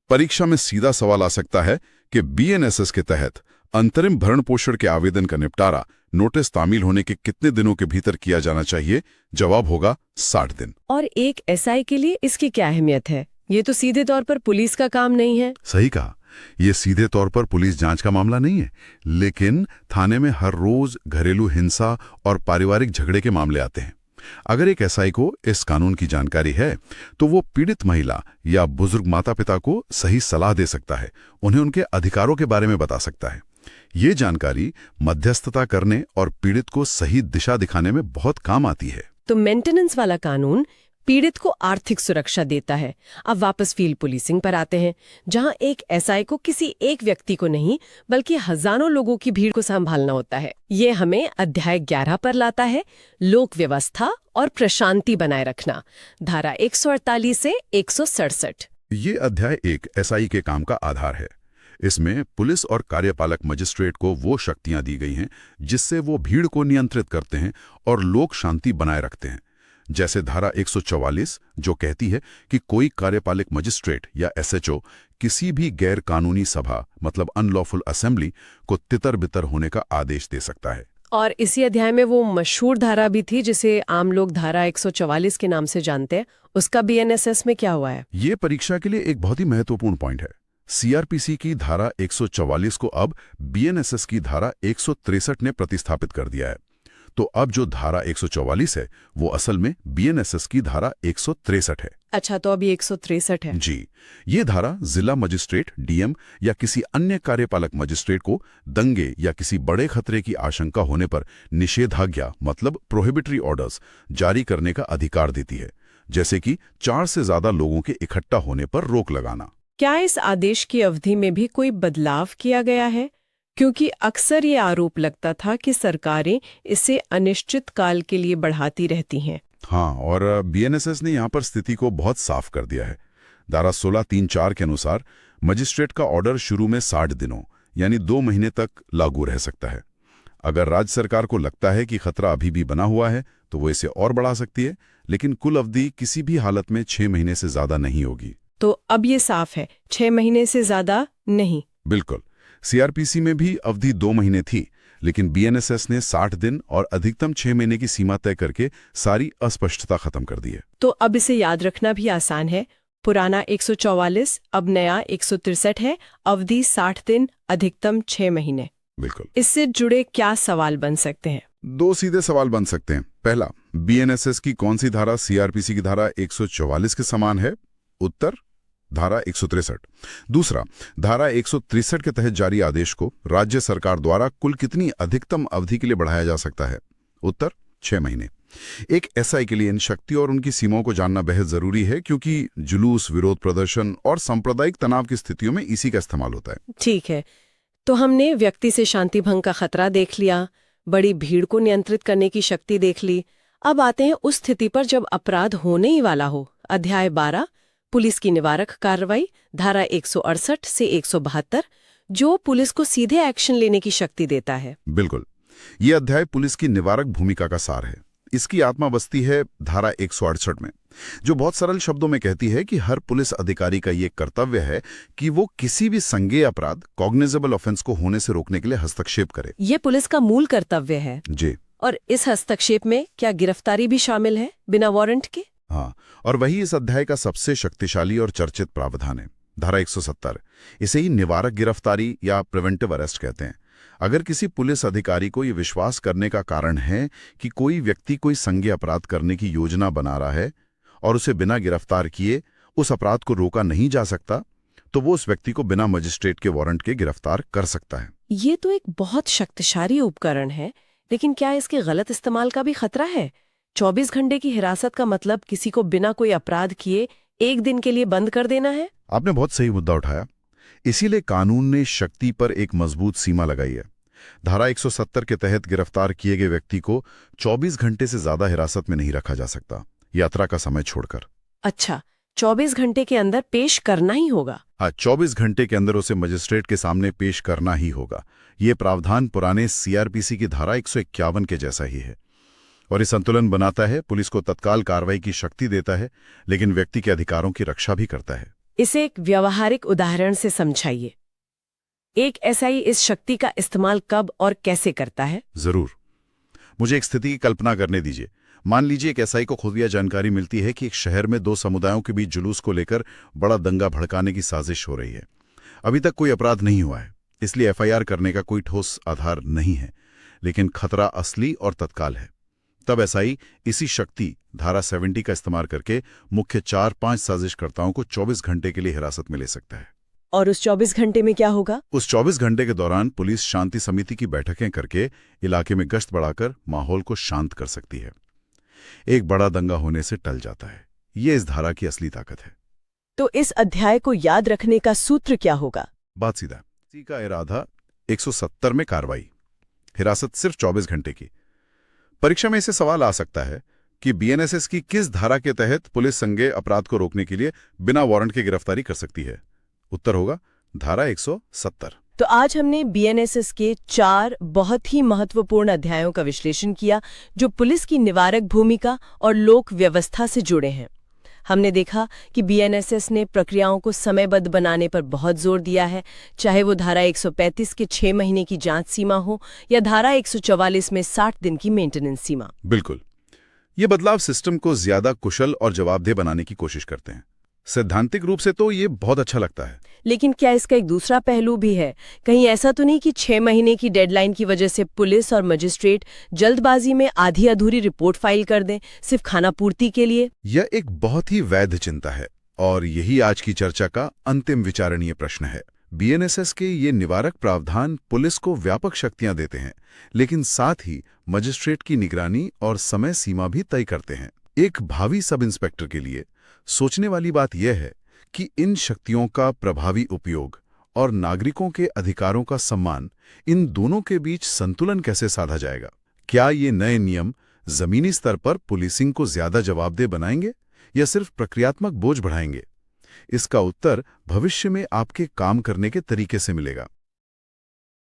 परीक्षा में सीधा सवाल आ सकता है कि बीएनएसएस के तहत अंतरिम भरण पोषण के आवेदन का निपटारा नोटिस तामील होने के कितने दिनों के भीतर किया जाना चाहिए? जवाब होगा 60 दिन। और एक एसआई के लिए इसकी क्या अहमियत है? ये तो सीधे तौर पर पुलिस का काम नहीं है। सही कहा, ये सीधे तौर पर पुलिस जांच का मामला नहीं है, लेकिन थाने में हर रोज घरेलू हिंसा और पारिवारिक झगड़े के मामले आते हैं। अगर एक एसआई को इस कानून की जानकारी है तो वो पीड़ित महिला या बुजुर्ग माता पिता को सही सलाह दे सकता है, उन्हें उनके अधिकारों के बारे में बता सकता है। ये जानकारी मध्यस्थता करने और पीड़ित को सही दिशा दिखाने में बहुत काम आती है। तो मेंटेनेंस वाला कानून पीड़ित को आर्थिक सुरक्षा देता है। अब वापस फील्ड पुलिसिंग पर आते हैं, जहां एक एसआई को किसी एक व्यक्ति को नहीं बल्कि हजारों लोगों की भीड़ को संभालना होता है। ये हमें अध्याय 11 पर लाता है, लोक व्यवस्था और प्रशांति बनाए रखना, धारा 148 से 167। ये अध्याय 1 एसआई के काम का आधार है। इसमें पुलिस और कार्यपालक मजिस्ट्रेट को वो शक्तियां दी गई हैं जिससे वो भीड़ को नियंत्रित करते हैं और लोक शांति बनाए रखते हैं। जैसे धारा 144 जो कहती है कि कोई कार्यपालक मजिस्ट्रेट या एसएचओ किसी भी गैर कानूनी सभा मतलब अनलॉफुल असेंबली को तितर-बितर होने का आदेश दे सकता है। और इसी अध्याय में वो मशहूर धारा भी थी जिसे आम लोग धारा 144 के नाम से जानते हैं, उसका बीएनएसएस में क्या हुआ है? ये परीक्षा के लिए एक बहुत ही महत्वपूर्ण पॉइंट है। सीआरपीसी की धारा 144 को अब बीएनएसएस की धारा 163 ने प्रतिस्थापित कर दिया है। तो अब जो धारा 144 है वो असल में बीएनएसएस की धारा 163 है। अच्छा, तो अभी 163 है। जी, ये धारा जिला मजिस्ट्रेट, डीएम या किसी अन्य कार्यपालक मजिस्ट्रेट को दंगे या किसी बड़े खतरे की आशंका होने पर निषेधाज्ञा मतलब प्रोहिबिटरी ऑर्डर्स जारी करने का अधिकार देती है, जैसे कि 4 से ज्यादा लोगों के इकट्ठा होने पर रोक लगाना। क्या इस आदेश की अवधि में भी कोई बदलाव किया गया है? क्योंकि अक्सर ये आरोप लगता था कि सरकारें इसे अनिश्चित काल के लिए बढ़ाती रहती हैं। हाँ, और बीएनएसएस ने यहाँ पर स्थिति को बहुत साफ कर दिया है। धारा 1634 के अनुसार मजिस्ट्रेट का ऑर्डर शुरू में 60 दिनों यानी 2 महीने तक लागू रह सकता है। अगर राज्य सरकार को लगता है कि खतरा अभी भी बना हुआ है तो वो इसे और बढ़ा सकती है, लेकिन कुल अवधि किसी भी हालत में 6 महीने से ज्यादा नहीं होगी। तो अब ये साफ है, 6 महीने से ज्यादा नहीं। बिल्कुल। सीआरपीसी में भी अवधि 2 महीने थी, लेकिन बीएनएसएस ने 60 दिन और अधिकतम 6 महीने की सीमा तय करके सारी अस्पष्टता खत्म कर दी है। तो अब इसे याद रखना भी आसान है। पुराना 144, अब नया 163 है, अवधि 60 दिन, अधिकतम 6 महीने। बिल्कुल। इससे जुड़े क्या सवाल बन सकते हैं? 2 सीधे सवाल बन सकते हैं। पहला, बीएनएसएस की कौन सी धारा सीआरपीसी की धारा 144 के समान है? उत्तर, धारा 163। दूसरा, धारा 163 के तहत जारी आदेश को राज्य सरकार द्वारा कुल कितनी अधिकतम अवधि के लिए बढ़ाया जा सकता है? उत्तर, 6 महीने। एक एसआई के लिए इन शक्ति और उनकी सीमाओं को जानना बेहद जरूरी है, क्योंकि जुलूस, विरोध प्रदर्शन और सांप्रदायिक तनाव की स्थितियों में इसी का इस्तेमाल होता है। ठीक है, तो हमने व्यक्ति से शांति भंग का खतरा देख लिया, बड़ी भीड़ को नियंत्रित करने की शक्ति देख ली। अब आते हैं उस स्थिति पर जब अपराध होने ही वाला हो। अध्याय 12, पुलिस की निवारक कार्रवाई, धारा 168 से 172, जो पुलिस को सीधे एक्शन लेने की शक्ति देता है। बिल्कुल, ये अध्याय पुलिस की निवारक भूमिका का सार है। इसकी आत्मा बसती है धारा 168 में, जो बहुत सरल शब्दों में कहती है कि हर पुलिस अधिकारी का ये कर्तव्य है कि वो किसी भी संज्ञेय अपराध, कॉग्निजेबल ऑफेंस को होने से रोकने के लिए हस्तक्षेप करे। ये पुलिस का मूल कर्तव्य है। जी। और इस हस्तक्षेप में क्या गिरफ्तारी भी शामिल है बिना वारंट के? हाँ, और वही इस अध्याय का सबसे शक्तिशाली और चर्चित प्रावधान है, धारा 170। इसे ही निवारक गिरफ्तारी या प्रिवेंटिव अरेस्ट कहते हैं। अगर किसी पुलिस अधिकारी को ये विश्वास करने का कारण है कि कोई व्यक्ति कोई संज्ञेय अपराध करने की योजना बना रहा है और उसे बिना गिरफ्तार किए उस अपराध को रोका नहीं जा सकता, तो वो उस व्यक्ति को बिना मजिस्ट्रेट के वारंट के गिरफ्तार कर सकता है। ये तो एक बहुत शक्तिशाली उपकरण है, लेकिन क्या इसके गलत इस्तेमाल का भी खतरा है? 24 घंटे की हिरासत का मतलब किसी को बिना कोई अपराध किए 1 दिन के लिए बंद कर देना है? आपने बहुत सही मुद्दा उठाया। इसीलिए कानून ने शक्ति पर एक मजबूत सीमा लगाई है। धारा 170 के तहत गिरफ्तार किए गए व्यक्ति को 24 घंटे से ज्यादा हिरासत में नहीं रखा जा सकता, यात्रा का समय छोड़कर। अच्छा, 24 घंटे के अंदर पेश करना ही होगा? हाँ, 24 घंटे के अंदर उसे मजिस्ट्रेट के सामने पेश करना ही होगा। ये प्रावधान पुराने सीआरपीसी की धारा 151 के जैसा ही है और इस संतुलन बनाता है, पुलिस को तत्काल कार्रवाई की शक्ति देता है, लेकिन व्यक्ति के अधिकारों की रक्षा भी करता है। इसे एक व्यावहारिक उदाहरण से समझाइए। एक एसआई इस शक्ति का इस्तेमाल कब और कैसे करता है? जरूर, मुझे एक स्थिति की कल्पना करने दीजिए। मान लीजिए एक एसआई को खुफिया जानकारी मिलती है कि एक शहर में 2 समुदायों के बीच जुलूस को लेकर बड़ा दंगा भड़काने की साजिश हो रही है। अभी तक कोई अपराध नहीं हुआ है, इसलिए एफआईआर करने का कोई ठोस आधार नहीं है, लेकिन खतरा असली और तत्काल है। तब एसआई इसी शक्ति धारा 70 का इस्तेमाल करके मुख्य 4-5 साजिशकर्ताओं को 24 घंटे के लिए हिरासत में ले सकता है। और उस 24 घंटे में क्या होगा? उस 24 घंटे के दौरान पुलिस शांति समिति की बैठकें करके इलाके में गश्त बढ़ाकर माहौल को शांत कर सकती है। एक बड़ा दंगा होने से टल जाता है। ये इस धारा की असली ताकत है। तो इस अध्याय को याद रखने का सूत्र क्या होगा? बात सीधा, इसी का इरादा 170 में कार्रवाई, हिरासत सिर्फ 24 घंटे की। परीक्षा में इसे सवाल आ सकता है कि बीएनएसएस की किस धारा के तहत पुलिस संज्ञेय अपराध को रोकने के लिए बिना वारंट के गिरफ्तारी कर सकती है। उत्तर होगा धारा 170। तो आज हमने बीएनएसएस के 4 बहुत ही महत्वपूर्ण अध्यायों का विश्लेषण किया जो पुलिस की निवारक भूमिका और लोक व्यवस्था से जुड़े हैं। हमने देखा कि बीएनएसएस ने प्रक्रियाओं को समयबद्ध बनाने पर बहुत जोर दिया है, चाहे वो धारा 135 के 6 महीने की जांच सीमा हो या धारा 144 में 60 दिन की मेंटेनेंस सीमा। बिल्कुल, ये बदलाव सिस्टम को ज्यादा कुशल और जवाबदेह बनाने की कोशिश करते हैं। सैद्धांतिक रूप से तो ये बहुत अच्छा लगता है, लेकिन क्या इसका एक दूसरा पहलू भी है? कहीं ऐसा तो नहीं कि 6 महीने की डेडलाइन की वजह से पुलिस और मजिस्ट्रेट जल्दबाजी में आधी अधूरी रिपोर्ट फाइल कर दें सिर्फ खाना पूर्ति के लिए? यह एक बहुत ही वैध चिंता है और यही आज की चर्चा का अंतिम विचारणीय प्रश्न है। बीएनएसएस के ये निवारक प्रावधान पुलिस को व्यापक शक्तियां देते हैं, लेकिन साथ ही मजिस्ट्रेट की निगरानी और समय सीमा भी तय करते हैं। एक भावी सब इंस्पेक्टर के लिए सोचने वाली बात यह है कि इन शक्तियों का प्रभावी उपयोग और नागरिकों के अधिकारों का सम्मान, इन दोनों के बीच संतुलन कैसे साधा जाएगा? क्या ये नए नियम जमीनी स्तर पर पुलिसिंग को ज्यादा जवाबदेह बनाएंगे या सिर्फ प्रक्रियात्मक बोझ बढ़ाएंगे? इसका उत्तर भविष्य में आपके काम करने के तरीके से मिलेगा।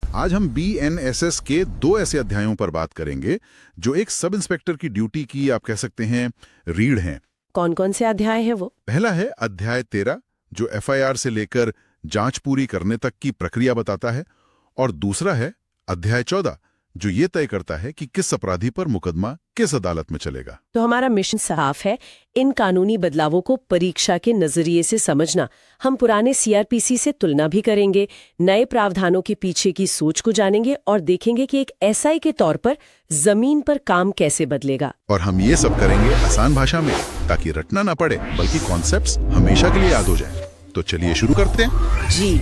आज हम बीएनएसएस के 2 ऐसे अध्यायों पर बात करेंगे जो एक सब इंस्पेक्टर की ड्यूटी की, आप कह सकते हैं, रीढ़ हैं। कौन कौन से अध्याय हैं वो? पहला है अध्याय 13 जो एफआईआर से लेकर जांच पूरी करने तक की प्रक्रिया बताता है, और दूसरा है अध्याय 14 जो ये तय करता है कि किस अपराधी पर मुकदमा किस अदालत में चलेगा। तो हमारा मिशन साफ है, इन कानूनी बदलावों को परीक्षा के नजरिए से समझना। हम पुराने सीआरपीसी से तुलना भी करेंगे, नए प्रावधानों के पीछे की सोच को जानेंगे और देखेंगे कि एक एसआई के तौर पर जमीन पर काम कैसे बदलेगा। और हम ये सब करेंगे आसान भाषा में, ताकि रटना ना पड़े बल्कि कॉन्सेप्ट्स हमेशा के लिए याद हो जाए। तो चलिए शुरू करते हैं। जी,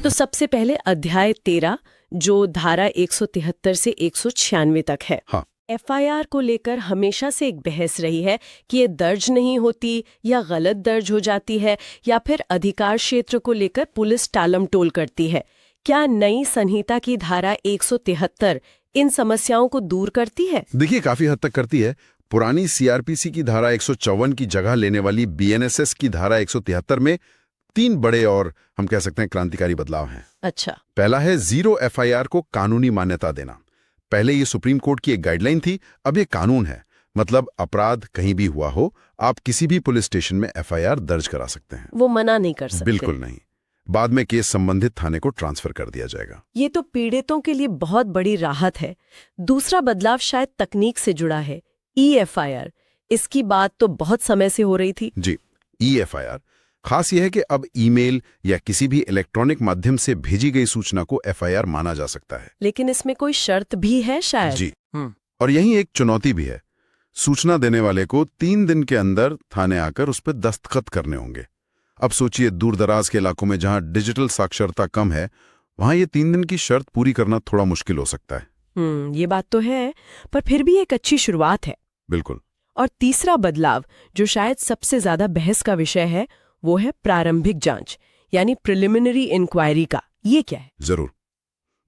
तो सबसे पहले अध्याय 13 जो धारा 173 से 196 तक है। हाँ। एफआईआर को लेकर हमेशा से एक बहस रही है कि ये दर्ज नहीं होती या गलत दर्ज हो जाती है या फिर अधिकार क्षेत्र को लेकर पुलिस टालमटोल करती है। क्या नई संहिता की धारा 173 इन समस्याओं को दूर करती है? देखिए, काफी हद तक करती है। पुरानी सीआरपीसी की धारा 154 की जगह लेने वाली बीएनएसएस की धारा 173 में 3 बड़े और हम कह सकते हैं क्रांतिकारी बदलाव हैं। अच्छा। पहला है 0 एफआईआर को कानूनी मान्यता देना। पहले ये सुप्रीम कोर्ट की एक गाइडलाइन थी, अब ये कानून है। मतलब अपराध कहीं भी हुआ हो, आप किसी भी पुलिस स्टेशन में एफआईआर दर्ज करा सकते हैं। वो मना नहीं कर सकते? बिल्कुल नहीं। बाद में केस संबंधित थाने को ट्रांसफर कर दिया जाएगा। ये तो पीड़ितों के लिए बहुत बड़ी राहत है। दूसरा बदलाव शायद तकनीक से जुड़ा है, ईएफआईआर। इसकी बात तो बहुत समय से हो रही थी। जी, ईएफआईआर खास यह है कि अब ईमेल या किसी भी इलेक्ट्रॉनिक माध्यम से भेजी गई सूचना को एफआईआर माना जा सकता है। लेकिन इसमें कोई शर्त भी है शायद? जी, और यही एक चुनौती भी है। सूचना देने वाले को 3 दिन के अंदर थाने आकर उस पर दस्तखत करने होंगे। अब सोचिए, दूर दराज के इलाकों में जहां डिजिटल साक्षरता कम है, वहां ये 3 दिन की शर्त पूरी करना थोड़ा मुश्किल हो सकता है। ये बात तो है, पर फिर भी एक अच्छी शुरुआत है। बिल्कुल। और तीसरा बदलाव जो शायद सबसे ज्यादा बहस का विषय है, वो है प्रारंभिक जांच यानी प्रिलिमिनरी इंक्वायरी का। ये क्या है? जरूर।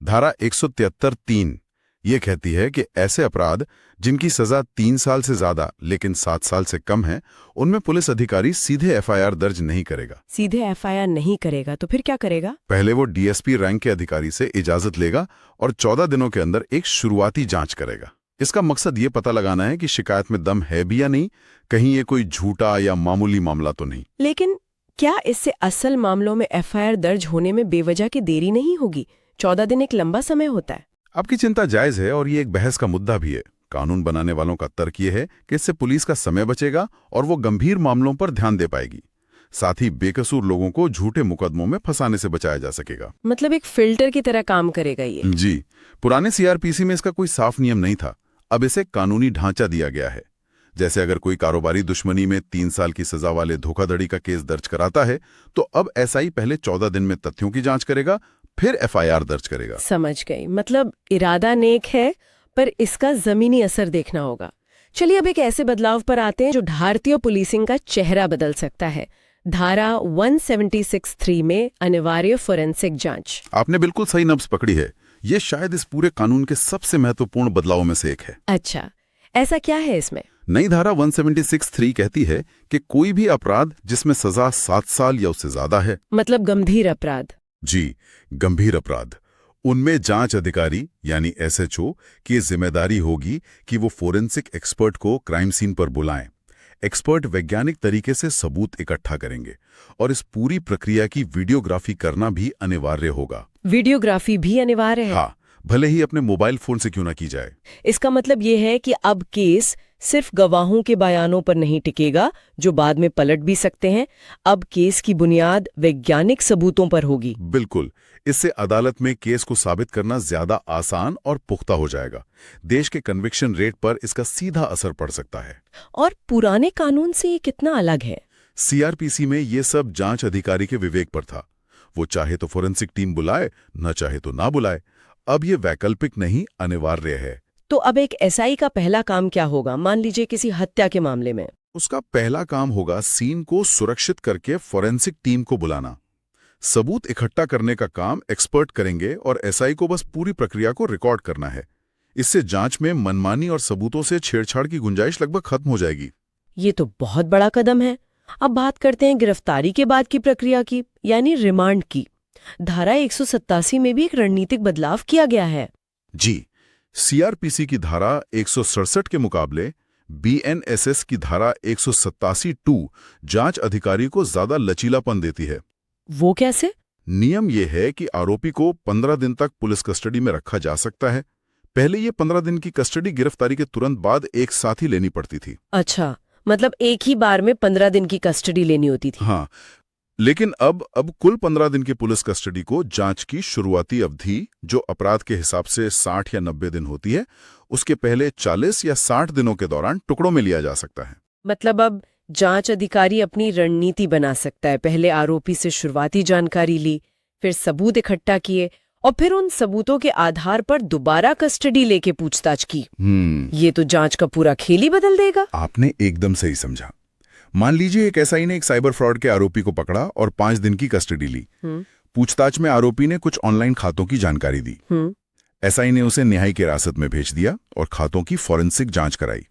धारा 173(3) ये कहती है कि ऐसे अपराध जिनकी सजा 3 साल से ज्यादा लेकिन 7 साल से कम है, उनमें पुलिस अधिकारी सीधे एफआईआर दर्ज नहीं करेगा। सीधे एफआईआर नहीं करेगा तो फिर क्या करेगा? पहले वो डीएसपी रैंक के अधिकारी से इजाजत लेगा और 14 दिनों के अंदर एक शुरुआती जांच करेगा। इसका मकसद ये पता लगाना है कि शिकायत में दम है भी या नहीं, कहीं ये कोई झूठा या मामूली मामला तो नहीं। लेकिन क्या इससे असल मामलों में एफआईआर दर्ज होने में बेवजह की देरी नहीं होगी? 14 दिन एक लंबा समय होता है। आपकी चिंता जायज है और ये एक बहस का मुद्दा भी है। कानून बनाने वालों का तर्क ये है कि इससे पुलिस का समय बचेगा और वो गंभीर मामलों पर ध्यान दे पाएगी। साथ ही बेकसूर लोगों को झूठे मुकदमों में फंसाने से बचाया जा सकेगा। मतलब एक फिल्टर की तरह काम करेगा ये? जी। पुराने सीआरपीसी में इसका कोई साफ नियम नहीं था, अब इसे कानूनी ढांचा दिया गया है। जैसे अगर कोई कारोबारी दुश्मनी में 3 साल की सजा वाले धोखाधड़ी का केस दर्ज कराता है, तो अब एसआई पहले 14 दिन में तथ्यों की जांच करेगा, फिर एफआईआर दर्ज करेगा। समझ गई। मतलब इरादा नेक है, पर इसका जमीनी असर देखना होगा। चलिए अब एक ऐसे बदलाव पर आते हैं जो भारतीय पुलिसिंग का चेहरा बदल सकता है। धारा 176(3) में अनिवार्य फोरेंसिक जांच। आपने बिल्कुल सही नब्ज पकड़ी है। ये शायद इस पूरे कानून के सबसे महत्वपूर्ण बदलावों में से एक है। अच्छा, ऐसा क्या है इसमें? नई धारा 176(3) कहती है कि कोई भी अपराध जिसमें सजा 7 साल या उससे ज्यादा है, मतलब गंभीर अपराध। जी, गंभीर अपराध। उनमें जांच अधिकारी यानी एसएचओ की जिम्मेदारी होगी कि वो फोरेंसिक एक्सपर्ट को क्राइम सीन पर बुलाएं। एक्सपर्ट वैज्ञानिक तरीके से सबूत इकट्ठा करेंगे और इस पूरी प्रक्रिया की वीडियोग्राफी करना भी अनिवार्य होगा। वीडियोग्राफी भी अनिवार्य है। हाँ, भले ही अपने मोबाइल फोन से क्यों ना की जाए। इसका मतलब ये है कि अब केस सिर्फ गवाहों के बयानों पर नहीं टिकेगा जो बाद में पलट भी सकते हैं। अब केस की बुनियाद वैज्ञानिक सबूतों पर होगी। बिल्कुल, इससे अदालत में केस को साबित करना ज्यादा आसान और पुख्ता हो जाएगा। देश के कन्विक्शन रेट पर इसका सीधा असर पड़ सकता है। और पुराने कानून से ये कितना अलग है? सीआरपीसी में ये सब जांच अधिकारी के विवेक पर था। वो चाहे तो फोरेंसिक टीम बुलाए, न चाहे तो ना बुलाए। अब ये वैकल्पिक नहीं, अनिवार्य है। तो अब एक एसआई का पहला काम क्या होगा? मान लीजिए किसी हत्या के मामले में। उसका पहला काम होगा सीन को सुरक्षित करके फोरेंसिक टीम को बुलाना। सबूत इकट्ठा करने का काम एक्सपर्ट करेंगे और एसआई को बस पूरी प्रक्रिया को रिकॉर्ड करना है। इससे जांच में मनमानी और सबूतों से छेड़छाड़ की गुंजाइश लगभग खत्म हो जाएगी। ये तो बहुत बड़ा कदम है। अब बात करते हैं गिरफ्तारी के बाद की प्रक्रिया की, यानी रिमांड की। धारा 187 में भी एक रणनीतिक बदलाव किया गया है। जी, सीआरपीसी की धारा 167 के मुकाबले बीएनएसएस की धारा 187(2) जांच अधिकारी को ज्यादा लचीलापन देती है। वो कैसे? नियम यह है कि आरोपी को 15 दिन तक पुलिस कस्टडी में रखा जा सकता है। पहले ये 15 दिन की कस्टडी गिरफ्तारी के तुरंत बाद एक साथ ही लेनी पड़ती थी। अच्छा, मतलब एक ही बार में 15 दिन की कस्टडी लेनी होती थी। हाँ, लेकिन अब कुल 15 दिन की पुलिस कस्टडी को जांच की शुरुआती अवधि, जो अपराध के हिसाब से 60 या 90 दिन होती है, उसके पहले 40 या 60 दिनों के दौरान टुकड़ों में लिया जा सकता है। मतलब अब जांच अधिकारी अपनी रणनीति बना सकता है। पहले आरोपी से शुरुआती जानकारी ली, फिर सबूत इकट्ठा किए और फिर उन सबूतों के आधार पर दोबारा कस्टडी लेके पूछताछ की। ये तो जांच का पूरा खेल ही बदल देगा। आपने एकदम सही समझा। मान लीजिए एक एसआई ने एक साइबर फ्रॉड के आरोपी को पकड़ा और 5 दिन की कस्टडी ली। पूछताछ में आरोपी ने कुछ ऑनलाइन खातों की जानकारी दी। एसआई ने उसे न्यायिक हिरासत में भेज दिया और खातों की फॉरेंसिक जांच कराई।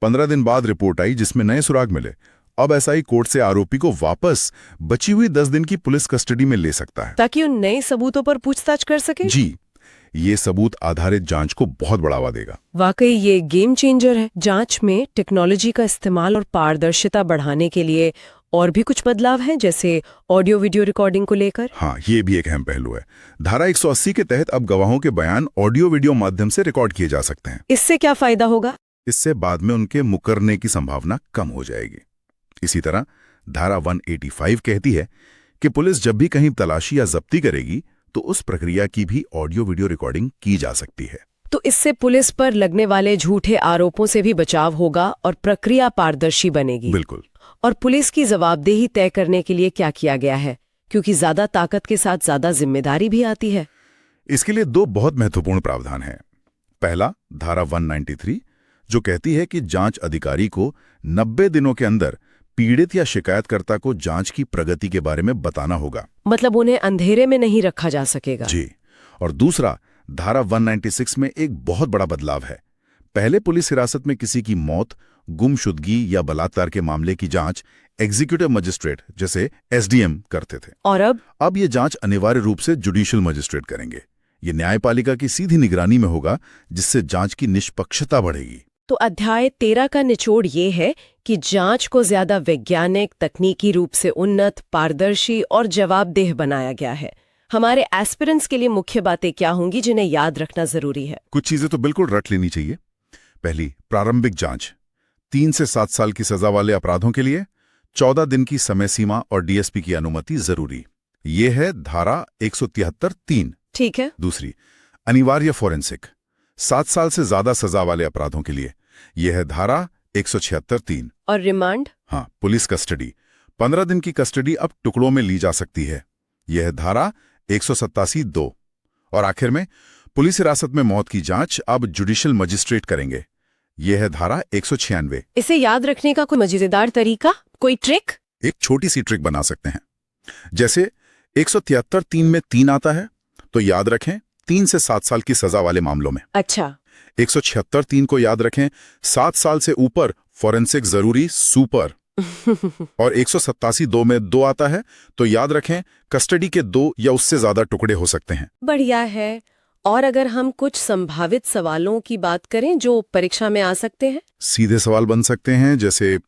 15 दिन बाद रिपोर्ट आई जिसमें नए सुराग मिले। अब एसआई कोर्ट से आरोपी को वापस बची हुई 10 दिन की पुलिस कस्टडी में ले सकता है, ताकि उन नए सबूतों पर पूछताछ कर सके। जी, ये सबूत आधारित जांच को बहुत बढ़ावा देगा। वाकई ये गेम चेंजर है। जांच में टेक्नोलॉजी का इस्तेमाल और पारदर्शिता बढ़ाने के लिए और भी कुछ बदलाव हैं, जैसे ऑडियो वीडियो रिकॉर्डिंग को लेकर। हाँ, ये भी एक अहम पहलू है। धारा 180 के तहत अब गवाहों के बयान ऑडियो वीडियो माध्यम से रिकॉर्ड किए जा सकते हैं। इससे क्या फायदा होगा? इससे बाद में उनके मुकरने की संभावना कम हो जाएगी। इसी तरह धारा 185 कहती है कि पुलिस जब भी कहीं तलाशी या जब्ती करेगी तो उस प्रक्रिया की भी ऑडियो वीडियो रिकॉर्डिंग की जा सकती है। तो इससे पुलिस पर लगने वाले झूठे आरोपों से भी बचाव होगा और प्रक्रिया पारदर्शी बनेगी। बिल्कुल। और पुलिस की जवाबदेही तय करने के लिए क्या किया गया है, क्योंकि ज्यादा ताकत के साथ ज्यादा जिम्मेदारी भी आती है। इसके लिए 2 बहुत महत्वपूर्ण प्रावधान हैं। पहला, धारा 193, जो कहती है कि जांच अधिकारी को 90 दिनों के अंदर पीड़ित या शिकायतकर्ता को जांच की प्रगति के बारे में बताना होगा। मतलब उन्हें अंधेरे में नहीं रखा जा सकेगा। जी। और दूसरा, धारा 196 में एक बहुत बड़ा बदलाव है। पहले पुलिस हिरासत में किसी की मौत, गुमशुदगी या बलात्कार के मामले की जांच एग्जीक्यूटिव मजिस्ट्रेट जैसे एसडीएम करते थे। और अब ये जांच अनिवार्य रूप से जुडिशियल मजिस्ट्रेट करेंगे। ये न्यायपालिका की सीधी निगरानी में होगा, जिससे जांच की निष्पक्षता बढ़ेगी। तो अध्याय 13 का निचोड़ ये है कि जांच को ज्यादा वैज्ञानिक, तकनीकी रूप से उन्नत, पारदर्शी और जवाबदेह बनाया गया है। हमारे एस्पिरेंट्स के लिए मुख्य बातें क्या होंगी जिन्हें याद रखना जरूरी है? कुछ चीजें तो बिल्कुल रट लेनी चाहिए। पहली, प्रारंभिक जांच। 3 से 7 साल की सजा वाले अपराधों के लिए 14 दिन की समय सीमा और डीएसपी की अनुमति जरूरी। ये है धारा 173(3). ठीक है। दूसरी, अनिवार्य फोरेंसिक। 7 साल से ज्यादा सजा वाले अपराधों के लिए यह है धारा 176(3). और रिमांड? हाँ, पुलिस कस्टडी। 15 दिन की कस्टडी अब टुकड़ों में ली जा सकती है। यह है धारा 187(2). और आखिर में, पुलिस हिरासत में मौत की जांच अब जुडिशियल मजिस्ट्रेट करेंगे। यह है धारा 196। इसे याद रखने का कोई मजेदार तरीका, कोई ट्रिक? एक छोटी सी ट्रिक बना सकते हैं। जैसे 173(3) में 3 आता है, तो याद रखें 3 से 7 साल की सजा वाले मामलों में। अच्छा। 176(3) को याद रखें 7 साल से ऊपर फोरेंसिक जरूरी सुपर। और 187 2 में 2 आता है, तो याद रखें कस्टडी के 2 या उससे ज्यादा टुकड़े हो सकते हैं। बढ़िया है। और अगर हम कुछ संभावित सवालों की बात करें जो परीक्षा में आ सकते हैं? सीधे सवाल बन सकते हैं, जैसे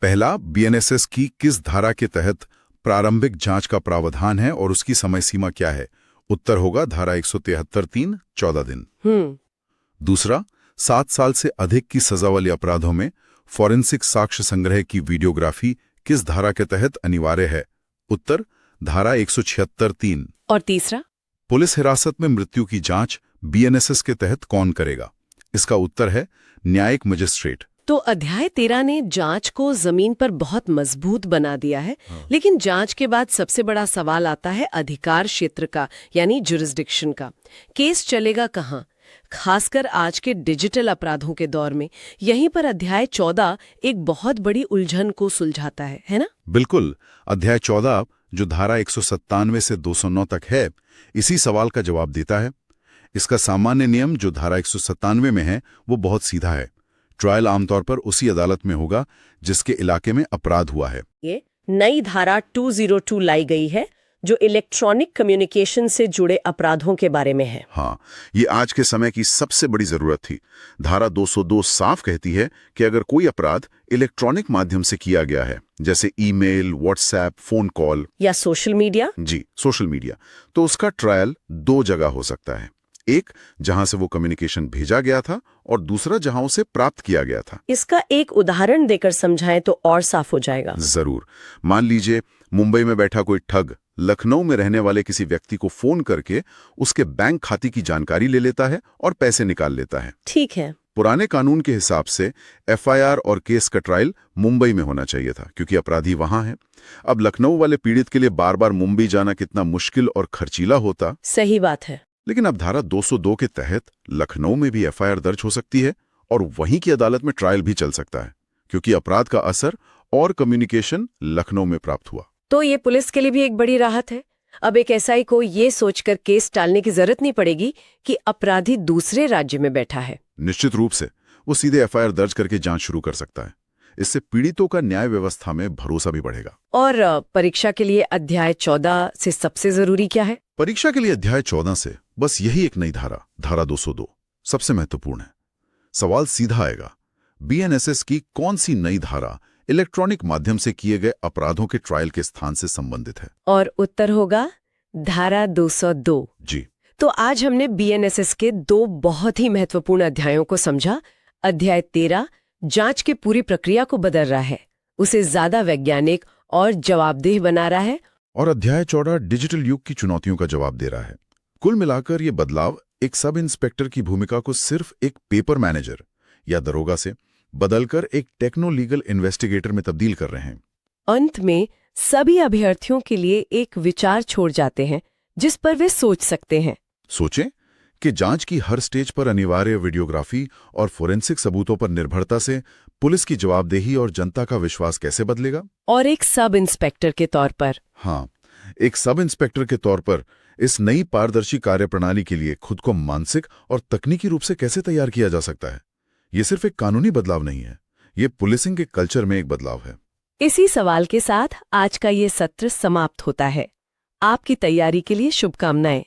पहला, बीएनएसएस की किस धारा के तहत प्रारंभिक जांच का प्रावधान है और उसकी समय सीमा क्या है? उत्तर होगा धारा 173(3) 14 दिन। दूसरा, 7 साल से अधिक की सजा वाले अपराधों में फॉरेंसिक साक्ष्य संग्रह की वीडियोग्राफी किस धारा के तहत अनिवार्य है? उत्तर धारा 176(3). और तीसरा, पुलिस हिरासत में मृत्यु की जांच बीएनएसएस के तहत कौन करेगा? इसका उत्तर है न्यायिक मजिस्ट्रेट। तो अध्याय 13 ने जांच को जमीन पर बहुत मजबूत बना दिया है। लेकिन जांच के बाद सबसे बड़ा सवाल आता है अधिकार क्षेत्र का, यानी जुरिस्डिक्शन का। केस चलेगा कहाँ? खासकर आज के डिजिटल अपराधों के दौर में यहीं पर अध्याय 14 एक बहुत बड़ी उलझन को सुलझाता है ना? बिल्कुल। अध्याय 14, जो धारा 197 से 209 तक है, इसी सवाल का जवाब देता है। इसका सामान्य नियम जो धारा 197 में है वो बहुत सीधा है। ट्रायल आमतौर पर उसी अदालत में होगा जिसके इलाके में अपराध हुआ है। ये नई धारा 202 लाई गई है जो इलेक्ट्रॉनिक कम्युनिकेशन से जुड़े अपराधों के बारे में है। हाँ, ये आज के समय की सबसे बड़ी जरूरत थी। धारा 202 साफ कहती है कि अगर कोई अपराध इलेक्ट्रॉनिक माध्यम से किया गया है, जैसे ईमेल, व्हाट्सएप, फोन कॉल या सोशल मीडिया, सोशल मीडिया, तो उसका ट्रायल 2 जगह हो सकता है। एक, जहां से वो कम्युनिकेशन भेजा गया था, और दूसरा जहां उसे प्राप्त किया गया था। इसका एक उदाहरण देकर समझाएं तो और साफ हो जाएगा। जरूर। मान लीजिए मुंबई में बैठा कोई ठग लखनऊ में रहने वाले किसी व्यक्ति को फोन करके उसके बैंक खाते की जानकारी ले लेता है और पैसे निकाल लेता है। ठीक है। पुराने कानून के हिसाब से एफआईआर और केस का ट्रायल मुंबई में होना चाहिए था, क्योंकि अपराधी वहां है। अब लखनऊ वाले पीड़ित के लिए बार बार मुंबई जाना कितना मुश्किल और खर्चीला होता। सही बात है। लेकिन अब धारा 202 के तहत लखनऊ में भी एफआईआर दर्ज हो सकती है और वहीं की अदालत में ट्रायल भी चल सकता है, क्योंकि अपराध का असर और कम्युनिकेशन लखनऊ में प्राप्त हुआ। तो ये पुलिस के लिए भी एक बड़ी राहत है। अब एक एसआई को ये सोचकर केस टालने की जरूरत नहीं पड़ेगी कि अपराधी दूसरे राज्य में बैठा है। निश्चित रूप से वो सीधे एफआईआर दर्ज करके जांच शुरू कर सकता है। इससे पीड़ितों का न्याय व्यवस्था में भरोसा भी बढ़ेगा। और परीक्षा के लिए अध्याय 14 से सबसे जरूरी क्या है? परीक्षा के लिए अध्याय 14 से बस यही एक नई धारा, धारा 202, सबसे महत्वपूर्ण है। सवाल सीधा आएगा, बीएनएसएस की कौन सी नई धारा इलेक्ट्रॉनिक माध्यम से किए गए अपराधों के ट्रायल के स्थान से संबंधित है? और उत्तर होगा धारा 202। जी। तो आज हमने बीएनएसएस के 2 बहुत ही महत्वपूर्ण अध्यायों को समझा। अध्याय 13 जांच की पूरी प्रक्रिया को बदल रहा है, उसे ज्यादा वैज्ञानिक और जवाबदेह बना रहा है। और अध्याय 14 डिजिटल युग की चुनौतियों का जवाब दे रहा है। कुल मिलाकर ये बदलाव एक सब इंस्पेक्टर की भूमिका को सिर्फ एक पेपर मैनेजर या दरोगा से बदलकर एक टेक्नो लीगल इन्वेस्टिगेटर में तब्दील कर रहे हैं। अंत में सभी अभ्यर्थियों के लिए एक विचार छोड़ जाते हैं जिस पर वे सोच सकते हैं। सोचें कि जांच की हर स्टेज पर अनिवार्य वीडियोग्राफी और फोरेंसिक सबूतों पर निर्भरता से पुलिस की जवाबदेही और जनता का विश्वास कैसे बदलेगा। और एक सब इंस्पेक्टर के तौर पर, हाँ, एक सब इंस्पेक्टर के तौर पर इस नई पारदर्शी कार्यप्रणाली के लिए खुद को मानसिक और तकनीकी रूप से कैसे तैयार किया जा सकता है। ये सिर्फ एक कानूनी बदलाव नहीं है, ये पुलिसिंग के कल्चर में एक बदलाव है। इसी सवाल के साथ आज का ये सत्र समाप्त होता है। आपकी तैयारी के लिए शुभकामनाएं।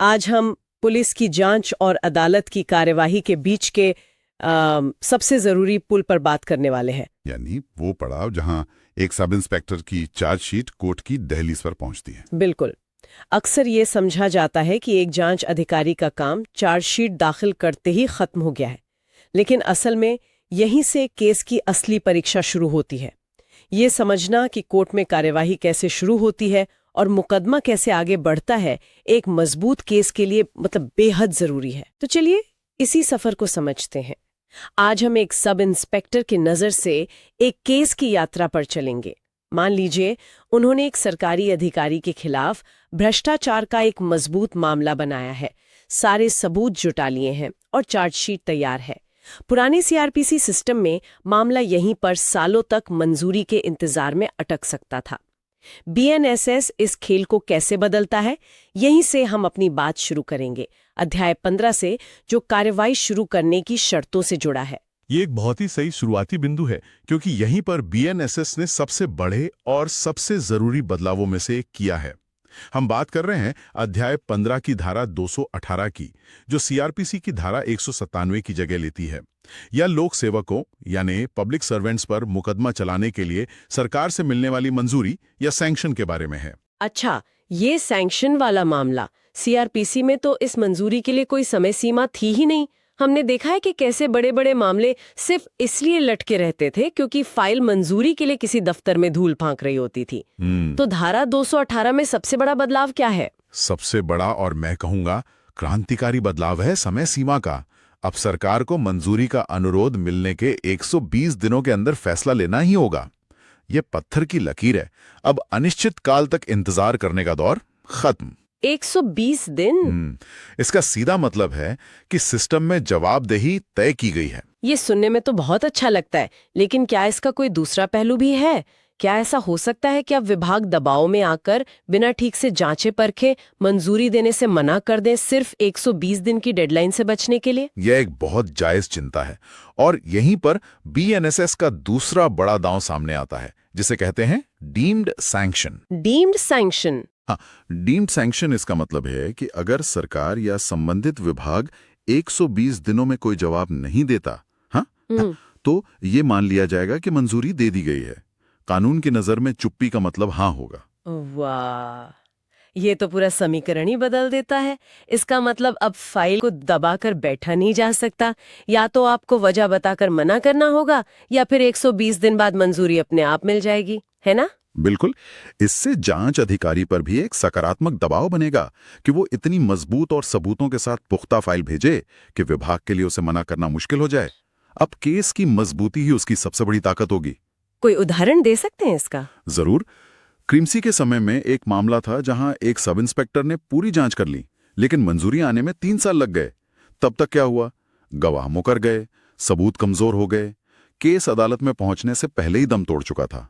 आज हम पुलिस की जांच और अदालत की कार्यवाही के बीच के सबसे जरूरी पुल पर बात करने वाले हैं, यानी वो पड़ाव जहां एक सब इंस्पेक्टर की चार्जशीट कोर्ट की दहलीज पर पहुंचती है। बिल्कुल। अक्सर ये समझा जाता है कि एक जांच अधिकारी का काम चार्जशीट दाखिल करते ही खत्म हो गया है, लेकिन असल में यहीं से केस की असली परीक्षा शुरू होती है। ये समझना कि कोर्ट में कार्यवाही कैसे शुरू होती है और मुकदमा कैसे आगे बढ़ता है, एक मजबूत केस के लिए बेहद जरूरी है। तो चलिए इसी सफर को समझते हैं। आज हम एक सब इंस्पेक्टर की नजर से एक केस की यात्रा पर चलेंगे। मान लीजिए उन्होंने एक सरकारी अधिकारी के खिलाफ भ्रष्टाचार का एक मजबूत मामला बनाया है, सारे सबूत जुटा लिए हैं और चार्जशीट तैयार है। पुराने सीआरपीसी सिस्टम में मामला यहीं पर सालों तक मंजूरी के इंतजार में अटक सकता था। बीएनएसएस इस खेल को कैसे बदलता है, यहीं से हम अपनी बात शुरू करेंगे, अध्याय 15 से, जो कार्रवाई शुरू करने की शर्तों से जुड़ा है। ये एक बहुत ही सही शुरुआती बिंदु है, क्योंकि यहीं पर बीएनएसएस ने सबसे बड़े और सबसे जरूरी बदलावों में से एक किया है। हम बात कर रहे हैं अध्याय 15 की धारा 218 की, जो सीआरपीसी की धारा 197 की जगह लेती है। यह लोक सेवकों यानी पब्लिक सर्वेंट्स पर मुकदमा चलाने के लिए सरकार से मिलने वाली मंजूरी या सैंक्शन के बारे में है। अच्छा, ये सैंक्शन वाला मामला। सीआरपीसी में तो इस मंजूरी के लिए कोई समय सीमा थी ही नहीं। हमने देखा है कि कैसे बड़े बड़े मामले सिर्फ इसलिए लटके रहते थे क्योंकि फाइल मंजूरी के लिए किसी दफ्तर में धूल फांक रही होती थी। तो धारा 218 में सबसे बड़ा बदलाव क्या है? सबसे बड़ा और मैं कहूंगा क्रांतिकारी बदलाव है समय सीमा का। अब सरकार को मंजूरी का अनुरोध मिलने के 120 दिनों के अंदर फैसला लेना ही होगा। यह पत्थर की लकीर है। अब अनिश्चित काल तक इंतजार करने का दौर खत्म। 120 दिन? इसका सीधा मतलब है कि सिस्टम में जवाबदेही तय की गई है। ये सुनने में तो बहुत अच्छा लगता है, लेकिन क्या इसका कोई दूसरा पहलू भी है? क्या ऐसा हो सकता है कि अब विभाग दबाव में आकर बिना ठीक से जांचे परखे मंजूरी देने से मना कर दें, सिर्फ 120 दिन की डेडलाइन से बचने के लिए? यह एक बहुत जायज चिंता है, और यहीं पर बीएनएसएस का दूसरा बड़ा दांव सामने आता है, जिसे कहते हैं डीम्ड सैंक्शन। Deemed sanction? हाँ, डीम्ड सैंक्शन इसका मतलब है कि अगर सरकार या संबंधित विभाग 120 दिनों में कोई जवाब नहीं देता, हाँ, तो ये मान लिया जाएगा कि मंजूरी दे दी गई है। कानून की नजर में चुप्पी का मतलब हाँ होगा। वाह, ये तो पूरा समीकरण ही बदल देता है। इसका मतलब अब फाइल को दबाकर बैठा नहीं जा सकता, या तो आपको वजह बताकर मना करना होगा, या फिर 120 दिन बाद मंजूरी अपने आप मिल जाएगी, है ना? बिल्कुल। इससे जांच अधिकारी पर भी एक सकारात्मक दबाव बनेगा कि वो इतनी मजबूत और सबूतों के साथ पुख्ता फाइल भेजे कि विभाग के लिए उसे मना करना मुश्किल हो जाए। अब केस की मजबूती ही उसकी सबसे बड़ी ताकत होगी। कोई उदाहरण दे सकते हैं इसका? जरूर। क्रिमसी के समय में एक मामला था जहां एक सब इंस्पेक्टर ने पूरी जांच कर ली, लेकिन मंजूरी आने में 3 साल लग गए। तब तक क्या हुआ? गवाह मुकर गए, सबूत कमजोर हो गए, केस अदालत में पहुंचने से पहले ही दम तोड़ चुका था।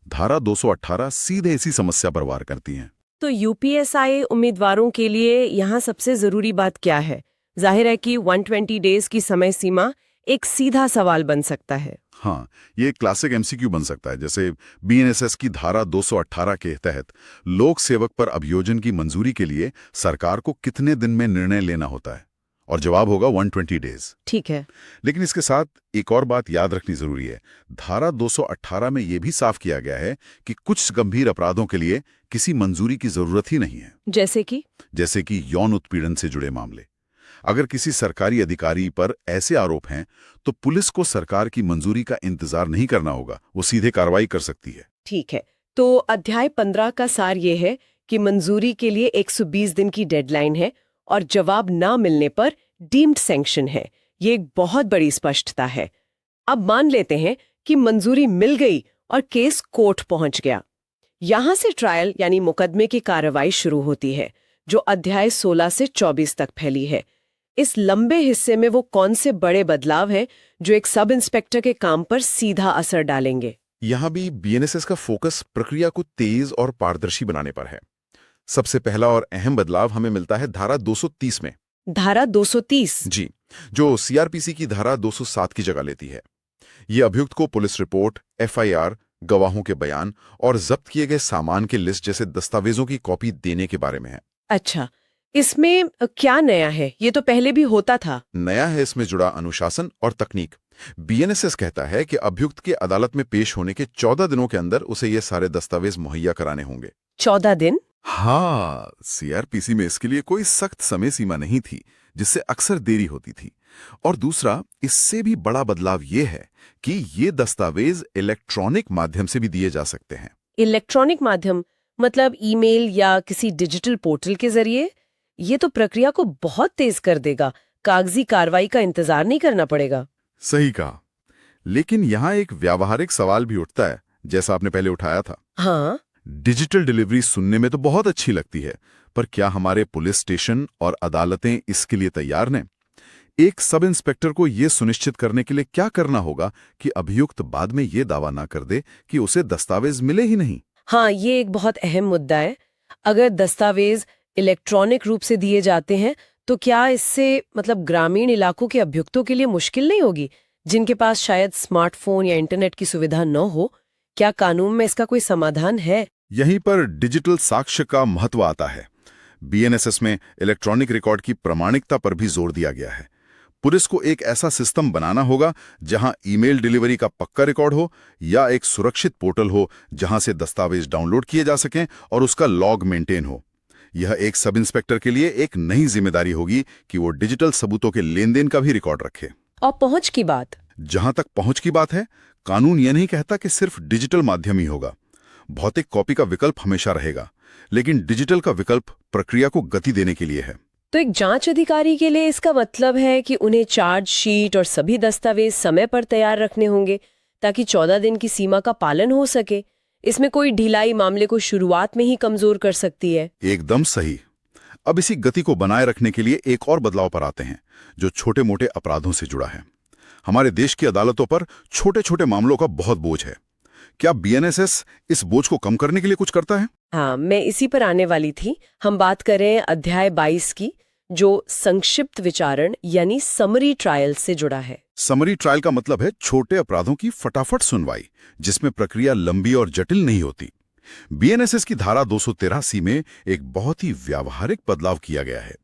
धारा 218 सीधे इसी समस्या पर वार करती है। तो यूपीएसआई उम्मीदवारों के लिए यहाँ सबसे जरूरी बात क्या है? जाहिर है कि 120 डेज की समय सीमा एक सीधा सवाल बन सकता है। हाँ, ये क्लासिक एमसीक्यू बन सकता है, जैसे बीएनएसएस की धारा 218 के तहत लोक सेवक पर अभियोजन की मंजूरी के लिए सरकार को कितने दिन में निर्णय लेना होता है, और जवाब होगा 120 डेज। ठीक है। लेकिन इसके साथ एक और बात याद रखनी जरूरी है। धारा 218 में यह भी साफ किया गया है कि कुछ गंभीर अपराधों के लिए किसी मंजूरी की जरूरत ही नहीं है। जैसे कि यौन उत्पीड़न से जुड़े मामले। अगर किसी सरकारी अधिकारी पर ऐसे आरोप हैं तो पुलिस को सरकार की मंजूरी का इंतजार नहीं करना होगा, वो सीधे कार्रवाई कर सकती है। ठीक है। तो अध्याय 15 का सार ये है कि मंजूरी के लिए 120 दिन की डेडलाइन है और जवाब ना मिलने पर डीम्ड सैंक्शन है। ये एक बहुत बड़ी स्पष्टता है। अब मान लेते हैं कि मंजूरी मिल गई और केस कोर्ट पहुंच गया। यहां से ट्रायल यानी मुकदमे की कार्रवाई शुरू होती है, जो अध्याय 16 से 24 तक फैली है। इस लंबे हिस्से में वो कौन से बड़े बदलाव हैं जो एक सब इंस्पेक्टर के काम पर सीधा असर डालेंगे? यहां भी बीएनएसएस का फोकस प्रक्रिया को तेज और पारदर्शी बनाने पर है। सबसे पहला और अहम बदलाव हमें मिलता है धारा 230 में। धारा 230? जी, जो सीआरपीसी की धारा 207 की जगह लेती है। ये अभियुक्त को पुलिस रिपोर्ट, एफआईआर, गवाहों के बयान और जब्त किए गए सामान की लिस्ट जैसे दस्तावेजों की कॉपी देने के बारे में है। अच्छा, इसमें क्या नया है? ये तो पहले भी होता था। नया है इसमें जुड़ा अनुशासन और तकनीक। बीएनएसएस कहता है कि अभियुक्त के अदालत में पेश होने के 14 दिनों के अंदर उसे ये सारे दस्तावेज मुहैया कराने होंगे। 14 दिन? हाँ, सीआरपीसी में इसके लिए कोई सख्त समय सीमा नहीं थी, जिससे अक्सर देरी होती थी। और दूसरा, इससे भी बड़ा बदलाव ये है कि ये दस्तावेज इलेक्ट्रॉनिक माध्यम से भी दिए जा सकते हैं। इलेक्ट्रॉनिक माध्यम मतलब ईमेल या किसी डिजिटल पोर्टल के जरिए? ये तो प्रक्रिया को बहुत तेज कर देगा। कागजी कार्रवाई का इंतजार नहीं करना पड़ेगा। सही कहा। लेकिन यहाँ एक व्यावहारिक सवाल भी उठता है, जैसा आपने पहले उठाया था। हाँ, डिजिटल डिलीवरी सुनने में तो बहुत अच्छी लगती है, पर क्या हमारे पुलिस स्टेशन और अदालतें इसके लिए तैयार हैं? एक सब इंस्पेक्टर को यह सुनिश्चित करने के लिए क्या करना होगा कि अभियुक्त बाद में ये दावा ना कर दे कि उसे दस्तावेज मिले ही नहीं? हाँ, ये एक बहुत अहम मुद्दा है। अगर दस्तावेज इलेक्ट्रॉनिक रूप से दिए जाते हैं तो क्या इससे मतलब ग्रामीण इलाकों के अभियुक्तों के लिए मुश्किल नहीं होगी, जिनके पास शायद स्मार्टफोन या इंटरनेट की सुविधा न हो, क्या कानून में इसका कोई समाधान है? यहीं पर डिजिटल साक्ष्य का महत्व आता है। बीएनएसएस में इलेक्ट्रॉनिक रिकॉर्ड की प्रामाणिकता पर भी जोर दिया गया है। पुलिस को एक ऐसा सिस्टम बनाना होगा जहां ईमेल डिलीवरी का पक्का रिकॉर्ड हो या एक सुरक्षित पोर्टल हो जहां से दस्तावेज डाउनलोड किए जा सकें और उसका लॉग मेंटेन हो। यह एक सब इंस्पेक्टर के लिए एक नई जिम्मेदारी होगी कि वो डिजिटल सबूतों के लेन देन का भी रिकॉर्ड रखे। और पहुंच की बात? जहां तक पहुंच की बात है, कानून यह नहीं कहता कि सिर्फ डिजिटल माध्यम ही होगा। भौतिक कॉपी का विकल्प हमेशा रहेगा, लेकिन डिजिटल का विकल्प प्रक्रिया को गति देने के लिए है। तो एक जांच अधिकारी के लिए इसका मतलब है कि उन्हें चार्जशीट और सभी दस्तावेज समय पर तैयार रखने होंगे ताकि 14 दिन की सीमा का पालन हो सके। इसमें कोई ढिलाई मामले को शुरुआत में ही कमजोर कर सकती है। एकदम सही। अब इसी गति को बनाए रखने के लिए एक और बदलाव पर आते हैं, जो छोटे मोटे अपराधों से जुड़ा है। हमारे देश की अदालतों पर छोटे छोटे मामलों का बहुत बोझ है। क्या बीएनएसएस इस बोझ को कम करने के लिए कुछ करता है? हाँ, मैं इसी पर आने वाली थी। हम बात करें अध्याय 22 की, जो संक्षिप्त विचारण यानी समरी ट्रायल से जुड़ा है। समरी ट्रायल का मतलब है छोटे अपराधों की फटाफट सुनवाई, जिसमें प्रक्रिया लंबी और जटिल नहीं होती। बीएनएसएस की धारा 283 में एक बहुत ही व्यावहारिक बदलाव किया गया है।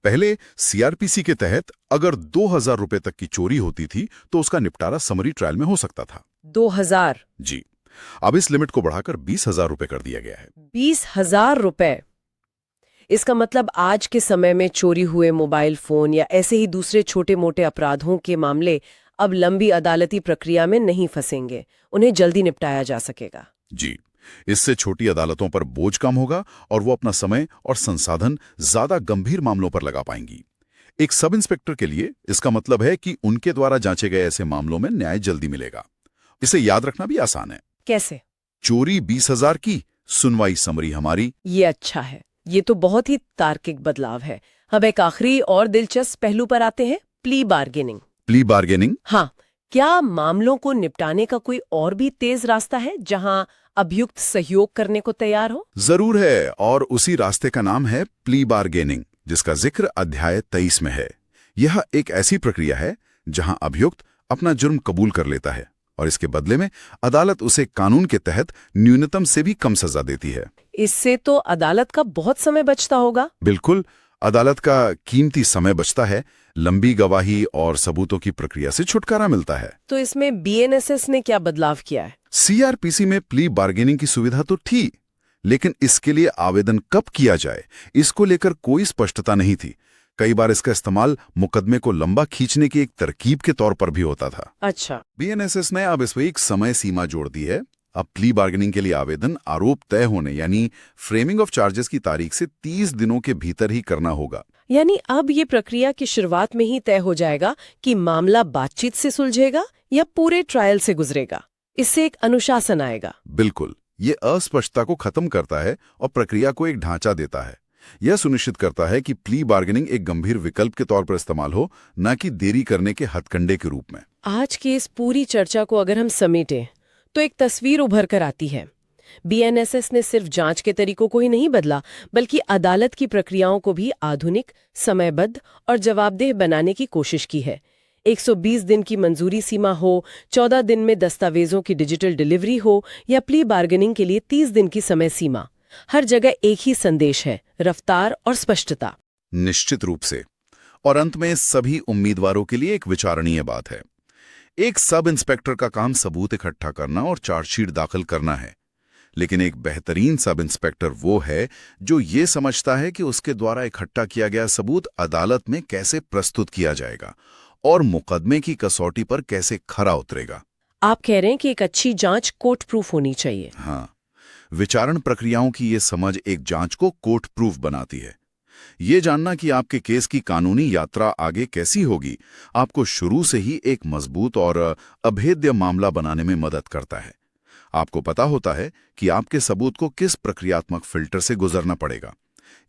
पहले सीआरपीसी के तहत अगर 2000 रुपए तक की चोरी होती थी तो उसका निपटारा समरी ट्रायल में हो सकता था। 2000? जी। अब इस लिमिट को बढ़ाकर 20,000 रुपए कर दिया गया है। 20,000 रुपए? इसका मतलब आज के समय में चोरी हुए मोबाइल फोन या ऐसे ही दूसरे छोटे मोटे अपराधों के मामले अब लंबी अदालती प्रक्रिया में नहीं फंसेंगे, उन्हें जल्दी निपटाया जा सकेगा। जी, इससे छोटी अदालतों पर बोझ कम होगा और वो अपना समय और संसाधन ज्यादा गंभीर मामलों पर लगा पाएंगी। एक सब इंस्पेक्टर के लिए इसका मतलब है कि उनके द्वारा जांचे गए ऐसे मामलों में न्याय जल्दी मिलेगा। इसे याद रखना भी आसान है। कैसे? चोरी 20,000 की, सुनवाई समरी हमारी। ये अच्छा है। ये तो बहुत ही तार्किक बदलाव है। अब एक आखिरी और दिलचस्प पहलू पर आते हैं, प्ली बार्गेनिंग। Plea bargaining? हाँ, क्या मामलों को निपटाने का कोई और भी तेज रास्ता है जहां अभियुक्त सहयोग करने को तैयार हो? जरूर है, और उसी रास्ते का नाम है प्ली बार्गेनिंग, जिसका जिक्र अध्याय 23 में है। यह एक ऐसी प्रक्रिया है जहां अभियुक्त अपना जुर्म कबूल कर लेता है और इसके बदले में अदालत उसे कानून के तहत न्यूनतम से भी कम सजा देती है। इससे तो अदालत का बहुत समय बचता होगा। बिल्कुल, अदालत का कीमती समय बचता है, लंबी गवाही और सबूतों की प्रक्रिया से छुटकारा मिलता है। तो इसमें बीएनएसएस ने क्या बदलाव किया है? सीआरपीसी में प्ली बार्गेनिंग की सुविधा तो थी, लेकिन इसके लिए आवेदन कब किया जाए, इसको लेकर कोई स्पष्टता नहीं थी। कई बार इसका इस्तेमाल मुकदमे को लंबा खींचने की एक तरकीब के तौर पर भी होता था। अच्छा। बीएनएसएस ने अब इसमें एक समय सीमा जोड़ दी है। अब प्ली बार्गेनिंग के लिए आवेदन आरोप तय होने यानी फ्रेमिंग ऑफ चार्जेस की तारीख से 30 दिनों के भीतर ही करना होगा। यानी अब ये प्रक्रिया की शुरुआत में ही तय हो जाएगा कि मामला बातचीत से सुलझेगा या पूरे ट्रायल से गुजरेगा। इससे एक अनुशासन आएगा। बिल्कुल, ये अस्पष्टता को खत्म करता है और प्रक्रिया को एक ढांचा देता है। यह सुनिश्चित करता है कि प्ली बार्गेनिंग एक गंभीर विकल्प के तौर पर इस्तेमाल हो, न कि देरी करने के हथकंडे के रूप में। आज की इस पूरी चर्चा को अगर हम समेटें तो एक तस्वीर उभर कर आती है। बीएनएसएस ने सिर्फ जांच के तरीकों को ही नहीं बदला, बल्कि अदालत की प्रक्रियाओं को भी आधुनिक, समयबद्ध और जवाबदेह बनाने की कोशिश की है। 120 दिन की मंजूरी सीमा हो, 14 दिन में दस्तावेजों की डिजिटल डिलीवरी हो या प्ली बार्गेनिंग के लिए 30 दिन की समय सीमा, हर जगह एक ही संदेश है, रफ्तार और स्पष्टता। निश्चित रूप से। और अंत में सभी उम्मीदवारों के लिए एक विचारणीय बात है। एक सब इंस्पेक्टर का काम सबूत इकट्ठा करना और चार्जशीट दाखिल करना है, लेकिन एक बेहतरीन सब इंस्पेक्टर वो है जो ये समझता है कि उसके द्वारा इकट्ठा किया गया सबूत अदालत में कैसे प्रस्तुत किया जाएगा और मुकदमे की कसौटी पर कैसे खरा उतरेगा। आप कह रहे हैं कि एक अच्छी जांच कोर्ट प्रूफ होनी चाहिए। हाँ, विचारण प्रक्रियाओं की ये समझ एक जांच को कोर्ट प्रूफ बनाती है। ये जानना कि आपके केस की कानूनी यात्रा आगे कैसी होगी, आपको शुरू से ही एक मजबूत और अभेद्य मामला बनाने में मदद करता है। आपको पता होता है कि आपके सबूत को किस प्रक्रियात्मक फिल्टर से गुजरना पड़ेगा।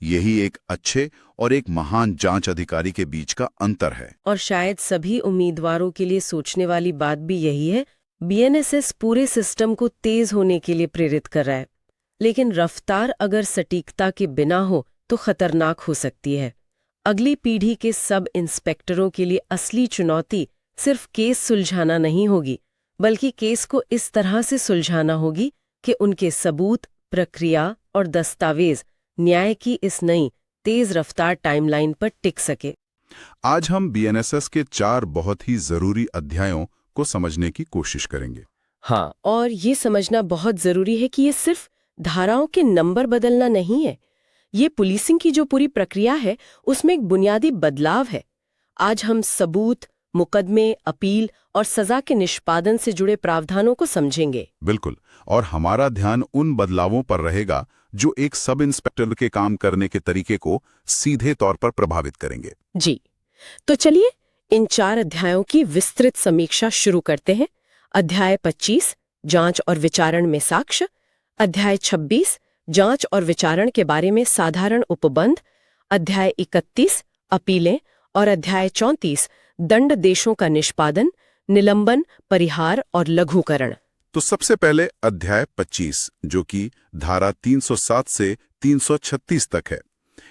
यही एक अच्छे और एक महान जांच अधिकारी के बीच का अंतर है। और शायद सभी उम्मीदवारों के लिए सोचने वाली बात भी यही है। बीएनएसएस पूरे सिस्टम को तेज होने के लिए प्रेरित कर रहा है, लेकिन रफ्तार अगर सटीकता के बिना हो तो खतरनाक हो सकती है। अगली पीढ़ी के सब इंस्पेक्टरों के लिए असली चुनौती सिर्फ केस सुलझाना नहीं होगी, बल्कि केस को इस तरह से सुलझाना होगी कि उनके सबूत, प्रक्रिया और दस्तावेज न्याय की इस नई तेज रफ्तार टाइमलाइन पर टिक सके। आज हम बीएनएसएस के 4 बहुत ही जरूरी अध्यायों को समझने की कोशिश करेंगे। हाँ, और ये समझना बहुत जरूरी है कि ये सिर्फ धाराओं के नंबर बदलना नहीं है। ये पुलिसिंग की जो पूरी प्रक्रिया है उसमें एक बुनियादी बदलाव है। आज हम सबूत, मुकदमे, अपील और सजा के निष्पादन से जुड़े प्रावधानों को समझेंगे। बिल्कुल, और हमारा ध्यान उन बदलावों पर रहेगा जो एक सब इंस्पेक्टर के काम करने के तरीके को सीधे तौर पर प्रभावित करेंगे। जी, तो चलिए इन 4 अध्यायों की विस्तृत समीक्षा शुरू करते हैं। अध्याय 25 जांच और विचारण में साक्ष्य, अध्याय 26 जांच और विचारण के बारे में साधारण उपबंध, अध्याय 31 अपीलें और अध्याय 34 दंड देशों का निष्पादन, निलंबन, परिहार और लघुकरण। तो सबसे पहले अध्याय 25 जो कि धारा 307 से 336 तक है।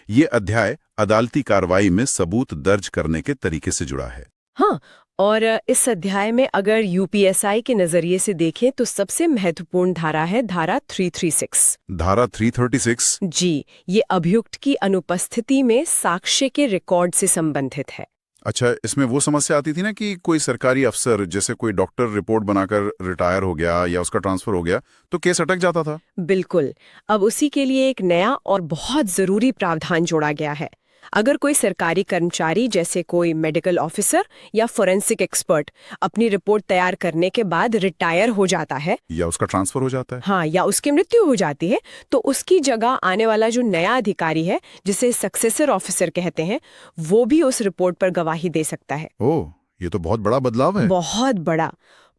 ये अध्याय अदालती कार्रवाई में सबूत दर्ज करने के तरीके से जुड़ा है। हाँ, और इस अध्याय में अगर यूपीएसआई के नजरिए से देखें तो सबसे महत्वपूर्ण धारा है धारा 336। धारा 336? जी, ये अभियुक्त की अनुपस्थिति में साक्ष्य के रिकॉर्ड से संबंधित है। अच्छा, इसमें वो समस्या आती थी ना कि कोई सरकारी अफसर, जैसे कोई डॉक्टर, रिपोर्ट बनाकर रिटायर हो गया या उसका ट्रांसफर हो गया तो केस अटक जाता था। बिल्कुल, अब उसी के लिए एक नया और बहुत जरूरी प्रावधान जोड़ा गया है। अगर कोई सरकारी कर्मचारी जैसे कोई मेडिकल ऑफिसर या फोरेंसिक एक्सपर्ट अपनी रिपोर्ट तैयार करने के बाद रिटायर हो जाता है या उसका ट्रांसफर हो जाता है, हाँ, या उसकी मृत्यु हो जाती है, तो उसकी जगह आने वाला जो नया अधिकारी है, जिसे सक्सेसर ऑफिसर कहते हैं, वो भी उस रिपोर्ट पर गवाही दे सकता है। ओह, ये तो बहुत बड़ा बदलाव है। बहुत बड़ा।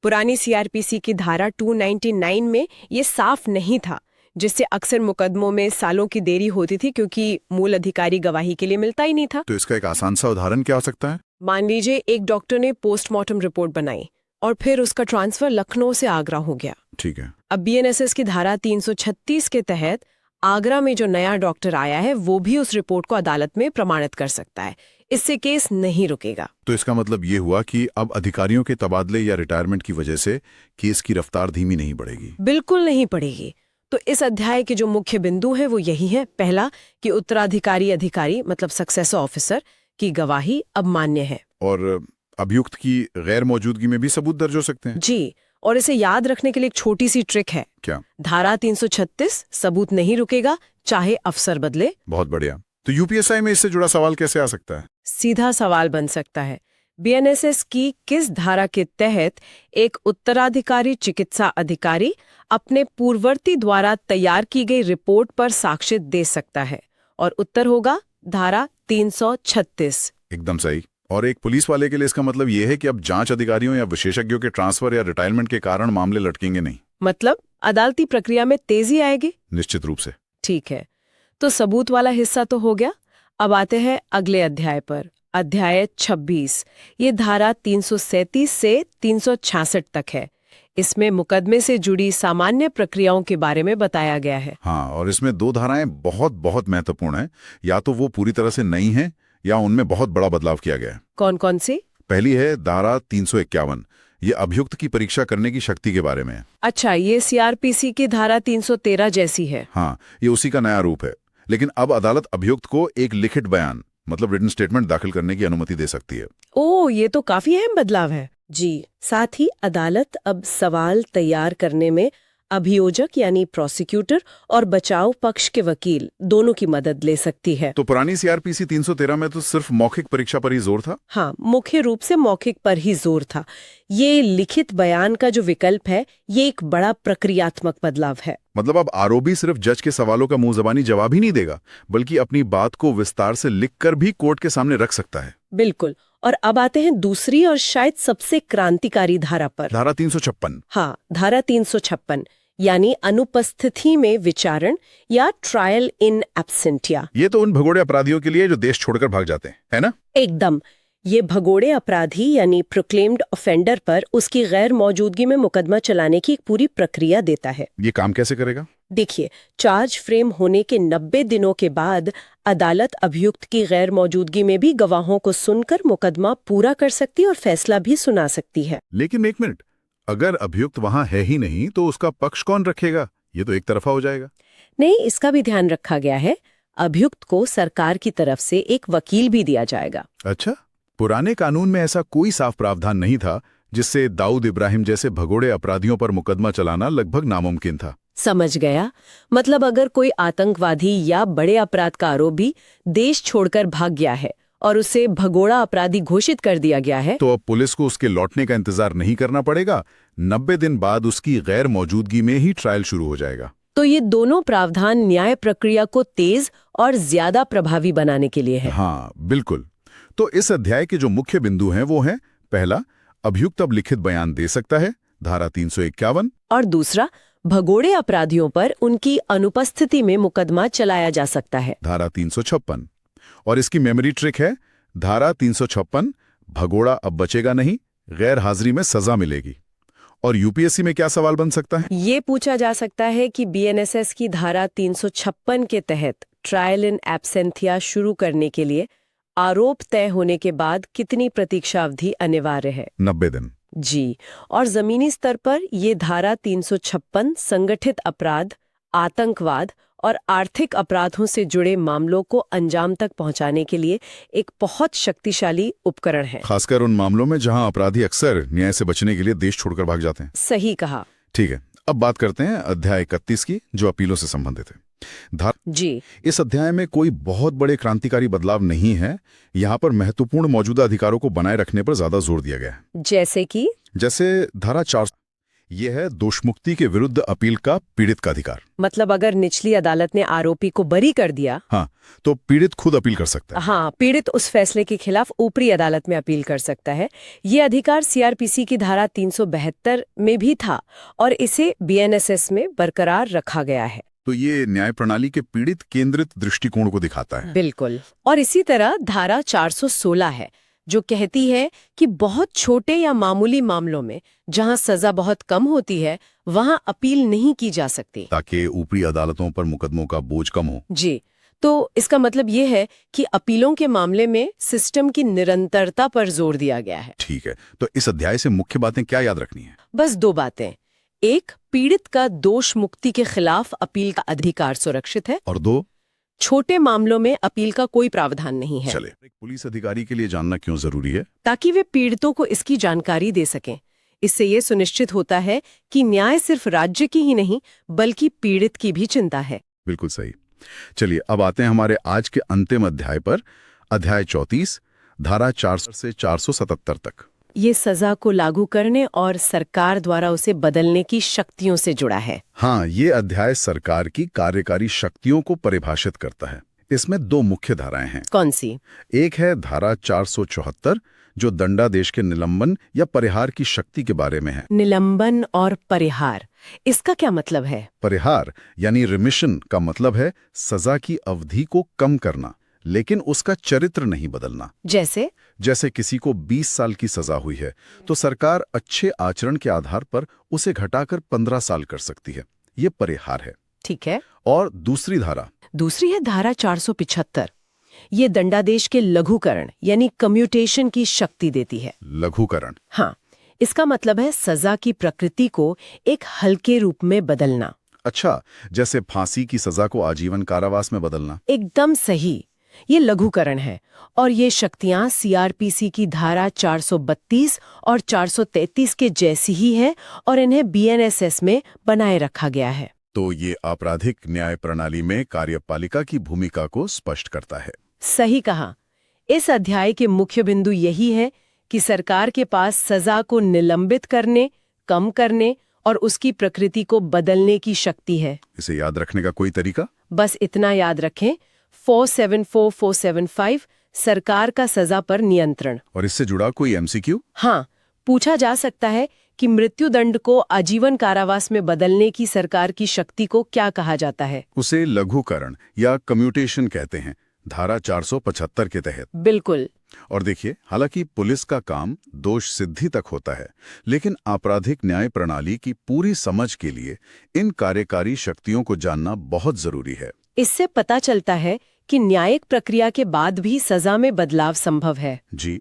पुरानी सीआरपीसी की धारा 299 में ये साफ नहीं था, जिससे अक्सर मुकदमों में सालों की देरी होती थी क्योंकि मूल अधिकारी गवाही के लिए मिलता ही नहीं था। तो इसका एक आसान सा उदाहरण क्या हो सकता है? मान लीजिए एक डॉक्टर ने पोस्टमार्टम रिपोर्ट बनाई और फिर उसका ट्रांसफर लखनऊ से आगरा हो गया। ठीक है। अब बीएनएसएस की धारा 336 के तहत आगरा में जो नया डॉक्टर आया है वो भी उस रिपोर्ट को अदालत में प्रमाणित कर सकता है। इससे केस नहीं रुकेगा। तो इसका मतलब ये हुआ कि अब अधिकारियों के तबादले या रिटायरमेंट की वजह से केस की रफ्तार धीमी नहीं पड़ेगी। बिल्कुल नहीं पड़ेगी। तो इस अध्याय के जो मुख्य बिंदु है वो यही है। पहला कि उत्तराधिकारी अधिकारी मतलब सक्सेसर ऑफिसर की गवाही अब मान्य है, और अभियुक्त की गैर मौजूदगी में भी सबूत दर्ज हो सकते हैं। जी, और इसे याद रखने के लिए एक छोटी सी ट्रिक है। क्या? धारा 336 सबूत नहीं रुकेगा चाहे अफसर बदले। बहुत बढ़िया। तो यूपीएसआई में इससे जुड़ा सवाल कैसे आ सकता है? सीधा सवाल बन सकता है, बीएनएसएस की किस धारा के तहत एक उत्तराधिकारी चिकित्सा अधिकारी अपने पूर्ववर्ती द्वारा तैयार की गई रिपोर्ट पर साक्ष्य दे सकता है? और उत्तर होगा धारा 336। एकदम सही। और एक पुलिस वाले के लिए इसका मतलब यह है कि अब जांच अधिकारियों या विशेषज्ञों के ट्रांसफर या रिटायरमेंट के कारण मामले लटकेंगे नहीं। मतलब अदालती प्रक्रिया में तेजी आएगी। निश्चित रूप से। ठीक है, तो सबूत वाला हिस्सा तो हो गया। अब आते हैं अगले अध्याय पर, अध्याय 26। ये धारा 337 से 366 तक है। इसमें मुकदमे से जुड़ी सामान्य प्रक्रियाओं के बारे में बताया गया है। हाँ, और इसमें 2 धाराएं बहुत बहुत महत्वपूर्ण हैं। या तो वो पूरी तरह से नई हैं या उनमें बहुत बड़ा बदलाव किया गया है। कौन कौन सी? पहली है धारा 351। ये अभियुक्त की परीक्षा करने की शक्ति के बारे में है। अच्छा, ये सीआरपीसी की धारा 313 जैसी है। हाँ, ये उसी का नया रूप है। लेकिन अब अदालत अभियुक्त को एक लिखित बयान मतलब रिटन स्टेटमेंट दाखिल करने की अनुमति दे सकती है। ओह, ये तो काफी अहम बदलाव है। जी, साथ ही अदालत अब सवाल तैयार करने में अभियोजक यानी प्रोसिक्यूटर और बचाव पक्ष के वकील दोनों की मदद ले सकती है। तो पुरानी सीआरपीसी 313 में तो सिर्फ मौखिक परीक्षा पर ही जोर था। हाँ, मुख्य रूप से मौखिक पर ही जोर था। ये लिखित बयान का जो विकल्प है ये एक बड़ा प्रक्रियात्मक बदलाव है। मतलब अब आरोपी सिर्फ जज के सवालों का मुंह जबानी जवाब ही नहीं देगा, बल्कि अपनी बात को विस्तार से लिखकर भी कोर्ट के सामने रख सकता है। बिल्कुल। और अब आते हैं दूसरी और शायद सबसे क्रांतिकारी धारा पर, धारा 356। हाँ, धारा 356 यानी अनुपस्थिति में विचारण या ट्रायल इन एब्सेंटिया। ये तो उन भगोड़े अपराधियों के लिए जो देश छोड़कर भाग जाते हैं, है ना? एकदम। ये भगोड़े अपराधी यानी प्रोक्लेम्ड ऑफेंडर पर उसकी गैर मौजूदगी में मुकदमा चलाने की एक पूरी प्रक्रिया देता है। ये काम कैसे करेगा? देखिए, चार्ज फ्रेम होने के 90 दिनों के बाद अदालत अभियुक्त की गैर मौजूदगी में भी गवाहों को सुनकर मुकदमा पूरा कर सकती और फैसला भी सुना सकती है। लेकिन एक मिनट, अगर अभियुक्त वहां है ही नहीं तो उसका पक्ष कौन रखेगा? ये तो एक तरफा हो जाएगा। नहीं, इसका भी ध्यान रखा गया है। अभियुक्त को सरकार की तरफ से एक वकील भी दिया जाएगा। अच्छा, पुराने कानून में ऐसा कोई साफ प्रावधान नहीं था जिससे दाऊद इब्राहिम जैसे भगोड़े अपराधियों पर मुकदमा चलाना लगभग नामुमकिन था। समझ गया। मतलब अगर कोई आतंकवादी या बड़े अपराध का आरोपी देश छोड़कर भाग गया है और उसे भगोड़ा अपराधी घोषित कर दिया गया है, तो अब पुलिस को उसके लौटने का इंतजार नहीं करना पड़ेगा। 90 दिन बाद उसकी गैर मौजूदगी में ही ट्रायल शुरू हो जाएगा। तो ये दोनों प्रावधान न्याय प्रक्रिया को तेज और ज्यादा प्रभावी बनाने के लिए है। हाँ, बिल्कुल। तो इस अध्याय के जो मुख्य बिंदु हैं वो हैं, पहला, अभियुक्त अब लिखित बयान दे सकता है, धारा 351, और दूसरा, भगोड़े अपराधियों पर उनकी अनुपस्थिति में मुकदमा चलाया जा सकता है, धारा 356। और इसकी मेमोरी ट्रिक है, धारा 356, भगोड़ा अब बचेगा नहीं, गैर हाजिरी में सजा मिलेगी। और यूपीएससी में क्या सवाल बन सकता है? ये पूछा जा सकता है कि बीएनएसएस की धारा 356 के तहत ट्रायल इन एब्सेंथिया शुरू करने के लिए आरोप तय होने के बाद कितनी प्रतीक्षा अवधि अनिवार्य है? 90 दिन। जी। और जमीनी स्तर पर ये धारा 356 संगठित अपराध, आतंकवाद और आर्थिक अपराधों से जुड़े मामलों को अंजाम तक पहुंचाने के लिए एक बहुत शक्तिशाली उपकरण है। खासकर उन मामलों में जहां अपराधी अक्सर न्याय से बचने के लिए देश छोड़कर भाग जाते हैं। सही कहा। ठीक है, अब बात करते हैं अध्याय 31 की, जो अपीलों से संबंधित है। जी। इस अध्याय में कोई बहुत बड़े क्रांतिकारी बदलाव नहीं है। यहाँ पर महत्वपूर्ण मौजूदा अधिकारों को बनाए रखने पर ज्यादा जोर दिया गया है। जैसे धारा 4, यह है दोषमुक्ति के विरुद्ध अपील का पीड़ित का अधिकार। मतलब अगर निचली अदालत ने आरोपी को बरी कर दिया, हाँ, तो पीड़ित खुद अपील कर सकता है। हाँ, पीड़ित उस फैसले के खिलाफ ऊपरी अदालत में अपील कर सकता है। ये अधिकार सीआरपीसी की धारा 372 में भी था और इसे बीएनएसएस में बरकरार रखा गया है। तो ये न्याय प्रणाली के पीड़ित केंद्रित दृष्टिकोण को दिखाता है। बिल्कुल। और इसी तरह धारा 416 है, जो कहती है कि बहुत छोटे या मामूली मामलों में जहां सजा बहुत कम होती है वहां अपील नहीं की जा सकती, ताकि ऊपरी अदालतों पर मुकदमों का बोझ कम हो। जी। तो इसका मतलब ये है कि अपीलों के मामले में सिस्टम की निरंतरता पर जोर दिया गया है। ठीक है, तो इस अध्याय से मुख्य बातें क्या याद रखनी है? बस 2 बातें। एक, पीड़ित का दोष मुक्ति के खिलाफ अपील का अधिकार सुरक्षित है, और 2, छोटे मामलों में अपील का कोई प्रावधान नहीं है। चले, एक पुलिस अधिकारी के लिए जानना क्यों जरूरी है? ताकि वे पीड़ितों को इसकी जानकारी दे सकें। इससे ये सुनिश्चित होता है कि न्याय सिर्फ राज्य की ही नहीं बल्कि पीड़ित की भी चिंता है। बिल्कुल सही। चलिए, अब आते हैं हमारे आज के अंतिम अध्याय पर, अध्याय 34, धारा 400 से 477 तक। ये सजा को लागू करने और सरकार द्वारा उसे बदलने की शक्तियों से जुड़ा है। हाँ, ये अध्याय सरकार की कार्यकारी शक्तियों को परिभाषित करता है। इसमें 2 मुख्य धाराएं हैं। कौन सी? एक है धारा 474, जो दंडादेश के निलंबन या परिहार की शक्ति के बारे में है। निलंबन और परिहार, इसका क्या मतलब है? परिहार यानी रिमिशन का मतलब है सजा की अवधि को कम करना, लेकिन उसका चरित्र नहीं बदलना। जैसे किसी को 20 साल की सजा हुई है तो सरकार अच्छे आचरण के आधार पर उसे घटाकर 15 साल कर सकती है। ये परिहार है। ठीक है। और दूसरी है धारा 475। ये दंडादेश के लघुकरण यानी कम्यूटेशन की शक्ति देती है। लघुकरण? हाँ, इसका मतलब है सजा की प्रकृति को एक हल्के रूप में बदलना। अच्छा, जैसे फांसी की सजा को आजीवन कारावास में बदलना। एकदम सही, ये लघुकरण है। और ये शक्तियां सीआरपीसी की धारा 432 और 433 के जैसी ही है और इन्हें बीएनएसएस में बनाए रखा गया है। तो ये आपराधिक न्याय प्रणाली में कार्यपालिका की भूमिका को स्पष्ट करता है। सही कहा। इस अध्याय के मुख्य बिंदु यही है कि सरकार के पास सजा को निलंबित करने, कम करने और उसकी प्रकृति को बदलने की शक्ति है। इसे याद रखने का कोई तरीका? बस इतना याद रखें, 474-475 सरकार का सजा पर नियंत्रण। और इससे जुड़ा कोई एमसीक्यू? हाँ, पूछा जा सकता है कि मृत्युदंड को आजीवन कारावास में बदलने की सरकार की शक्ति को क्या कहा जाता है? उसे लघुकरण या कम्यूटेशन कहते हैं, धारा 475 के तहत। बिल्कुल। और देखिए, हालांकि पुलिस का काम दोष सिद्धि तक होता है, लेकिन आपराधिक न्याय प्रणाली की पूरी समझ के लिए इन कार्यकारी शक्तियों को जानना बहुत जरूरी है। इससे पता चलता है कि न्यायिक प्रक्रिया के बाद भी सजा में बदलाव संभव है। जी,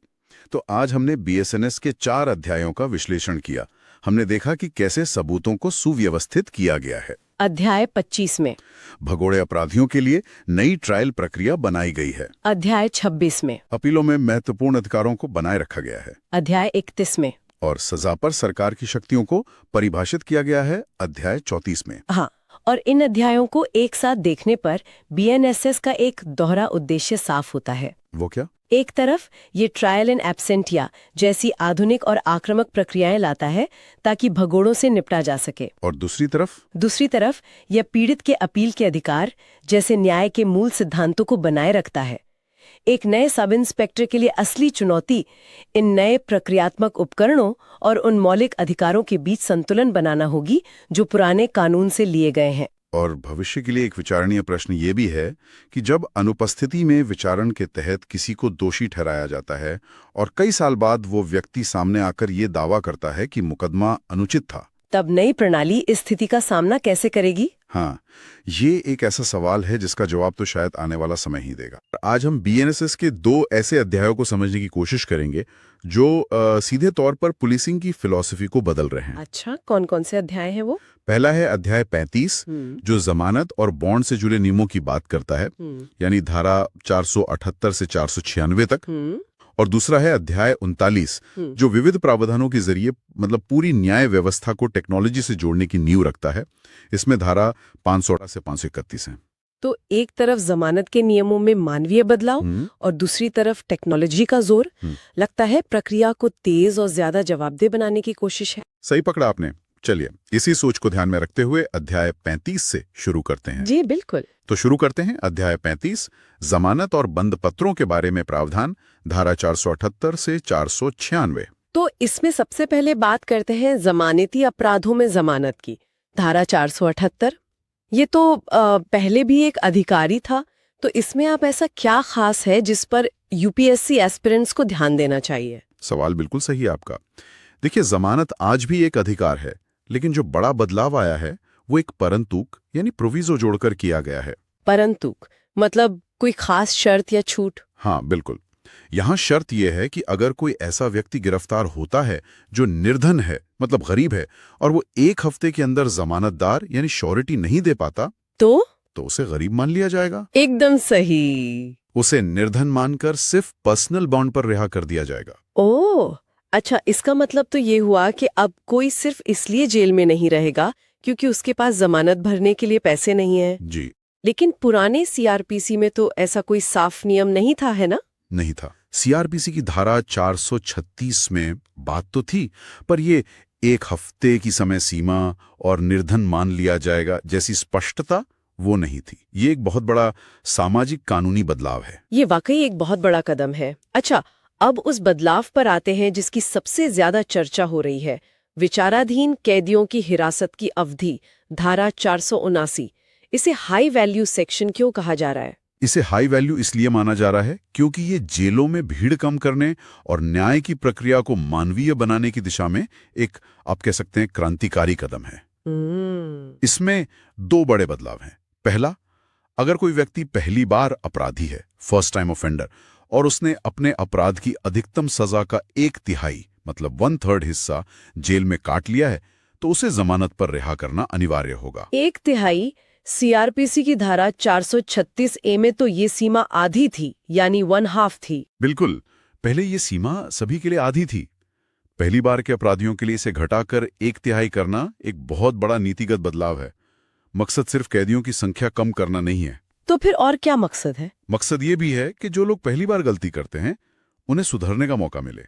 तो आज हमने बीएसएनएस के 4 अध्यायों का विश्लेषण किया। हमने देखा कि कैसे सबूतों को सुव्यवस्थित किया गया है। अध्याय 25 में, भगोड़े अपराधियों के लिए नई ट्रायल प्रक्रिया बनाई गई है। अध्याय 26 में, अपीलों में महत्वपूर्ण अधिकारों को बनाए रखा गया है। अध्याय 31 में, और सजा पर सरकार की शक्तियों को परिभाषित किया गया है अध्याय 34 में। हाँ, और इन अध्यायों को एक साथ देखने पर बीएनएसएस का एक दोहरा उद्देश्य साफ होता है। वो क्या? एक तरफ ये ट्रायल एंड एब्सेंटिया जैसी आधुनिक और आक्रामक प्रक्रियाएं लाता है ताकि भगोड़ों से निपटा जा सके, और दूसरी तरफ यह पीड़ित के अपील के अधिकार जैसे न्याय के मूल सिद्धांतों को बनाए रखता है। एक नए सब इंस्पेक्टर के लिए असली चुनौती इन नए प्रक्रियात्मक उपकरणों और उन मौलिक अधिकारों के बीच संतुलन बनाना होगी जो पुराने कानून से लिए गए हैं। और भविष्य के लिए एक विचारणीय प्रश्न ये भी है कि जब अनुपस्थिति में विचारण के तहत किसी को दोषी ठहराया जाता है और कई साल बाद वो व्यक्ति सामने आकर ये दावा करता है कि मुकदमा अनुचित था, तब नई प्रणाली इस स्थिति का सामना कैसे करेगी? हाँ, ये एक ऐसा सवाल है जिसका जवाब तो शायद आने वाला समय ही देगा। आज हम बीएनएसएस के 2 ऐसे अध्यायों को समझने की कोशिश करेंगे जो सीधे तौर पर पुलिसिंग की फिलॉसफी को बदल रहे हैं। अच्छा, कौन कौन से अध्याय हैं वो? पहला है अध्याय 35, जो जमानत और बॉन्ड से जुड़े नियमों की बात करता है, यानी धारा 478 से 496 तक। और दूसरा है अध्याय 39, जो विविध प्रावधानों के जरिए मतलब पूरी न्याय व्यवस्था को टेक्नोलॉजी से जोड़ने की नींव रखता है। इसमें धारा 518 से 531 है। तो एक तरफ जमानत के नियमों में मानवीय बदलाव और दूसरी तरफ टेक्नोलॉजी का जोर। लगता है प्रक्रिया को तेज और ज्यादा जवाबदेह बनाने की कोशिश है। सही पकड़ा आपने। चलिए, इसी सोच को ध्यान में रखते हुए अध्याय 35 से शुरू करते हैं। जी बिल्कुल। तो शुरू करते हैं अध्याय 35, जमानत और बंद पत्रों के बारे में प्रावधान, धारा 478 से 496। तो इसमें सबसे पहले बात करते हैं जमानती अपराधों में जमानत की, धारा 478। ये तो पहले भी एक अधिकारी था, तो इसमें आप ऐसा क्या खास है जिस पर यूपीएससी एस्पिरेंट्स को ध्यान देना चाहिए? सवाल बिल्कुल सही है आपका। देखिए, जमानत आज भी एक अधिकार है, लेकिन जो बड़ा बदलाव आया है वो एक परंतुक यानी प्रोविजो जोड़कर किया गया है। परंतुक मतलब कोई खास शर्त या छूट? हाँ बिल्कुल। यहाँ शर्त यह है कि अगर कोई ऐसा व्यक्ति गिरफ्तार होता है जो निर्धन है, मतलब गरीब है, और वो 1 हफ्ते के अंदर जमानतदार यानी श्योरिटी नहीं दे पाता, तो उसे गरीब मान लिया जाएगा। एकदम सही। उसे निर्धन मानकर सिर्फ पर्सनल बॉन्ड पर रिहा कर दिया जाएगा। ओह अच्छा, इसका मतलब तो ये हुआ कि अब कोई सिर्फ इसलिए जेल में नहीं रहेगा क्योंकि उसके पास जमानत भरने के लिए पैसे नहीं है। जी, लेकिन पुराने सीआरपीसी में तो ऐसा कोई साफ नियम नहीं था, है ना? नहीं था। सीआरपीसी की धारा 436 में बात तो थी, पर ये 1 हफ्ते की समय सीमा और निर्धन मान लिया जाएगा जैसी स्पष्टता वो नहीं थी। ये एक बहुत बड़ा सामाजिक कानूनी बदलाव है। ये वाकई एक बहुत बड़ा कदम है। अच्छा, अब उस बदलाव पर आते हैं जिसकी सबसे ज्यादा चर्चा हो रही है, विचाराधीन कैदियों की हिरासत की अवधि, धारा 479। इसे हाई वैल्यू सेक्शन क्यों कहा जा रहा है? इसे हाई वैल्यू इसलिए माना जा रहा है क्योंकि ये जेलों में भीड़ कम करने और न्याय की प्रक्रिया को मानवीय बनाने की दिशा में एक, आप कह सकते हैं, क्रांतिकारी कदम है। इसमें 2 बड़े बदलाव हैं। पहला, अगर कोई व्यक्ति पहली बार अपराधी है, फर्स्ट टाइम ऑफेंडर, और उसने अपने अपराध की अधिकतम सजा का 1/3 मतलब 1/3 हिस्सा जेल में काट लिया है, तो उसे जमानत पर रिहा करना अनिवार्य होगा। 1/3 सीआरपीसी की धारा 436A में तो ये सीमा आधी थी, यानी 1/2 थी। बिल्कुल, पहले ये सीमा सभी के लिए आधी थी। पहली बार के अपराधियों के लिए इसे घटाकर 1/3 करना एक बहुत बड़ा नीतिगत बदलाव है। मकसद सिर्फ कैदियों की संख्या कम करना नहीं है। तो फिर और क्या मकसद है? मकसद ये भी है कि जो लोग पहली बार गलती करते हैं उन्हें सुधरने का मौका मिले।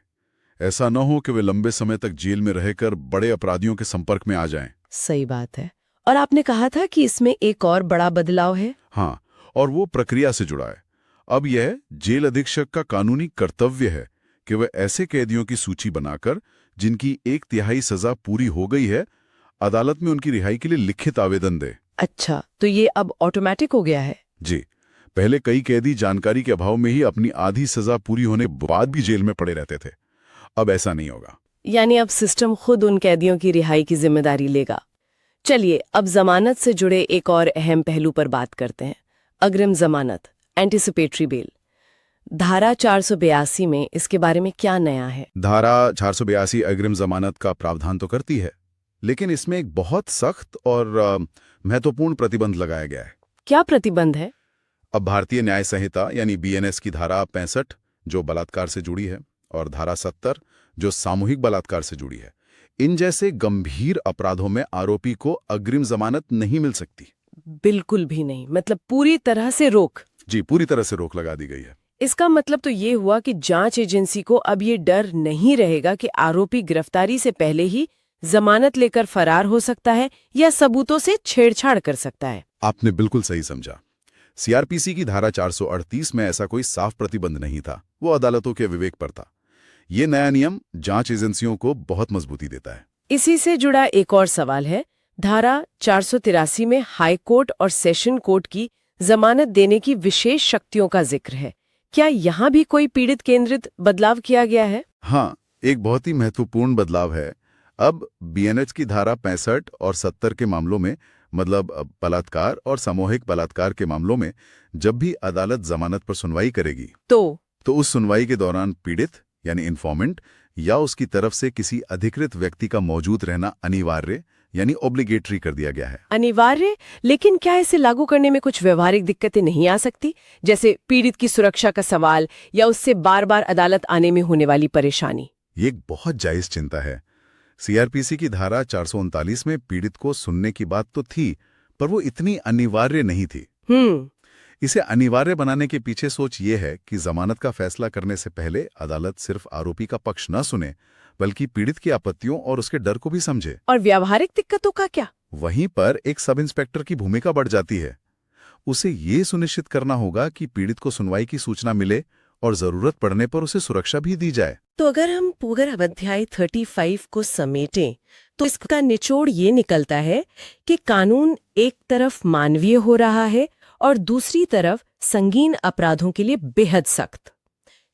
ऐसा न हो कि वे लंबे समय तक जेल में रहकर बड़े अपराधियों के संपर्क में आ जाएं। सही बात है। और आपने कहा था कि इसमें एक और बड़ा बदलाव है। हाँ, और वो प्रक्रिया से जुड़ा है। अब यह जेल अधीक्षक का कानूनी कर्तव्य है कि वह ऐसे कैदियों की सूची बनाकर जिनकी 1/3 सजा पूरी हो गई है, अदालत में उनकी रिहाई के लिए लिखित आवेदन दे। अच्छा, तो ये अब ऑटोमेटिक हो गया है? जी, पहले कई कैदी जानकारी के अभाव में ही अपनी आधी सजा पूरी होने बाद भी जेल में पड़े रहते थे। अब ऐसा नहीं होगा। यानी अब सिस्टम खुद उन कैदियों की रिहाई की जिम्मेदारी लेगा। चलिए अब जमानत से जुड़े एक और अहम पहलू पर बात करते हैं, अग्रिम जमानत, एंटिसिपेटरी बेल। धारा 482 में इसके बारे में क्या नया है? धारा 482 अग्रिम जमानत का प्रावधान तो करती है, लेकिन इसमें एक बहुत सख्त और महत्वपूर्ण प्रतिबंध लगाया गया है। क्या प्रतिबंध है? अब भारतीय न्याय संहिता यानी बीएनएस की धारा 65 जो बलात्कार से जुड़ी है और धारा 70 जो सामूहिक बलात्कार से जुड़ी है, इन जैसे गंभीर अपराधों में आरोपी को अग्रिम जमानत नहीं मिल सकती। बिल्कुल भी नहीं, मतलब पूरी तरह से रोक। जी, पूरी तरह से रोक लगा दी गई है। इसका मतलब तो ये हुआ कि जांच एजेंसी को अब ये डर नहीं रहेगा कि आरोपी गिरफ्तारी से पहले ही जमानत लेकर फरार हो सकता है या सबूतों से छेड़छाड़ कर सकता है। आपने बिल्कुल सही समझा। सीआरपीसी की धारा 438 में ऐसा कोई साफ प्रतिबंध नहीं था, वो अदालतों के विवेक पर था। ये नया नियम जांच एजेंसियों को बहुत मजबूती देता है। इसी से जुड़ा एक और सवाल है, धारा 483 में हाई कोर्ट और सेशन कोर्ट की जमानत देने की विशेष शक्तियों का जिक्र है। क्या यहाँ भी कोई पीड़ित केंद्रित बदलाव किया गया है? हाँ, एक बहुत ही महत्वपूर्ण बदलाव है। अब बीएनएस की धारा 65 और 70 के मामलों में, मतलब बलात्कार और सामूहिक बलात्कार के मामलों में, जब भी अदालत जमानत पर सुनवाई करेगी तो उस सुनवाई के दौरान पीड़ित यानी इन्फॉर्मेंट या उसकी तरफ से किसी अधिकृत व्यक्ति का मौजूद रहना अनिवार्य यानी ऑब्लिगेटरी कर दिया गया है। अनिवार्य? लेकिन क्या इसे लागू करने में कुछ व्यवहारिक दिक्कतें नहीं आ सकती, जैसे पीड़ित की सुरक्षा का सवाल या उससे बार बार अदालत आने में होने वाली परेशानी? ये एक बहुत जायज चिंता है। सीआरपीसी की धारा 439 में पीड़ित को सुनने की बात तो थी, पर वो इतनी अनिवार्य नहीं थी। इसे अनिवार्य बनाने के पीछे सोच ये है कि जमानत का फैसला करने से पहले अदालत सिर्फ आरोपी का पक्ष न सुने, बल्कि पीड़ित की आपत्तियों और उसके डर को भी समझे। और व्यावहारिक दिक्कतों का क्या? वहीं पर एक सब इंस्पेक्टर की भूमिका बढ़ जाती है। उसे ये सुनिश्चित करना होगा कि पीड़ित को सुनवाई की सूचना मिले और जरूरत पड़ने पर उसे सुरक्षा भी दी जाए। तो अगर हम पूरा अध्याय 35 को समेटें तो इसका निचोड़ ये निकलता है कि कानून एक तरफ मानवीय हो रहा है और दूसरी तरफ संगीन अपराधों के लिए बेहद सख्त।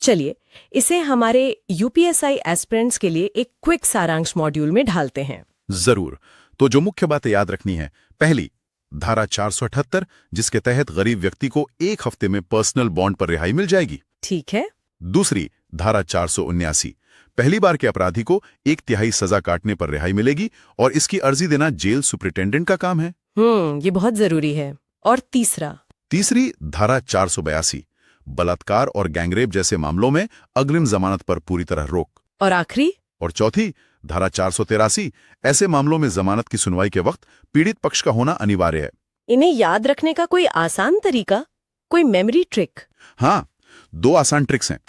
चलिए इसे हमारे यूपीएसआई एस्पिरेंट्स के लिए एक क्विक सारांश मॉड्यूल में ढालते हैं। जरूर। तो जो मुख्य बातें याद रखनी है, पहली, धारा 478 जिसके तहत गरीब व्यक्ति को 1 हफ्ते में पर्सनल बॉन्ड पर रिहाई मिल जाएगी। ठीक है। दूसरी, धारा 479 पहली बार के अपराधी को 1/3 सजा काटने पर रिहाई मिलेगी और इसकी अर्जी देना जेल सुपरिटेंडेंट का काम है। ये बहुत जरूरी है। और तीसरी, धारा 482 बलात्कार और गैंगरेप जैसे मामलों में अग्रिम जमानत पर पूरी तरह रोक। और आखिरी और चौथी, धारा 483 ऐसे मामलों में जमानत की सुनवाई के वक्त पीड़ित पक्ष का होना अनिवार्य है। इन्हें याद रखने का कोई आसान तरीका, कोई मेमोरी ट्रिक? हाँ, 2 आसान ट्रिक्स हैं।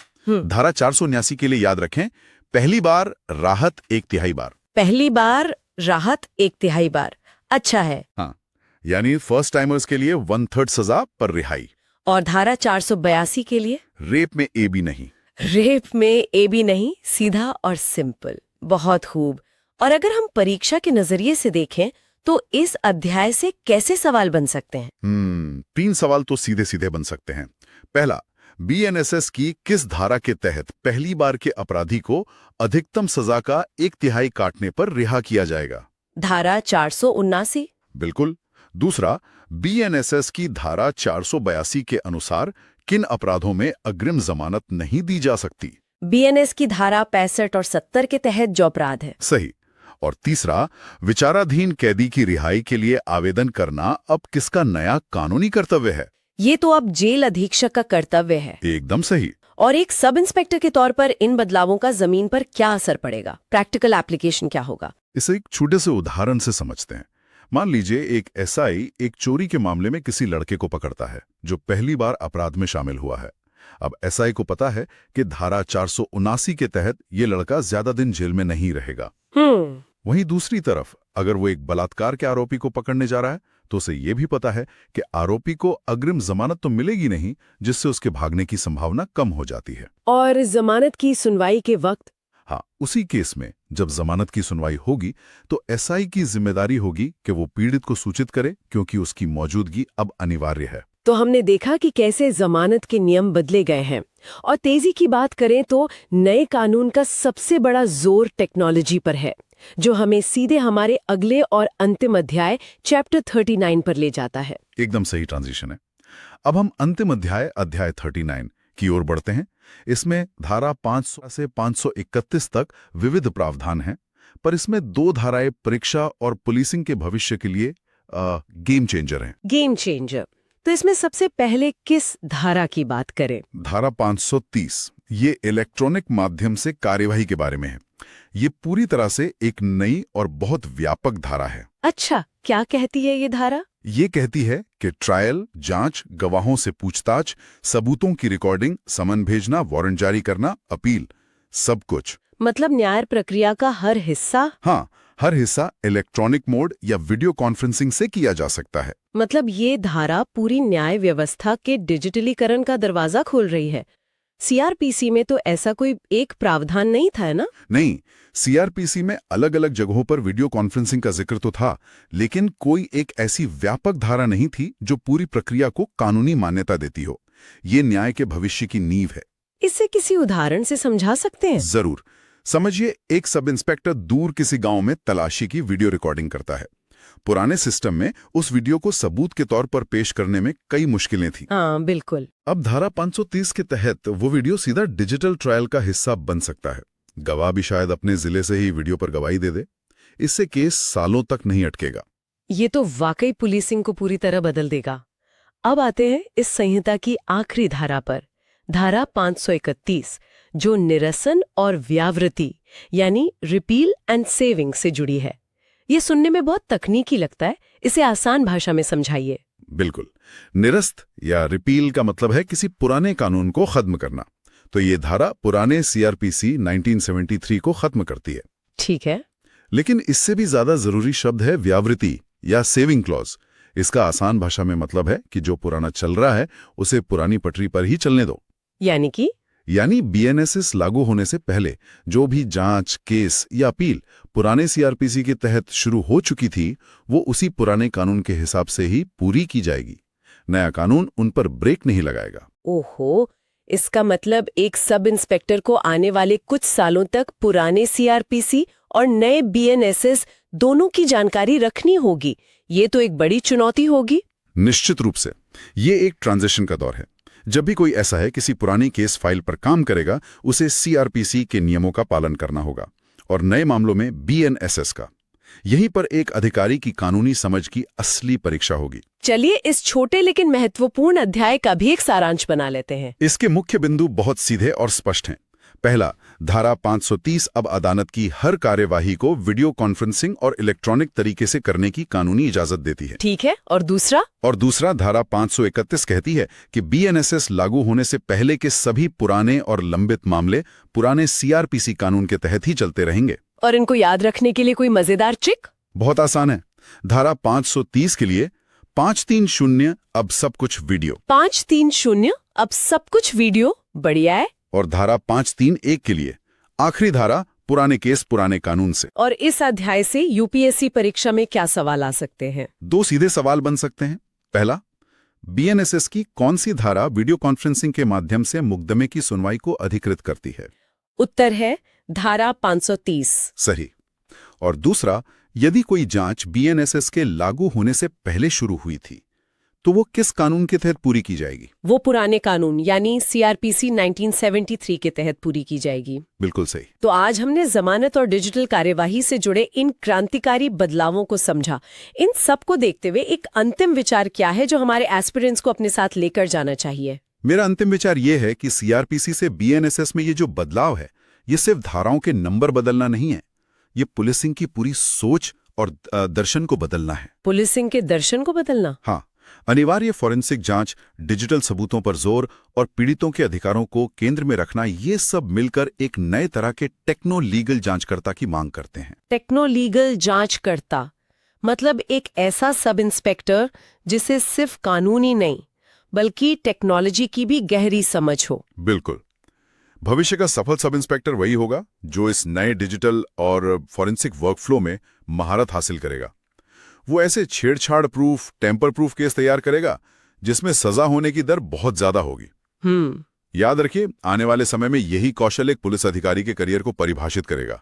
धारा 479 के लिए याद रखें, पहली बार राहत 1/3 बार। पहली बार राहत 1/3 बार। अच्छा है। हाँ, यानी फर्स्ट टाइमर्स के लिए 1/3 सजा पर रिहाई। और धारा 482 के लिए? रेप में ए भी नहीं। रेप में ए भी नहीं, सीधा और सिंपल। बहुत खूब। और अगर हम परीक्षा के नजरिए से देखें तो इस अध्याय से कैसे सवाल बन सकते हैं? 3 सवाल तो सीधे सीधे बन सकते हैं। पहला, बीएनएसएस की किस धारा के तहत पहली बार के अपराधी को अधिकतम सजा का 1/3 काटने पर रिहा किया जाएगा? धारा 479। बिल्कुल। दूसरा, बीएनएसएस की धारा 482 के अनुसार किन अपराधों में अग्रिम जमानत नहीं दी जा सकती? बीएनएस की धारा 65 और 70 के तहत जो अपराध है। सही। और तीसरा, विचाराधीन कैदी की रिहाई के लिए आवेदन करना अब किसका नया कानूनी कर्तव्य है? ये तो अब जेल अधीक्षक का कर्तव्य है। एकदम सही। और एक सब इंस्पेक्टर के तौर पर इन बदलावों का जमीन पर क्या असर पड़ेगा? प्रैक्टिकल एप्लीकेशन क्या होगा? इसे एक छोटे से उदाहरण से समझते हैं। मान लीजिए एक एसआई एक चोरी के मामले में किसी लड़के को पकड़ता है जो पहली बार अपराध में शामिल हुआ है। अब एसआई को पता है कि धारा 479 के तहत ये लड़का ज्यादा दिन जेल में नहीं रहेगा। वहीं दूसरी तरफ अगर वो एक बलात्कार के आरोपी को पकड़ने जा रहा है तो उसे ये भी पता है कि आरोपी को अग्रिम जमानत तो मिलेगी नहीं, जिससे उसके भागने की संभावना कम हो जाती है। और जमानत की सुनवाई के वक्त? हाँ, उसी केस में जब जमानत की सुनवाई होगी तो एसआई की जिम्मेदारी होगी कि वो पीड़ित को सूचित करे, क्योंकि उसकी मौजूदगी अब अनिवार्य है। तो हमने देखा कि कैसे जमानत के नियम बदले गए हैं। और तेजी की बात करें तो नए कानून का सबसे बड़ा जोर टेक्नोलॉजी पर है, जो हमें सीधे हमारे अगले और अंतिम अध्याय चैप्टर 39 पर ले जाता है। एकदम सही ट्रांजिशन है। अब हम अंतिम अध्याय 39 की ओर बढ़ते हैं। इसमें धारा 500 से 531 तक विविध प्रावधान हैं, पर इसमें 2 धाराएं परीक्षा और पुलिसिंग के भविष्य के लिए गेम चेंजर हैं। Game changer. तो इसमें सबसे पहले किस धारा की बात करें? धारा 530 ये इलेक्ट्रॉनिक माध्यम से कार्यवाही के बारे में है। ये पूरी तरह से एक नई और बहुत व्यापक धारा है। अच्छा, क्या कहती है ये धारा? ये कहती है कि ट्रायल, जांच, गवाहों से पूछताछ, सबूतों की रिकॉर्डिंग, समन भेजना, वारंट जारी करना, अपील, सब कुछ। मतलब न्याय प्रक्रिया का हर हिस्सा? हाँ, हर हिस्सा इलेक्ट्रॉनिक मोड या वीडियो कॉन्फ्रेंसिंग से किया जा सकता है। मतलब ये धारा पूरी न्याय व्यवस्था के डिजिटलीकरण का दरवाजा खोल रही है। सीआरपीसी में तो ऐसा कोई एक प्रावधान नहीं था ना? नहीं, सीआरपीसी में अलग अलग जगहों पर वीडियो कॉन्फ्रेंसिंग का जिक्र तो था, लेकिन कोई एक ऐसी व्यापक धारा नहीं थी जो पूरी प्रक्रिया को कानूनी मान्यता देती हो। ये न्याय के भविष्य की नींव है। इसे किसी उदाहरण से समझा सकते हैं? जरूर। समझिए, एक सब इंस्पेक्टर दूर किसी गांव में तलाशी की वीडियो रिकॉर्डिंग करता है। पुराने सिस्टम में उस वीडियो को सबूत के तौर पर पेश करने में कई मुश्किलें थीं। हाँ, बिल्कुल। अब धारा 530 के तहत वो वीडियो सीधा डिजिटल ट्रायल का हिस्सा बन सकता है। गवाह भी शायद अपने जिले से ही वीडियो पर गवाही दे दे। इससे केस सालों तक नहीं अटकेगा। ये तो वाकई पुलिसिंग को पूरी तरह बदल देगा। अब आते हैं इस संहिता की आखिरी धारा पर, धारा 531, जो निरसन और व्यावृत्ति यानी रिपील एंड सेविंग से जुड़ी है। ये सुनने में बहुत तकनीकी लगता है, इसे आसान भाषा में समझाइए। बिल्कुल। निरस्त या रिपील का मतलब है किसी पुराने कानून को खत्म करना। तो ये धारा पुराने सीआरपीसी 1973 को खत्म करती है। ठीक है। लेकिन इससे भी ज्यादा जरूरी शब्द है व्यावृत्ति या सेविंग क्लॉज। इसका आसान भाषा में मतलब है कि जो पुराना चल रहा है उसे पुरानी पटरी पर ही चलने दो। यानी बीएनएसएस लागू होने से पहले जो भी जांच, केस या अपील पुराने सीआरपीसी के तहत शुरू हो चुकी थी, वो उसी पुराने कानून के हिसाब से ही पूरी की जाएगी। नया कानून उन पर ब्रेक नहीं लगाएगा। ओहो, इसका मतलब एक सब इंस्पेक्टर को आने वाले कुछ सालों तक पुराने सीआरपीसी और नए बीएनएसएस दोनों की जानकारी रखनी होगी। ये तो एक बड़ी चुनौती होगी। निश्चित रूप से ये एक ट्रांजिशन का दौर है। जब भी कोई ऐसा है किसी पुरानी केस फाइल पर काम करेगा, उसे सीआरपीसी के नियमों का पालन करना होगा और नए मामलों में बीएनएसएस का। यहीं पर एक अधिकारी की कानूनी समझ की असली परीक्षा होगी। चलिए इस छोटे लेकिन महत्वपूर्ण अध्याय का भी एक सारांश बना लेते हैं। इसके मुख्य बिंदु बहुत सीधे और स्पष्ट हैं। पहला, धारा 530 अब अदालत की हर कार्यवाही को वीडियो कॉन्फ्रेंसिंग और इलेक्ट्रॉनिक तरीके से करने की कानूनी इजाजत देती है। ठीक है। और दूसरा, धारा 531 कहती है कि बीएनएसएस लागू होने से पहले के सभी पुराने और लंबित मामले पुराने सीआरपीसी कानून के तहत ही चलते रहेंगे। और इनको याद रखने के लिए कोई मजेदार ट्रिक? बहुत आसान है। धारा 530 के लिए 530 अब सब कुछ वीडियो। 530 अब सब कुछ वीडियो, बढ़िया है। और धारा 531 के लिए आखिरी धारा पुराने केस पुराने कानून से। और इस अध्याय से यूपीएससी परीक्षा में क्या सवाल आ सकते हैं? 2 सीधे सवाल बन सकते हैं। पहला, बीएनएसएस की कौन सी धारा वीडियो कॉन्फ्रेंसिंग के माध्यम से मुकदमे की सुनवाई को अधिकृत करती है? उत्तर है धारा 530। सही। और दूसरा, यदि कोई जांच बीएनएसएस के लागू होने से पहले शुरू हुई थी, तो वो किस कानून के तहत पूरी की जाएगी? वो पुराने कानून यानी सीआरपीसी 1973 के तहत पूरी की जाएगी। बिल्कुल सही। तो आज हमने जमानत और डिजिटल कार्यवाही से जुड़े इन क्रांतिकारी बदलावों को समझा। इन सब को देखते हुए एक अंतिम विचार क्या है जो हमारे एस्पिरेंट्स को अपने साथ लेकर जाना चाहिए? मेरा अंतिम विचार ये है कि सीआरपीसी से बीएनएसएस में ये जो बदलाव है, ये सिर्फ धाराओं के नंबर बदलना नहीं है, ये पुलिसिंग की पूरी सोच और दर्शन को बदलना है। पुलिसिंग के दर्शन को बदलना? हाँ, अनिवार्य फॉरेंसिक जांच, डिजिटल सबूतों पर जोर और पीड़ितों के अधिकारों को केंद्र में रखना, ये सब मिलकर एक नए तरह के टेक्नो लीगल जांचकर्ता की मांग करते हैं। टेक्नो लीगल जांचकर्ता मतलब एक ऐसा सब इंस्पेक्टर जिसे सिर्फ कानूनी नहीं बल्कि टेक्नोलॉजी की भी गहरी समझ हो। बिल्कुल। भविष्य का सफल सब इंस्पेक्टर वही होगा जो इस नए डिजिटल और फॉरेंसिक वर्कफ्लो में महारत हासिल करेगा। वो ऐसे छेड़छाड़ प्रूफ, टेम्पर प्रूफ केस तैयार करेगा जिसमें सजा होने की दर बहुत ज्यादा होगी। याद रखिए, आने वाले समय में यही कौशल एक पुलिस अधिकारी के करियर को परिभाषित करेगा।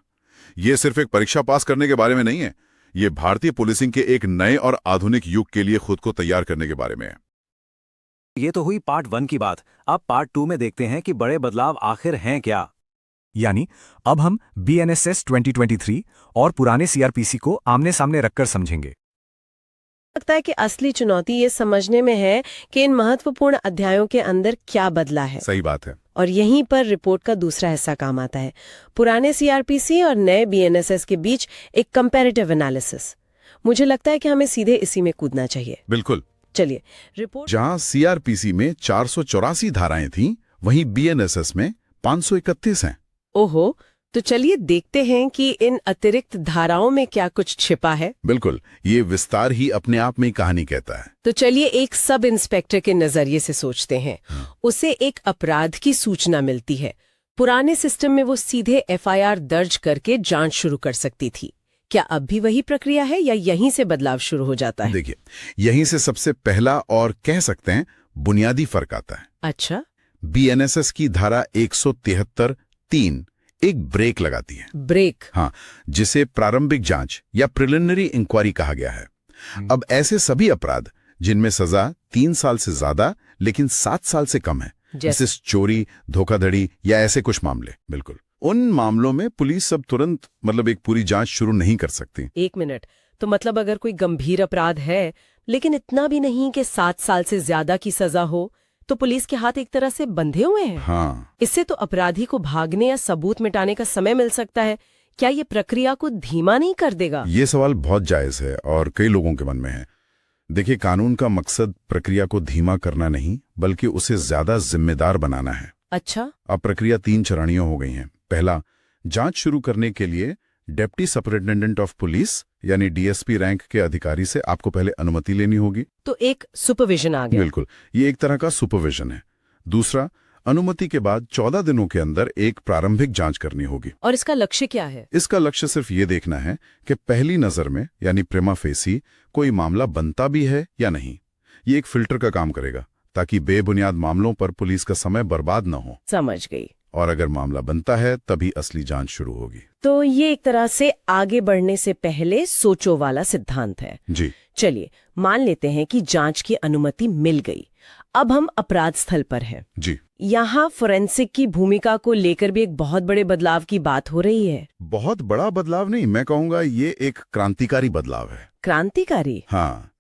ये सिर्फ एक परीक्षा पास करने के बारे में नहीं है, ये भारतीय पुलिसिंग के एक नए और आधुनिक युग के लिए खुद को तैयार करने के बारे में है। ये तो हुई पार्ट 1 की बात। अब पार्ट 2 में देखते हैं कि बड़े बदलाव आखिर हैं क्या। यानी अब हम BNSS 2023 और पुराने CRPC को आमने सामने रखकर समझेंगे। लगता है कि असली चुनौती ये समझने में है कि इन महत्वपूर्ण अध्यायों के अंदर क्या बदला है। सही बात है। और यहीं पर रिपोर्ट का दूसरा हिस्सा काम आता है, पुराने CRPC और नए BNSS के बीच एक कंपैरेटिव एनालिसिस। मुझे लगता है कि हमें सीधे इसी में कूदना चाहिए। बिल्कुल। चलिए, रिपोर्ट जहां CRPC में 484 धाराएं थीं, वहीं BNSS में 531 हैं। ओहो, तो चलिए देखते हैं कि इन अतिरिक्त धाराओं में क्या कुछ छिपा है। बिल्कुल, ये विस्तार ही अपने आप में ही कहानी कहता है। तो चलिए एक सब इंस्पेक्टर के नजरिए से सोचते हैं। उसे एक अपराध की सूचना मिलती है। पुराने सिस्टम में वो सीधे FIR दर्ज करके जांच शुरू कर सकती थी। क्या अब भी वही प्रक्रिया है या यहीं से बदलाव शुरू हो जाता है? देखिए, यहीं से सबसे पहला और कह सकते हैं बुनियादी फर्क आता है। अच्छा, BNSS की धारा 173(3) एक ब्रेक लगाती है। ब्रेक? हाँ, जिसे प्रारंभिक जांच या प्रिलिमिनरी इंक्वायरी कहा गया है। अब ऐसे सभी अपराध जिनमें सजा 3 साल से ज्यादा लेकिन 7 साल से कम है, जैसे चोरी, धोखाधड़ी या ऐसे कुछ मामले, बिल्कुल उन मामलों में पुलिस अब तुरंत एक पूरी जांच शुरू नहीं कर सकती। 1 मिनट, तो मतलब अगर कोई गंभीर अपराध है लेकिन इतना भी नहीं कि 7 साल से ज्यादा की सजा हो, तो पुलिस के हाथ एक तरह से बंधे हुए हैं। हाँ, इससे तो अपराधी को भागने या सबूत मिटाने का समय मिल सकता है। क्या ये प्रक्रिया को धीमा नहीं कर देगा? ये सवाल बहुत जायज है और कई लोगों के मन में है। देखिए, कानून का मकसद प्रक्रिया को धीमा करना नहीं, बल्कि उसे ज्यादा जिम्मेदार बनाना है। अच्छा, अब प्रक्रिया 3 चरणीय हो गई है। पहला, जांच शुरू करने के लिए डिप्टी सुपरिटेंडेंट ऑफ पुलिस यानी DSP रैंक के अधिकारी से आपको पहले अनुमति लेनी होगी। तो एक सुपरविजन आ गया। बिल्कुल, ये एक तरह का सुपरविजन है। दूसरा, अनुमति के बाद 14 दिनों के अंदर एक प्रारंभिक जांच करनी होगी। और इसका लक्ष्य क्या है? इसका लक्ष्य सिर्फ ये देखना है कि पहली नजर में यानी प्रिमा फेसी कोई मामला बनता भी है या नहीं। ये एक फिल्टर का काम करेगा ताकि बेबुनियाद मामलों पर पुलिस का समय बर्बाद न हो। समझ गई। और अगर मामला बनता है तभी असली जांच शुरू होगी। तो ये एक तरह से आगे बढ़ने से पहले सोचो वाला सिद्धांत है। जी। चलिए मान लेते हैं कि जांच की अनुमति मिल गई। अब हम अपराध स्थल पर हैं। जी। यहाँ फोरेंसिक की भूमिका को लेकर भी एक बहुत बड़े बदलाव की बात हो रही है। बहुत बड़ा बदलाव नहीं, मैं कहूंगा ये एक क्रांतिकारी बदलाव है। क्रांतिकारी? हाँ,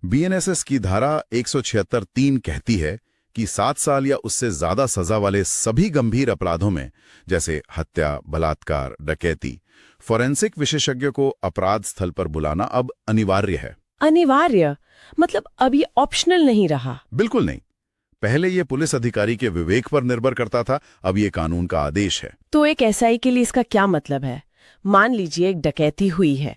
BNSS की धारा 176(3) कहती है कि 7 साल या उससे ज्यादा सजा वाले सभी गंभीर अपराधों में, जैसे हत्या, बलात्कार, डकैती, फोरेंसिक विशेषज्ञ को अपराध स्थल पर बुलाना अब अनिवार्य है। अनिवार्य? मतलब अब ये ऑप्शनल नहीं रहा? बिल्कुल नहीं। पहले ये पुलिस अधिकारी के विवेक पर निर्भर करता था, अब ये कानून का आदेश है। तो एक SI के लिए इसका क्या मतलब है? मान लीजिए एक डकैती हुई है।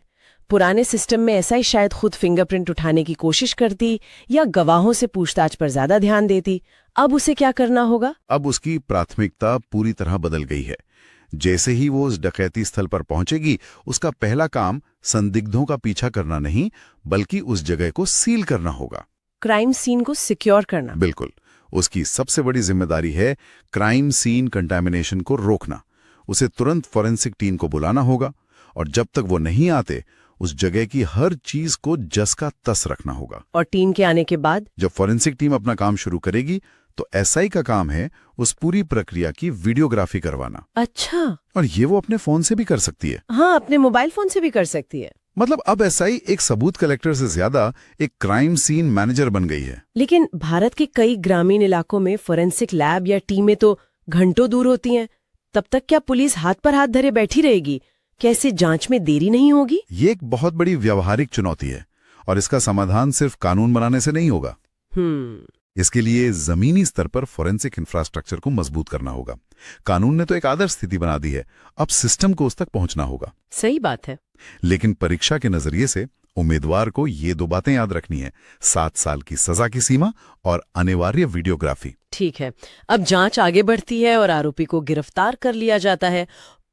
पुराने सिस्टम में SI शायद खुद फिंगरप्रिंट उठाने की कोशिश करती या गवाहों से पूछताछ पर ज्यादा ध्यान देती। अब उसे क्या करना होगा? अब उसकी प्राथमिकता पूरी तरह बदल गई है। जैसे ही वो उस डकैती स्थल पर पहुंचेगी, उसका पहला काम संदिग्धों का पीछा करना नहीं, बल्कि उस जगह को सील करना होगा। क्राइम सीन को सिक्योर करना? बिल्कुल। उसकी सबसे बड़ी जिम्मेदारी है क्राइम सीन कंटामिनेशन को रोकना। उसे तुरंत फोरेंसिक टीम को बुलाना होगा और जब तक वो नहीं आते, उस जगह की हर चीज को जस का तस रखना होगा। और टीम के आने के बाद? जब फोरेंसिक टीम अपना काम शुरू करेगी, तो SI का काम है उस पूरी प्रक्रिया की वीडियोग्राफी करवाना। अच्छा। और ये वो अपने फोन से भी कर सकती है। हाँ, अपने मोबाइल फोन से भी कर सकती है। मतलब अब SI एक सबूत कलेक्टर से ज्यादा एक क्राइम सीन मैनेजर बन गई है। लेकिन भारत के कई ग्रामीण इलाकों में फोरेंसिक लैब या टीमें तो घंटों दूर होती हैं। तब तक क्या पुलिस हाथ पर हाथ धरे बैठी रहेगी? कैसे जांच में देरी नहीं होगी? ये एक बहुत बड़ी व्यावहारिक चुनौती है और इसका समाधान सिर्फ कानून बनाने से नहीं होगा। इसके लिए जमीनी स्तर पर फोरेंसिक इंफ्रास्ट्रक्चर को मजबूत करना होगा। कानून ने तो एक आदर्श स्थिति बना दी है, अब सिस्टम को उस तक पहुंचना होगा। सही बात है। लेकिन परीक्षा के नजरिए से उम्मीदवार को ये 2 बातें याद रखनी है: 7 साल की सजा की सीमा और अनिवार्य वीडियोग्राफी। ठीक है, अब जांच आगे बढ़ती है और आरोपी को गिरफ्तार कर लिया जाता है।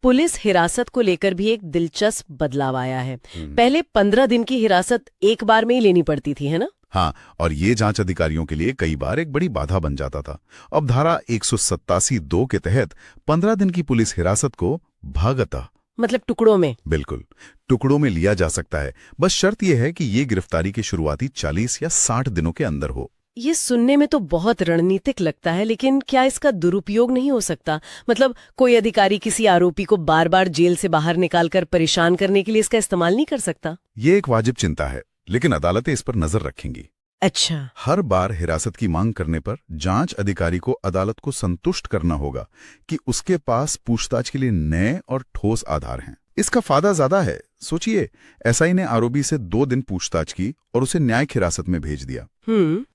पुलिस हिरासत को लेकर भी एक दिलचस्प बदलाव आया है। पहले 15 दिन की हिरासत एक बार में ही लेनी पड़ती थी, है ना? हाँ, और ये जांच अधिकारियों के लिए कई बार एक बड़ी बाधा बन जाता था। अब धारा 187(2) के तहत 15 दिन की पुलिस हिरासत को भागता, मतलब टुकड़ों में। बिल्कुल, टुकड़ों में लिया जा सकता है। बस शर्त यह है कि ये गिरफ्तारी के शुरुआती 40 या 60 दिनों के अंदर हो। ये सुनने में तो बहुत रणनीतिक लगता है, लेकिन क्या इसका दुरुपयोग नहीं हो सकता? मतलब कोई अधिकारी किसी आरोपी को बार बार जेल से बाहर निकालकर परेशान करने के लिए इसका इस्तेमाल नहीं कर सकता? ये एक वाजिब चिंता है, लेकिन अदालतें इस पर नजर रखेंगी। अच्छा। हर बार हिरासत की मांग करने पर जांच अधिकारी को अदालत को संतुष्ट करना होगा कि उसके पास पूछताछ के लिए नए और ठोस आधार हैं। इसका फायदा ज्यादा है। सोचिए, एसआई ने आरोपी से 2 दिन पूछताछ की और उसे न्यायिक हिरासत में भेज दिया।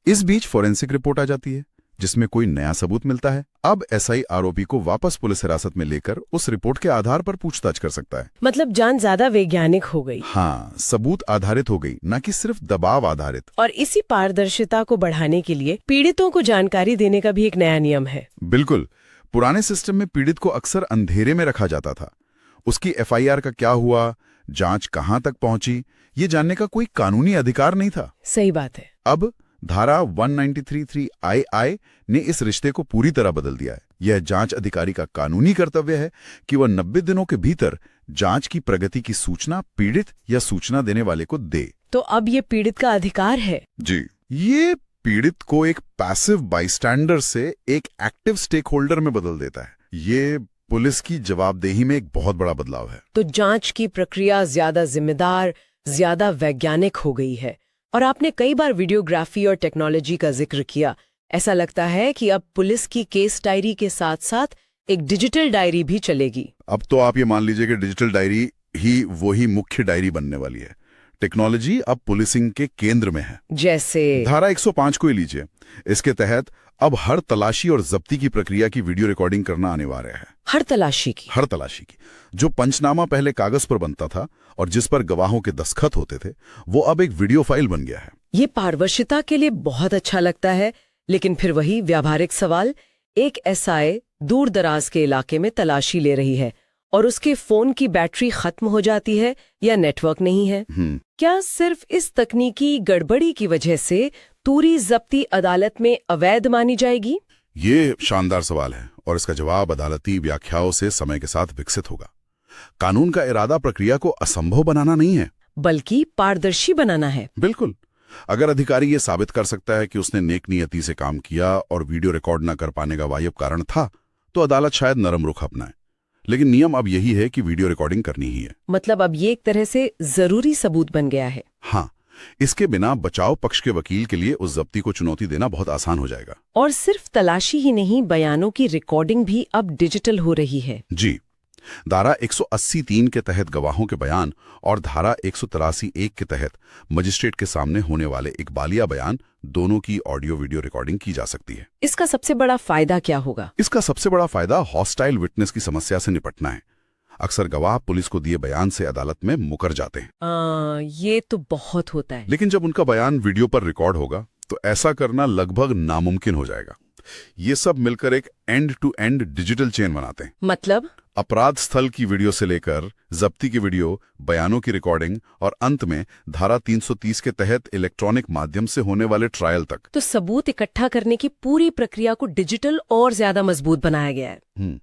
इस बीच फोरेंसिक रिपोर्ट आ जाती है जिसमें कोई नया सबूत मिलता है। अब एसआई आरोपी को वापस पुलिस हिरासत में लेकर उस रिपोर्ट के आधार पर पूछताछ कर सकता है। मतलब जांच ज्यादा वैज्ञानिक हो गई। हाँ, सबूत आधारित हो गई, न कि सिर्फ दबाव आधारित। और इसी पारदर्शिता को बढ़ाने के लिए पीड़ितों को जानकारी देने का भी एक नया नियम है। बिल्कुल, पुराने सिस्टम में पीड़ित को अक्सर अंधेरे में रखा जाता था। उसकी एफआईआर का क्या हुआ, जांच कहां तक पहुंची, ये जानने का कोई कानूनी अधिकार नहीं था। सही बात है। अब धारा 193(3) ने इस रिश्ते को पूरी तरह बदल दिया है। यह जांच अधिकारी का कानूनी कर्तव्य है कि वह 90 दिनों के भीतर जांच की प्रगति की सूचना पीड़ित या सूचना देने वाले को दे। तो अब ये पीड़ित का अधिकार है। जी, ये पीड़ित को एक पैसिव बाईस्टैंडर से एक एक्टिव स्टेक होल्डर में बदल देता है। ये पुलिस की जवाबदेही में एक बहुत बड़ा बदलाव है। तो जांच की प्रक्रिया ज्यादा जिम्मेदार, ज्यादा वैज्ञानिक हो गई है। और आपने कई बार वीडियोग्राफी और टेक्नोलॉजी का जिक्र किया। ऐसा लगता है कि अब पुलिस की केस डायरी के साथ साथ एक डिजिटल डायरी भी चलेगी। अब तो आप ये मान लीजिए कि डिजिटल डायरी ही वही मुख्य डायरी बनने वाली है। टेक्नोलॉजी अब पुलिसिंग के केंद्र में है। जैसे धारा 105 को ही लीजिए। इसके तहत अब हर तलाशी और जब्ती की प्रक्रिया की वीडियो रिकॉर्डिंग करना अनिवार्य है। हर तलाशी की। जो पंचनामा पहले कागज पर बनता था और जिस पर गवाहों के दस्तखत होते थे, वो अब एक वीडियो फाइल बन गया है। ये पारदर्शिता के लिए बहुत अच्छा लगता है, लेकिन फिर वही व्यावहारिक सवाल। एक एसआई दूर दराज के इलाके में तलाशी ले रही है और उसके फोन की बैटरी खत्म हो जाती है या नेटवर्क नहीं है। क्या सिर्फ इस तकनीकी गड़बड़ी की वजह से पूरी जब्ती अदालत में अवैध मानी जाएगी? ये शानदार सवाल है और इसका जवाब अदालती व्याख्याओं से समय के साथ विकसित होगा। कानून का इरादा प्रक्रिया को असंभव बनाना नहीं है, बल्कि पारदर्शी बनाना है। बिल्कुल। अगर अधिकारी ये साबित कर सकता है कि उसने नेक नियति से काम किया और वीडियो रिकॉर्ड न कर पाने का वाजिब कारण था, तो अदालत शायद नरम रुख अपनाए। लेकिन नियम अब यही है कि वीडियो रिकॉर्डिंग करनी ही है। मतलब अब ये एक तरह से जरूरी सबूत बन गया है। हाँ, इसके बिना बचाव पक्ष के वकील के लिए उस जब्ती को चुनौती देना बहुत आसान हो जाएगा। और सिर्फ तलाशी ही नहीं, बयानों की रिकॉर्डिंग भी अब डिजिटल हो रही है। जी, धारा 180(3) के तहत गवाहों के बयान और धारा 183(1) के तहत मजिस्ट्रेट के सामने होने वाले इकबालिया बयान, दोनों की ऑडियो वीडियो रिकॉर्डिंग की जा सकती है। इसका सबसे बड़ा फायदा क्या होगा? इसका सबसे बड़ा फायदा हॉस्टाइल विटनेस की समस्या से निपटना है। अक्सर गवाह पुलिस को दिए बयान से अदालत में मुकर जाते हैं। ये तो बहुत होता है। लेकिन जब उनका बयान वीडियो पर रिकॉर्ड होगा तो ऐसा करना लगभग नामुमकिन हो जाएगा। ये सब मिलकर एक end to end digital chain बनाते हैं। मतलब अपराध स्थल की वीडियो से लेकर जब्ती की वीडियो, बयानों की रिकॉर्डिंग और अंत में धारा 330 के तहत इलेक्ट्रॉनिक माध्यम से होने वाले ट्रायल तक। तो सबूत इकट्ठा करने की पूरी प्रक्रिया को डिजिटल और ज्यादा मजबूत बनाया गया है।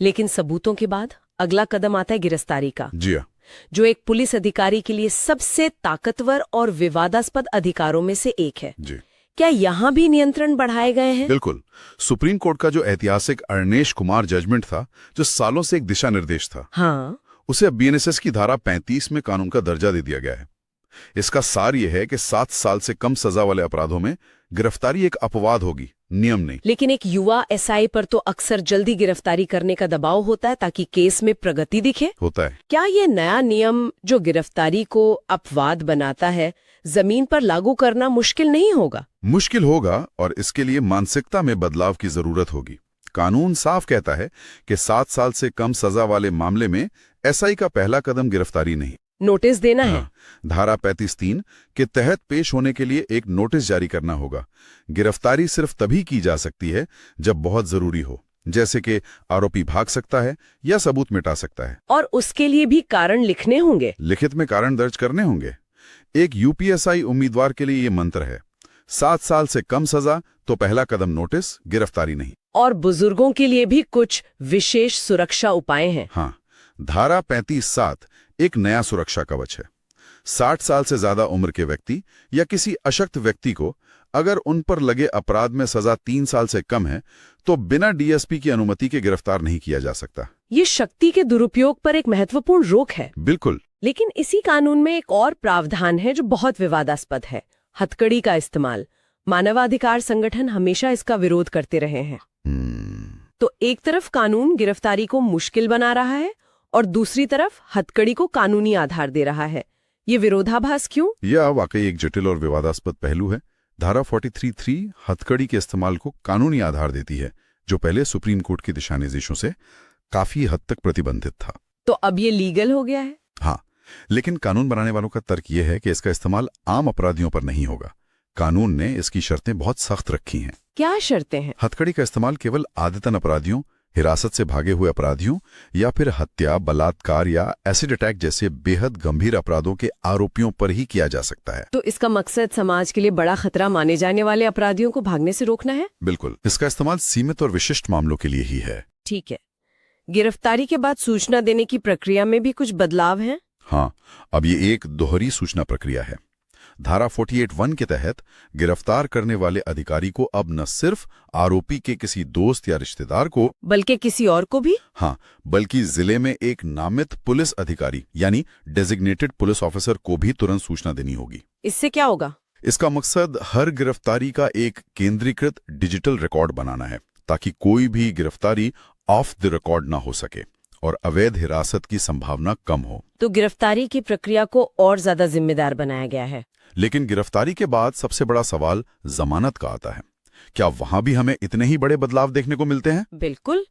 लेकिन सबूतों के बाद अगला कदम आता है गिरफ्तारी का। जी हाँ, जो एक पुलिस अधिकारी के लिए सबसे ताकतवर और विवादास्पद अधिकारों में से एक है। जी। क्या यहाँ भी नियंत्रण बढ़ाए गए हैं? बिल्कुल। सुप्रीम कोर्ट का जो ऐतिहासिक अर्नेश कुमार जजमेंट था, जो सालों से एक दिशा निर्देश था, हाँ, उसे अब बीएनएसएस की धारा 35 में कानून का दर्जा दे दिया गया है। इसका सार यह है कि 7 साल से कम सजा वाले अपराधों में गिरफ्तारी एक अपवाद होगी, नियम नहीं। लेकिन एक युवा एसआई पर तो अक्सर जल्दी गिरफ्तारी करने का दबाव होता है ताकि केस में प्रगति दिखे। होता है। क्या ये नया नियम जो गिरफ्तारी को अपवाद बनाता है, जमीन पर लागू करना मुश्किल नहीं होगा? मुश्किल होगा, और इसके लिए मानसिकता में बदलाव की जरूरत होगी। कानून साफ कहता है कि 7 साल से कम सजा वाले मामले में एसआई का पहला कदम गिरफ्तारी नहीं, नोटिस देना है। धारा 35(3) के तहत पेश होने के लिए एक नोटिस जारी करना होगा। गिरफ्तारी सिर्फ तभी की जा सकती है जब बहुत जरूरी हो, जैसे कि आरोपी भाग सकता है या सबूत मिटा सकता है। और उसके लिए भी कारण लिखने होंगे। लिखित में कारण दर्ज करने होंगे। एक यूपीएसआई उम्मीदवार के लिए ये मंत्र है 7 साल से कम सजा तो पहला कदम नोटिस, गिरफ्तारी नहीं। और बुजुर्गों के लिए भी कुछ विशेष सुरक्षा उपाय हैं। हाँ, धारा 35(7) एक नया सुरक्षा कवच है। 60 साल से ज्यादा उम्र के व्यक्ति या किसी अशक्त व्यक्ति को अगर उन पर लगे अपराध में सजा 3 साल से कम है तो बिना डीएसपी की अनुमति के गिरफ्तार नहीं किया जा सकता। ये शक्ति के दुरुपयोग पर एक महत्वपूर्ण रोक है। बिल्कुल। लेकिन इसी कानून में एक और प्रावधान है जो बहुत विवादास्पद है, हथकड़ी का इस्तेमाल। मानवाधिकार संगठन हमेशा इसका विरोध करते रहे हैं। तो एक तरफ कानून गिरफ्तारी को मुश्किल बना रहा है और दूसरी तरफ हथकड़ी को कानूनी आधार दे रहा है। ये विरोधाभास क्यों? यह वाकई एक जटिल और विवादास्पद पहलू है। धारा 43(3) हथकड़ी के इस्तेमाल को कानूनी आधार देती है, जो पहले सुप्रीम कोर्ट के दिशा निर्देशों से काफी हद तक प्रतिबंधित था। तो अब ये लीगल हो गया है? हाँ, लेकिन कानून बनाने वालों का तर्क यह है कि इसका इस्तेमाल आम अपराधियों पर नहीं होगा। कानून ने इसकी शर्तें बहुत सख्त रखी हैं। क्या शर्तें हैं? हथकड़ी का इस्तेमाल केवल आदतन अपराधियों, हिरासत से भागे हुए अपराधियों या फिर हत्या, बलात्कार या एसिड अटैक जैसे बेहद गंभीर अपराधों के आरोपियों पर ही किया जा सकता है। तो इसका मकसद समाज के लिए बड़ा खतरा माने जाने वाले अपराधियों को भागने से रोकना है? बिल्कुल। इसका इस्तेमाल सीमित और विशिष्ट मामलों के लिए ही है। ठीक है। गिरफ्तारी के बाद सूचना देने की प्रक्रिया में भी कुछ बदलाव हैं? हाँ, अब ये एक दोहरी सूचना प्रक्रिया है। धारा 48(1) के तहत गिरफ्तार करने वाले अधिकारी को अब न सिर्फ आरोपी के किसी दोस्त या रिश्तेदार को, बल्कि किसी और को भी? हाँ, बल्कि जिले में एक नामित पुलिस अधिकारी यानी डेजिग्नेटेड पुलिस ऑफिसर को भी तुरंत सूचना देनी होगी। इससे क्या होगा? इसका मकसद हर गिरफ्तारी का एक केंद्रीकृत डिजिटल रिकॉर्ड बनाना है, ताकि कोई भी गिरफ्तारी ऑफ द रिकॉर्ड ना हो सके और अवैध हिरासत की संभावना कम हो। तो गिरफ्तारी की प्रक्रिया को और ज्यादा जिम्मेदार बनाया गया है। लेकिन गिरफ्तारी के बाद सबसे बड़ा सवाल जमानत का आता है। क्या वहां भी हमें इतने ही बड़े बदलाव देखने को मिलते हैं? बिल्कुल।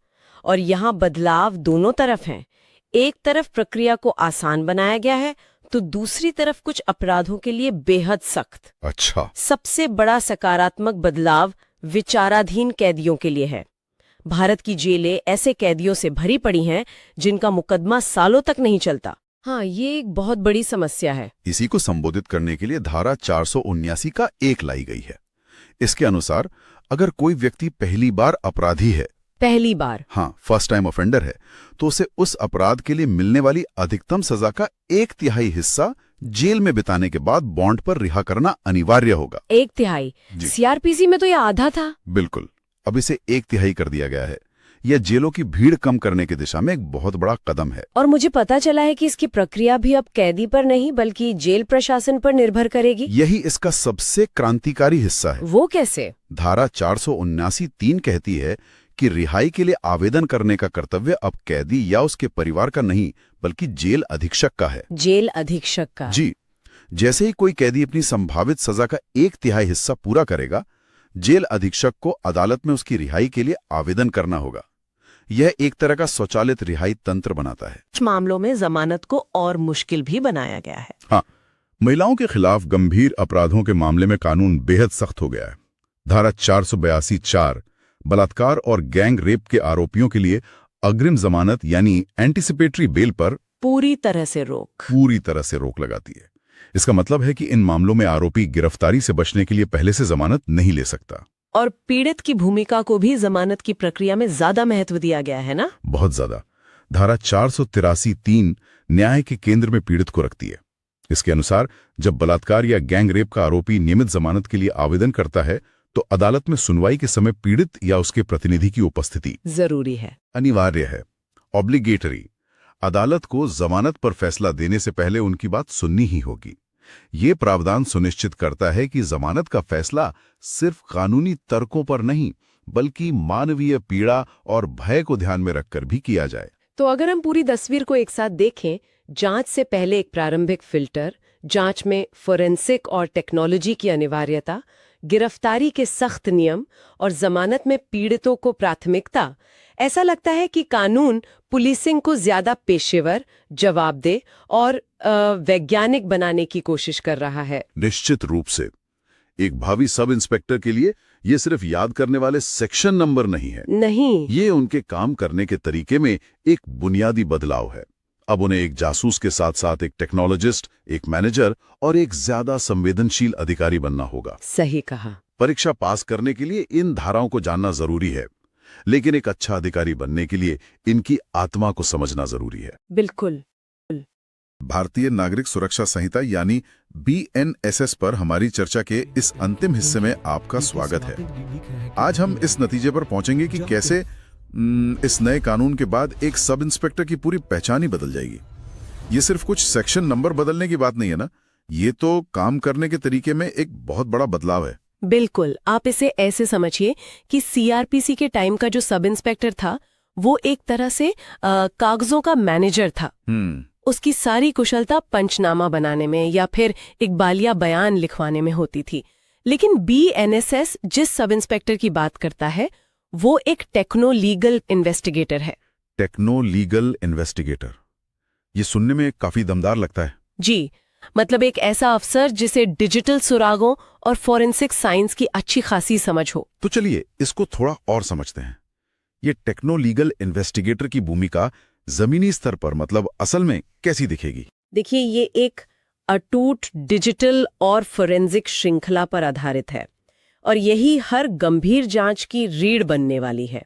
और यहाँ बदलाव दोनों तरफ हैं। एक तरफ प्रक्रिया को आसान बनाया गया है तो दूसरी तरफ कुछ अपराधों के लिए बेहद सख्त। अच्छा। सबसे बड़ा सकारात्मक बदलाव विचाराधीन कैदियों के लिए है। भारत की जेलें ऐसे कैदियों से भरी पड़ी हैं जिनका मुकदमा सालों तक नहीं चलता। हाँ, ये एक बहुत बड़ी समस्या है। इसी को संबोधित करने के लिए धारा 479 का एक लाई गई है। इसके अनुसार अगर कोई व्यक्ति पहली बार अपराधी है, पहली बार, हाँ, फर्स्ट टाइम ऑफेंडर है, तो उसे उस अपराध के लिए मिलने वाली अधिकतम सजा का 1/3 हिस्सा जेल में बिताने के बाद बॉन्ड पर रिहा करना अनिवार्य होगा। 1/3? सीआरपीसी में तो यह आधा था। बिल्कुल, अब इसे 1/3 कर दिया गया है। यह जेलों की भीड़ कम करने की दिशा में एक बहुत बड़ा कदम है। और मुझे पता चला है कि इसकी प्रक्रिया भी अब कैदी पर नहीं बल्कि जेल प्रशासन पर निर्भर करेगी। यही इसका सबसे क्रांतिकारी हिस्सा है। वो कैसे? धारा 479(3) कहती है कि रिहाई के लिए आवेदन करने का कर्तव्य अब कैदी या उसके परिवार का नहीं बल्कि जेल अधीक्षक का है। जेल अधीक्षक का? जी। जैसे ही कोई कैदी अपनी संभावित सजा का 1/3 हिस्सा पूरा करेगा, जेल अधीक्षक को अदालत में उसकी रिहाई के लिए आवेदन करना होगा। यह एक तरह का स्वचालित रिहाई तंत्र बनाता है। कुछ मामलों में जमानत को और मुश्किल भी बनाया गया है। हाँ, महिलाओं के खिलाफ गंभीर अपराधों के मामले में कानून बेहद सख्त हो गया है। धारा 482(4) बलात्कार और गैंग रेप के आरोपियों के लिए अग्रिम जमानत यानी एंटीसिपेटरी बेल पर पूरी तरह से रोक लगाती है। इसका मतलब है कि इन मामलों में आरोपी गिरफ्तारी से बचने के लिए पहले से जमानत नहीं ले सकता। और पीड़ित की भूमिका को भी जमानत की प्रक्रिया में ज्यादा महत्व दिया गया है ना? बहुत ज्यादा। धारा 483(3) न्याय के केंद्र में पीड़ित को रखती है। इसके अनुसार जब बलात्कार या गैंग रेप का आरोपी नियमित जमानत के लिए आवेदन करता है तो अदालत में सुनवाई के समय पीड़ित या उसके प्रतिनिधि की उपस्थिति जरूरी है, अनिवार्य है, ऑब्लिगेटरी। अदालत को जमानत पर फैसला देने से पहले उनकी बात सुननी ही होगी। ये प्रावधान सुनिश्चित करता है कि जमानत का फैसला सिर्फ कानूनी तर्कों पर नहीं बल्कि मानवीय पीड़ा और भय को ध्यान में रखकर भी किया जाए। तो अगर हम पूरी तस्वीर को एक साथ देखें, जांच से पहले एक प्रारंभिक फिल्टर, जांच में फोरेंसिक और टेक्नोलॉजी की अनिवार्यता, गिरफ्तारी के सख्त नियम और जमानत में पीड़ितों को प्राथमिकता, ऐसा लगता है कि कानून पुलिसिंग को ज्यादा पेशेवर, जवाबदेह और वैज्ञानिक बनाने की कोशिश कर रहा है। निश्चित रूप से। एक भावी सब इंस्पेक्टर के लिए ये सिर्फ याद करने वाले सेक्शन नंबर नहीं है। नहीं, ये उनके काम करने के तरीके में एक बुनियादी बदलाव है। अब उन्हें एक जासूस के साथ साथ एक टेक्नोलॉजिस्ट, एक मैनेजर और एक ज्यादा संवेदनशील अधिकारी बनना होगा। सही कहा। परीक्षा पास करने के लिए इन धाराओं को जानना जरूरी है, लेकिन एक अच्छा अधिकारी बनने के लिए इनकी आत्मा को समझना जरूरी है। बिल्कुल। भारतीय नागरिक सुरक्षा संहिता यानी BNSS पर हमारी चर्चा के इस अंतिम हिस्से में आपका स्वागत है। आज हम इस नतीजे पर पहुंचेंगे कि कैसे इस नए कानून के बाद एक सब इंस्पेक्टर की पूरी पहचान ही बदल जाएगी। ये सिर्फ कुछ सेक्शन नंबर बदलने की बात नहीं है ना, ये तो काम करने के तरीके में एक बहुत बड़ा बदलाव है। बिल्कुल, आप इसे ऐसे समझिए कि CRPC के टाइम का जो सब इंस्पेक्टर था वो एक तरह से कागजों का मैनेजर था। उसकी सारी कुशलता पंचनामा बनाने में या फिर इकबालिया बयान लिखवाने में होती थी। लेकिन BNSS जिस सब इंस्पेक्टर की बात करता है वो एक टेक्नो लीगल इन्वेस्टिगेटर है। टेक्नो लीगल इन्वेस्टिगेटर, ये सुनने में काफी दमदार लगता है। जी, मतलब एक ऐसा अफसर जिसे डिजिटल सुरागों और फॉरेंसिक साइंस की अच्छी खासी समझ हो। तो चलिए इसको थोड़ा और समझते हैं। ये टेक्नो लीगल इन्वेस्टिगेटर की भूमिका जमीनी स्तर पर, मतलब असल में कैसी दिखेगी? देखिए, ये एक अटूट डिजिटल और फोरेंसिक श्रृंखला पर आधारित है और यही हर गंभीर जांच की रीढ़ बनने वाली है।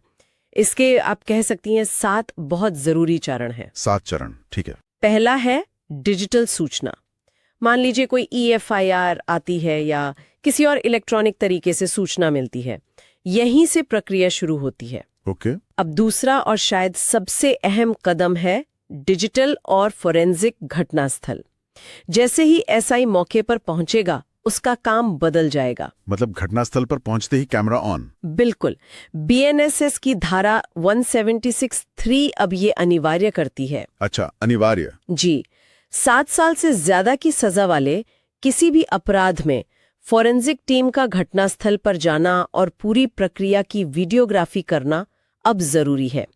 इसके आप कह सकती हैं 7 बहुत जरूरी चरण हैं। 7 चरण, ठीक है। पहला है डिजिटल सूचना। मान लीजिए कोई EFIR आती है या किसी और इलेक्ट्रॉनिक तरीके से सूचना मिलती है, यहीं से प्रक्रिया शुरू होती है। ओके। अब दूसरा और शायद सबसे अहम कदम है डिजिटल और फोरेंसिक घटनास्थल। जैसे ही SI मौके पर पहुंचेगा उसका काम बदल जाएगा। मतलब घटनास्थल पर पहुंचते ही कैमरा ऑन? बिल्कुल। BNSS की धारा 176(3) अब ये अनिवार्य करती है। अच्छा, अनिवार्य। जी, 7 साल से ज्यादा की सजा वाले किसी भी अपराध में फोरेंसिक टीम का घटनास्थल पर जाना और पूरी प्रक्रिया की वीडियोग्राफी करना अब जरूरी है।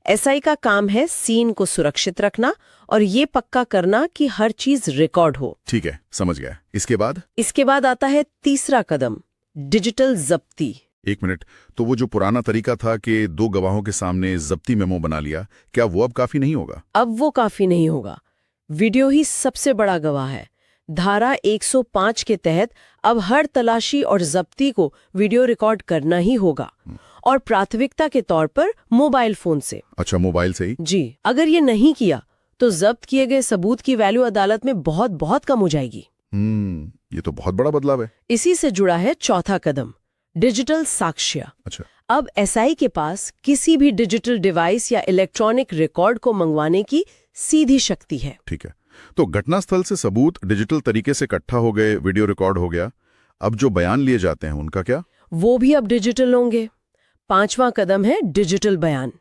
SI का काम है सीन को सुरक्षित रखना और ये पक्का करना कि हर चीज रिकॉर्ड हो। ठीक है, समझ गया। इसके बाद आता है तीसरा कदम, डिजिटल जब्ती। 1 मिनट, तो वो जो पुराना तरीका था कि 2 गवाहों के सामने जब्ती मेमो बना लिया, क्या वो अब काफी नहीं होगा? अब वो काफी नहीं होगा। वीडियो ही सबसे बड़ा गवाह है। धारा 105 के तहत अब हर तलाशी और जब्ती को वीडियो रिकॉर्ड करना ही होगा और प्राथमिकता के तौर पर मोबाइल फोन से। अच्छा, मोबाइल से ही? जी, अगर ये नहीं किया तो जब्त किए गए सबूत की वैल्यू अदालत में बहुत बहुत कम हो जाएगी। ये तो बहुत बड़ा बदलाव है। इसी से जुड़ा है चौथा कदम, डिजिटल साक्ष्य। अच्छा। अब SI के पास किसी भी डिजिटल डिवाइस या इलेक्ट्रॉनिक रिकॉर्ड को मंगवाने की सीधी शक्ति है। ठीक है, तो घटनास्थल से सबूत डिजिटल तरीके से इकट्ठा हो गए, वीडियो रिकॉर्ड हो गया। अब जो बयान लिए जाते हैं उनका क्या? वो भी अब डिजिटल होंगे। 5वां कदम है डिजिटल बयान।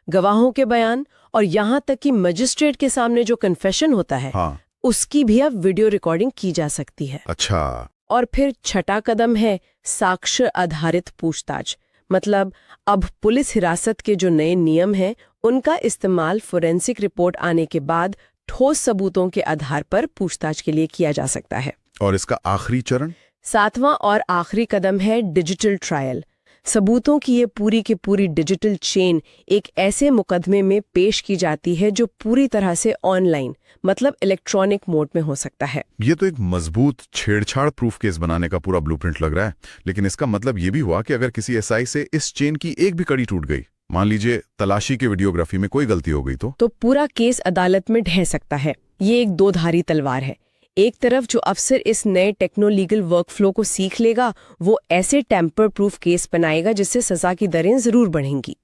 गवाहों के बयान और यहां तक कि मजिस्ट्रेट के सामने जो कन्फेशन होता है, हाँ, उसकी भी अब वीडियो रिकॉर्डिंग की जा सकती है। अच्छा। और फिर छठा कदम है साक्ष्य आधारित पूछताछ। मतलब अब पुलिस हिरासत के जो नए नियम हैं उनका इस्तेमाल फोरेंसिक रिपोर्ट आने के बाद ठोस सबूतों के आधार पर पूछताछ के लिए किया जा सकता है। और इसका आखिरी चरण? 7वां और आखिरी कदम है डिजिटल ट्रायल। सबूतों की ये पूरी की पूरी डिजिटल चेन एक ऐसे मुकदमे में पेश की जाती है जो पूरी तरह से ऑनलाइन, मतलब इलेक्ट्रॉनिक मोड में हो सकता है। ये तो एक मजबूत छेड़छाड़ प्रूफ केस बनाने का पूरा ब्लूप्रिंट लग रहा है। लेकिन इसका मतलब ये भी हुआ कि अगर किसी SI से इस चेन की एक भी कड़ी टूट गई, मान लीजिए तलाशी के वीडियोग्राफी में कोई गलती हो गई, तो पूरा केस अदालत में ढह सकता है। ये एक 2-धारी तलवार है। एक तरफ जो अफसर इस नए टेक्नो लीगल वर्कफ्लो को सीख लेगा वो ऐसे टेम्पर प्रूफ केस बनाएगा जिससे सजा की दरें जरूर बढ़ेंगी।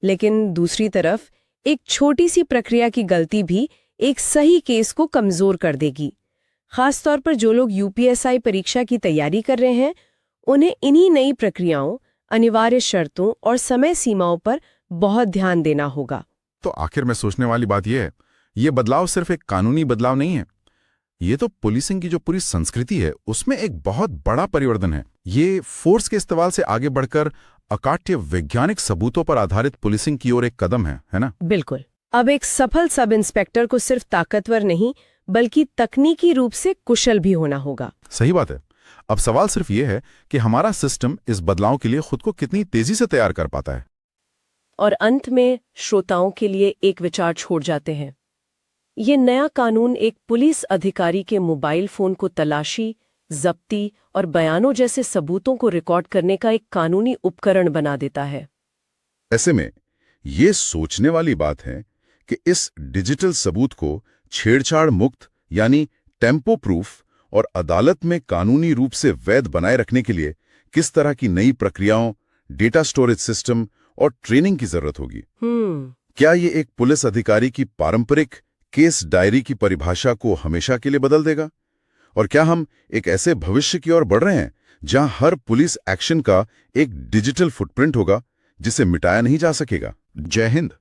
लेकिन दूसरी तरफ एक छोटी सी प्रक्रिया की गलती भी एक सही केस को कमजोर कर देगी। खासतौर पर जो लोग UPSI परीक्षा की तैयारी कर रहे हैं उन्हें इन्हीं नई प्रक्रियाओं, अनिवार्य शर्तों और समय सीमाओं पर बहुत ध्यान देना होगा। तो आखिर में सोचने वाली बात यह है, ये बदलाव सिर्फ एक कानूनी बदलाव नहीं है, ये तो पुलिसिंग की जो पूरी संस्कृति है उसमें एक बहुत बड़ा परिवर्तन है। ये फोर्स के इस्तेमाल से आगे बढ़कर अकाट्य वैज्ञानिक सबूतों पर आधारित पुलिसिंग की ओर एक कदम है ना? बिल्कुल। अब एक सफल सब इंस्पेक्टर को सिर्फ ताकतवर नहीं बल्कि तकनीकी रूप से कुशल भी होना होगा। सही बात है। अब सवाल सिर्फ ये है कि हमारा सिस्टम इस बदलाव के लिए खुद को कितनी तेजी से तैयार कर पाता है। और अंत में श्रोताओं के लिए एक विचार छोड़ जाते हैं। ये नया कानून एक पुलिस अधिकारी के मोबाइल फोन को तलाशी, जब्ती और बयानों जैसे सबूतों को रिकॉर्ड करने का एक कानूनी उपकरण बना देता है। ऐसे में ये सोचने वाली बात है कि इस डिजिटल सबूत को छेड़छाड़ मुक्त यानी टेम्पो प्रूफ और अदालत में कानूनी रूप से वैध बनाए रखने के लिए किस तरह की नई प्रक्रियाओं, डेटा स्टोरेज सिस्टम और ट्रेनिंग की जरूरत होगी। क्या ये एक पुलिस अधिकारी की पारंपरिक केस डायरी की परिभाषा को हमेशा के लिए बदल देगा? और क्या हम एक ऐसे भविष्य की ओर बढ़ रहे हैं जहां हर पुलिस एक्शन का एक डिजिटल फुटप्रिंट होगा जिसे मिटाया नहीं जा सकेगा? जय हिंद।